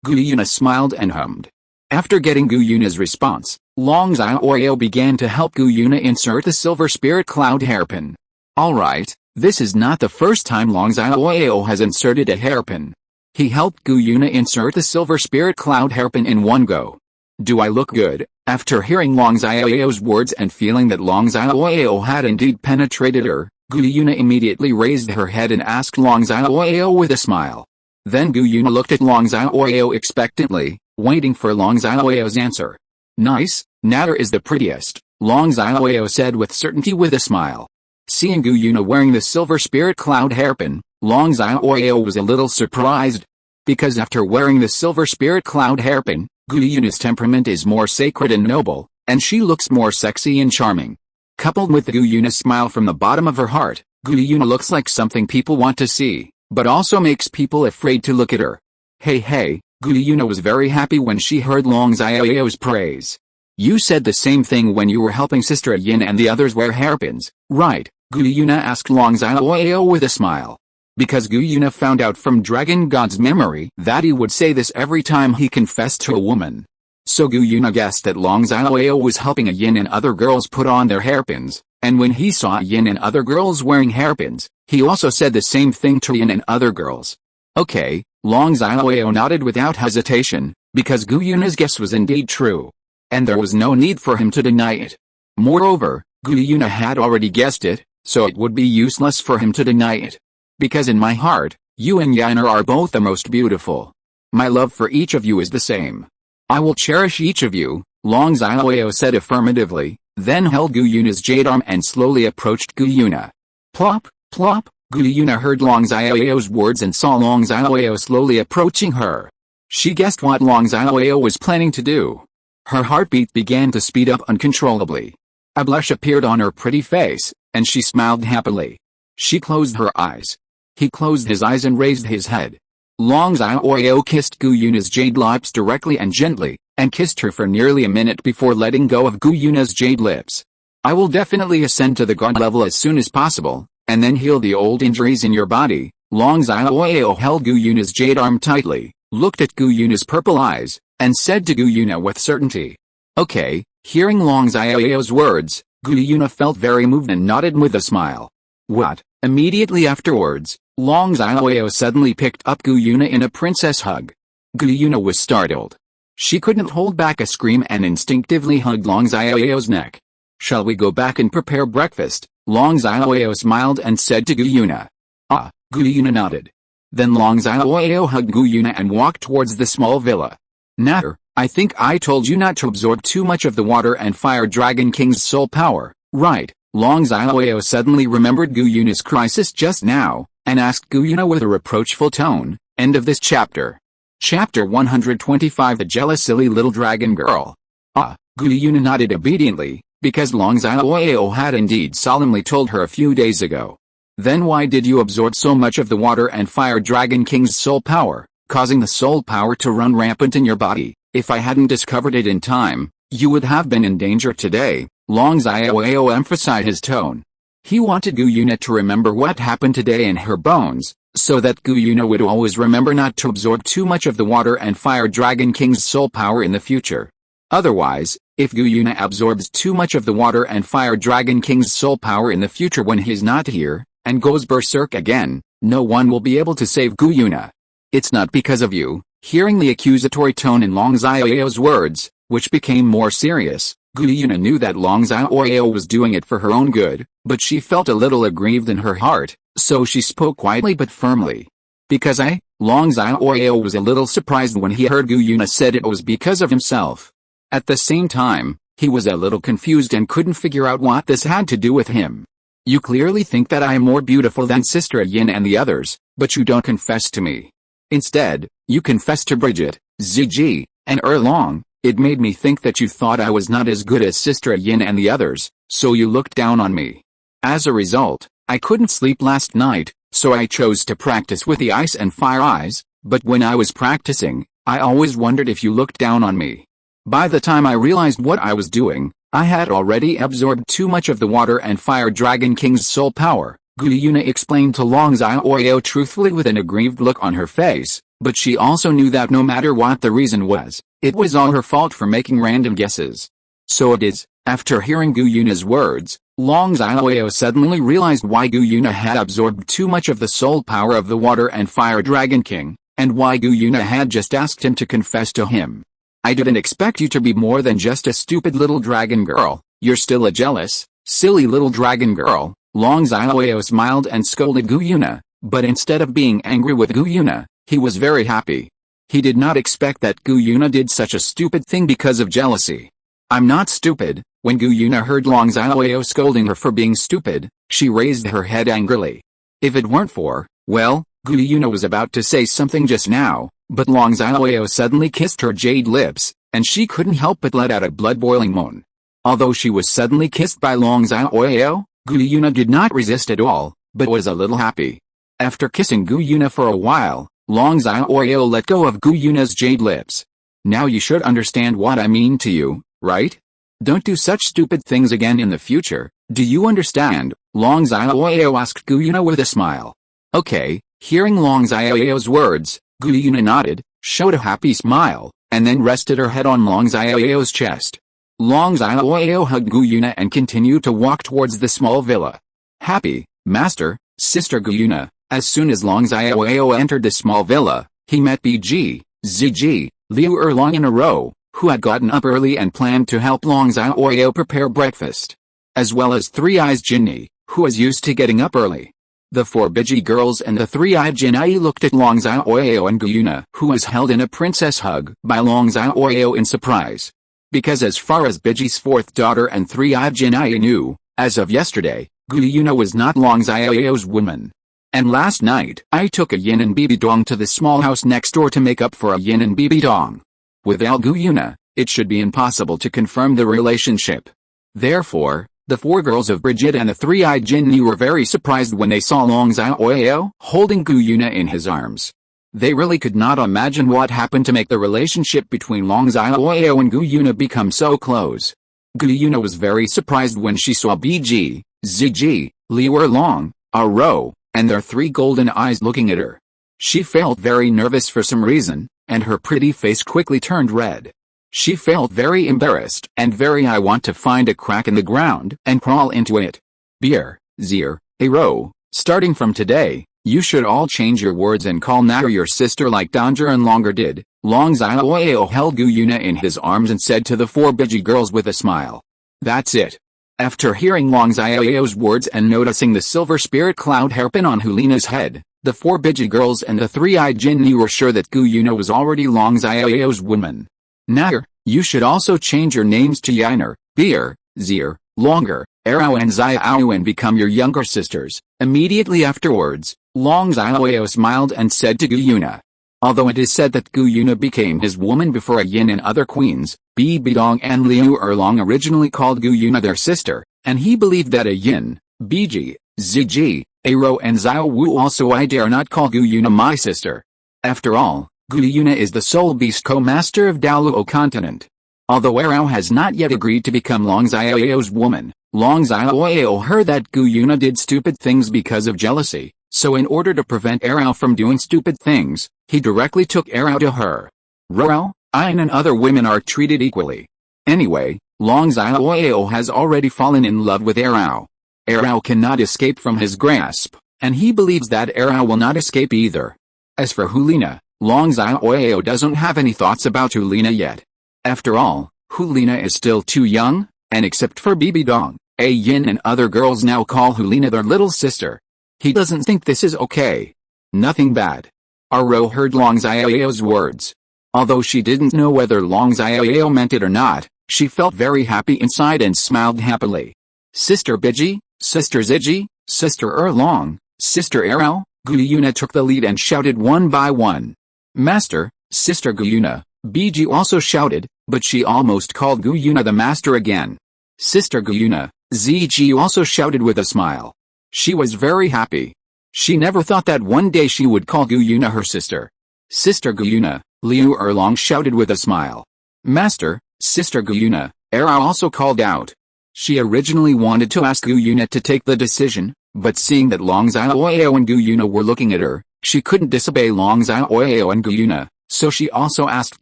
Yuena smiled and hummed. After getting Yuena's response, Long Xiaoyao began to help Yuena insert the silver spirit cloud hairpin. Alright, this is not the first time Long Xiaoyao has inserted a hairpin. He helped Gu Yuna insert the silver spirit cloud hairpin in one go. Do I look good? After hearing Long Xiaoyao's words and feeling that Long Xiaoyao had indeed penetrated her, Gu Yuna immediately raised her head and asked Long Xiaoyao with a smile. Then Gu Yuna looked at Long Xiaoyao expectantly, waiting for Long Xiaoyao's answer. Nice, Natter is the prettiest, Long Xiaoyao said with certainty with a smile. Seeing Gu Yuna wearing the silver spirit cloud hairpin, Long Xiaoyao was a little surprised. Because after wearing the silver spirit cloud hairpin, Gu Yuna's temperament is more sacred and noble, and she looks more sexy and charming. Coupled with Gu Yuna's smile from the bottom of her heart, Gu Yuna looks like something people want to see, but also makes people afraid to look at her. Hey, Gu Yuna was very happy when she heard Long Xiaoyao's praise. You said the same thing when you were helping Sister Yin and the others wear hairpins, right? Gu Yuna asked Long Xiaoyao with a smile. Because Gu Yuna found out from Dragon God's memory that he would say this every time he confessed to a woman. So Gu Yuna guessed that Long Xiaoyao was helping Yin and other girls put on their hairpins, and when he saw Yin and other girls wearing hairpins, he also said the same thing to Yin and other girls. Okay, Long Xiaoyao nodded without hesitation, because Gu Yuna's guess was indeed true. And there was no need for him to deny it. Moreover, Gu Yuna had already guessed it, so it would be useless for him to deny it. Because in my heart, you and Yuena are both the most beautiful. My love for each of you is the same. I will cherish each of you, Long Xiaoyao said affirmatively, then held Gu Yuna's jade arm and slowly approached Gu Yuna. Plop, plop, Gu Yuna heard Long Xiaoyao's words and saw Long Xiaoyao slowly approaching her. She guessed what Long Xiaoyao was planning to do. Her heartbeat began to speed up uncontrollably. A blush appeared on her pretty face, and she smiled happily. She closed her eyes. He closed his eyes and raised his head. Long Xiaoyao kissed Gu Yuna's jade lips directly and gently, and kissed her for nearly a minute before letting go of Gu Yuna's jade lips. I will definitely ascend to the god level as soon as possible, and then heal the old injuries in your body. Long Xiaoyao held Gu Yuna's jade arm tightly, looked at Gu Yuna's purple eyes, and said to Gu Yuna with certainty. Okay, hearing Long Xiaoyao's words, Gu Yuna felt very moved and nodded with a smile. What? Immediately afterwards, Long Xiaoyao suddenly picked up Gu Yuna in a princess hug. Gu Yuna was startled. She couldn't hold back a scream and instinctively hugged Long Xiaoyao's neck. Shall we go back and prepare breakfast? Long Xiaoyao smiled and said to Gu Yuna. Ah, Gu Yuna nodded. Then Long Xiaoyao hugged Gu Yuna and walked towards the small villa. Natter, I think I told you not to absorb too much of the water and fire dragon king's soul power, right? Long Xiaoyao suddenly remembered Gu Yuna's crisis just now, and asked Gu Yuna with a reproachful tone. End of this chapter. Chapter 125 The Jealous Silly Little Dragon Girl. Ah, Gu Yuna nodded obediently, because Long Xiaoyao had indeed solemnly told her a few days ago. Then why did you absorb so much of the water and fire dragon king's soul power, causing the soul power to run rampant in your body? If I hadn't discovered it in time, you would have been in danger today. Long Xiaoyao emphasized his tone. He wanted Gu Yuna to remember what happened today in her bones, so that Gu Yuna would always remember not to absorb too much of the water and fire dragon king's soul power in the future. Otherwise, if Gu Yuna absorbs too much of the water and fire dragon king's soul power in the future when he's not here, and goes berserk again, no one will be able to save Gu Yuna. It's not because of you. Hearing the accusatory tone in Long Xiaoyao's words, which became more serious, Gu Yuna knew that Long Xiaoyao was doing it for her own good, but she felt a little aggrieved in her heart, so she spoke quietly but firmly. Because Long Xiaoyao was a little surprised when he heard Gu Yuna said it was because of himself. At the same time, he was a little confused and couldn't figure out what this had to do with him. You clearly think that I am more beautiful than Sister Yin and the others, but you don't confess to me. Instead, you confess to Bridget, Ziji, and Erlong. It made me think that you thought I was not as good as Sister Yin and the others, so you looked down on me. As a result, I couldn't sleep last night, so I chose to practice with the ice and fire eyes, but when I was practicing, I always wondered if you looked down on me. By the time I realized what I was doing, I had already absorbed too much of the water and fire dragon king's soul power, Gu Yuna explained to Long Xiaoyao truthfully with an aggrieved look on her face, but she also knew that no matter what the reason was, it was all her fault for making random guesses. So it is. After hearing Gu Yuna's words, Long Xiaoyao suddenly realized why Gu Yuna had absorbed too much of the soul power of the water and fire dragon king, and why Yuena had just asked him to confess to him. I didn't expect you to be more than just a stupid little dragon girl. You're still a jealous, silly little dragon girl. Long Xiaoyao smiled and scolded Yuena, but instead of being angry with Yuena, he was very happy. He did not expect that Yuena did such a stupid thing because of jealousy. I'm not stupid. When Yuena heard Long Xiaoyao scolding her for being stupid, she raised her head angrily. If it weren't for, well, Yuena was about to say something just now, but Long Xiaoyao suddenly kissed her jade lips, and she couldn't help but let out a blood-boiling moan. Although she was suddenly kissed by Long Xiaoyao, Yuena did not resist at all, but was a little happy. After kissing Yuena for a while, Long Xiaoyao let go of Yuena's jade lips. Now you should understand what I mean to you, right? Don't do such stupid things again in the future, do you understand? Long Xiaoyao asked Yuena with a smile. Okay. Hearing Long Xiaoyao's words, Yuena nodded, showed a happy smile, and then rested her head on Long Xiaoyao's chest. Long Xiaoyao hugged Yuena and continued to walk towards the small villa. Happy, Master, Sister Yuena. As soon as Long Xiaoyao entered the small villa, he met Biji, Ziji, Liu Erlong in a row, who had gotten up early and planned to help Long Xiaoyao prepare breakfast. As well as Three-Eyes Jinni, who was used to getting up early. The four Biji girls and the Three-Eyed Jinni looked at Long Xiaoyao and Yuena, who was held in a princess hug by Long Xiaoyao in surprise. Because as far as Biji's fourth daughter and Three-Eyed Jinni knew, as of yesterday, Yuena was not Long Xiaoyao's woman. And last night, I took Ah Yin and Bibi Dong to the small house next door to make up for Ah Yin and Bibi Dong. Without Yuena, it should be impossible to confirm the relationship. Therefore, the four girls of Brigitte and the Three-Eyed Jinni were very surprised when they saw Long Xiaoyao holding Yuena in his arms. They really could not imagine what happened to make the relationship between Long Xiaoyao and Yuena become so close. Yuena was very surprised when she saw Biji, Ziji, Liu Erlong, Aro, and their three golden eyes looking at her. She felt very nervous for some reason, and her pretty face quickly turned red. She felt very embarrassed and very I want to find a crack in the ground and crawl into it. Beer, Zir, Aro, starting from today, you should all change your words and call Nair your sister like Danger and Longer did. Long Xiaoyao held Yuena in his arms and said to the four Biji girls with a smile. That's it. After hearing Long Xiaoyao's words and noticing the silver spirit cloud hairpin on Hulina's head, the four Biji girls and the Three-Eyed Jinni were sure that Yuena was already Long Xiaoyao's woman. Nair, you should also change your names to Yainer, Beer, Zir, Longer, Arao and Xiao and become your younger sisters. Immediately afterwards, Long Xiaoyao smiled and said to Yuena. Although it is said that Yuena became his woman before Ah Yin and other queens, Bibi Dong and Liu Erlong originally called Yuena their sister, and he believed that Ah Yin, Biji, Ziji, Aro and Xiao Wu also I dare not call Yuena my sister. After all, Yuena is the sole beast co-master of Douluo continent. Although Arao has not yet agreed to become Long Xiaoyao's woman, Long Xiaoyao heard that Yuena did stupid things because of jealousy, so in order to prevent Arao from doing stupid things, he directly took Arao to her. Rao, Ain and other women are treated equally. Anyway, Long Xiaoyao has already fallen in love with Arao. Arao cannot escape from his grasp, and he believes that Arao will not escape either. As for Hulina, Long Xiaoyao doesn't have any thoughts about Hulina yet. After all, Hulina is still too young, and except for Bibi Dong, Ah Yin and other girls now call Hulina their little sister. He doesn't think this is okay. Nothing bad. Aro heard Long Xiaoyao's words. Although she didn't know whether Long Xiaoyao meant it or not, she felt very happy inside and smiled happily. Sister Biji, Sister Ziji, Sister Erlong, Sister Arao, Yuena took the lead and shouted one by one. Master, Sister Yuena, Biji also shouted, but she almost called Yuena the master again. Sister Yuena, Ziji also shouted with a smile. She was very happy. She never thought that one day she would call Yuena her sister. Sister Yuena, Liu Erlong shouted with a smile. Master, Sister Yuena, Arao also called out. She originally wanted to ask Yuena to take the decision, but seeing that Long Xiaoyao and Yuena were looking at her, she couldn't disobey Long Xiaoyao and Yuena, so she also asked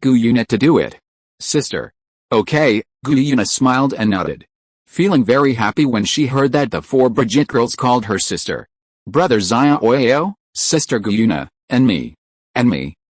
Yuena to do it. Sister. Okay, Yuena smiled and nodded. Feeling very happy when she heard that the four Brigitte girls called her sister. Brother Xiaoyao, Sister Yuena, and me.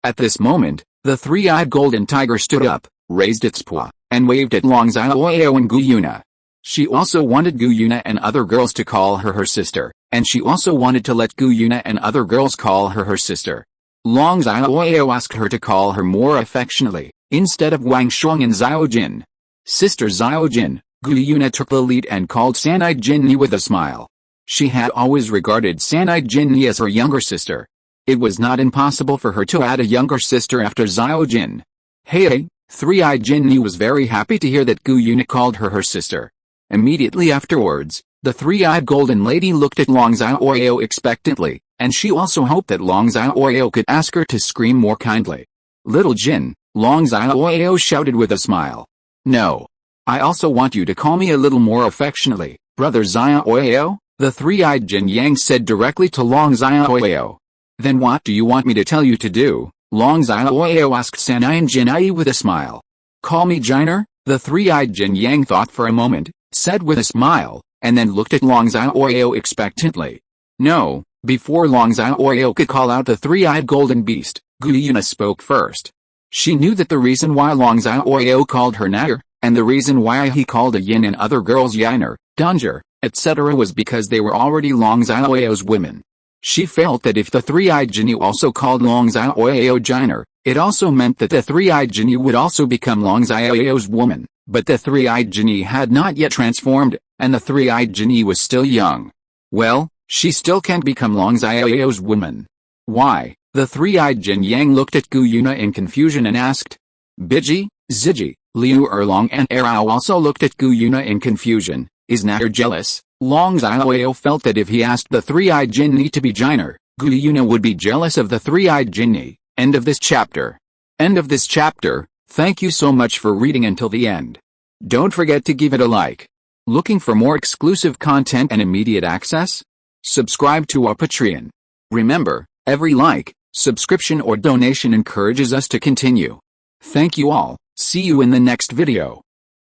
At this moment, the three-eyed golden tiger stood up, raised its paw, and waved at Long Xiaoyao and Yuena. She also wanted Yuena and other girls to call her sister, and she also wanted to let Yuena and other girls call her sister. Long Xiaoyao asked her to call her more affectionately, instead of Wang Shuang and Xiaojin. Sister Xiaojin, Yuena took the lead and called Sanai Jinni with a smile. She had always regarded Sanai Jinni as her younger sister. It was not impossible for her to add a younger sister after Xiaojin. Hey, Three-Eyed Jinni was very happy to hear that Yuena called her sister. Immediately afterwards, the three-eyed golden lady looked at Long Xiaoyao expectantly, and she also hoped that Long Xiaoyao could ask her to scream more kindly. Little Jin, Long Xiaoyao shouted with a smile. No. I also want you to call me a little more affectionately, Brother Xiaoyao, the three-eyed Jin Yang said directly to Long Xiaoyao. Then what do you want me to tell you to do? Long Xiaoyao asked Sanai Jinai with a smile. Call me Jiner, the three-eyed Jin Yang thought for a moment, said with a smile, and then looked at Long Xiaoyao expectantly. No, before Long Xiaoyao could call out the three-eyed golden beast, Yuena spoke first. She knew that the reason why Long Xiaoyao called her Nair, and the reason why he called Ah Yin and other girls Yiner, Danger, etc. was because they were already Long Xiaoyao's women. She felt that if the three-eyed Jinni also called Long Xiaoyao Jiner, it also meant that the three-eyed Jinni would also become Long Xiaoyao's woman, but the three-eyed Jinni had not yet transformed, and the three-eyed Jinni was still young. Well, she still can't become Long Xiaoyao's woman. Why? The three-eyed Jin Yang looked at Yuena in confusion and asked. Biji, Ziji, Liu Erlong and Erao also looked at Yuena in confusion. Is Nair jealous? Long Xiaoyao felt that if he asked the three-eyed Jinni to be Jiner, Yuena would be jealous of the three-eyed Jinni. End of this chapter. End of this chapter. Thank you so much for reading until the end. Don't forget to give it a like. Looking for more exclusive content and immediate access? Subscribe to our Patreon. Remember, every like, subscription or donation encourages us to continue. Thank you all. See you in the next video.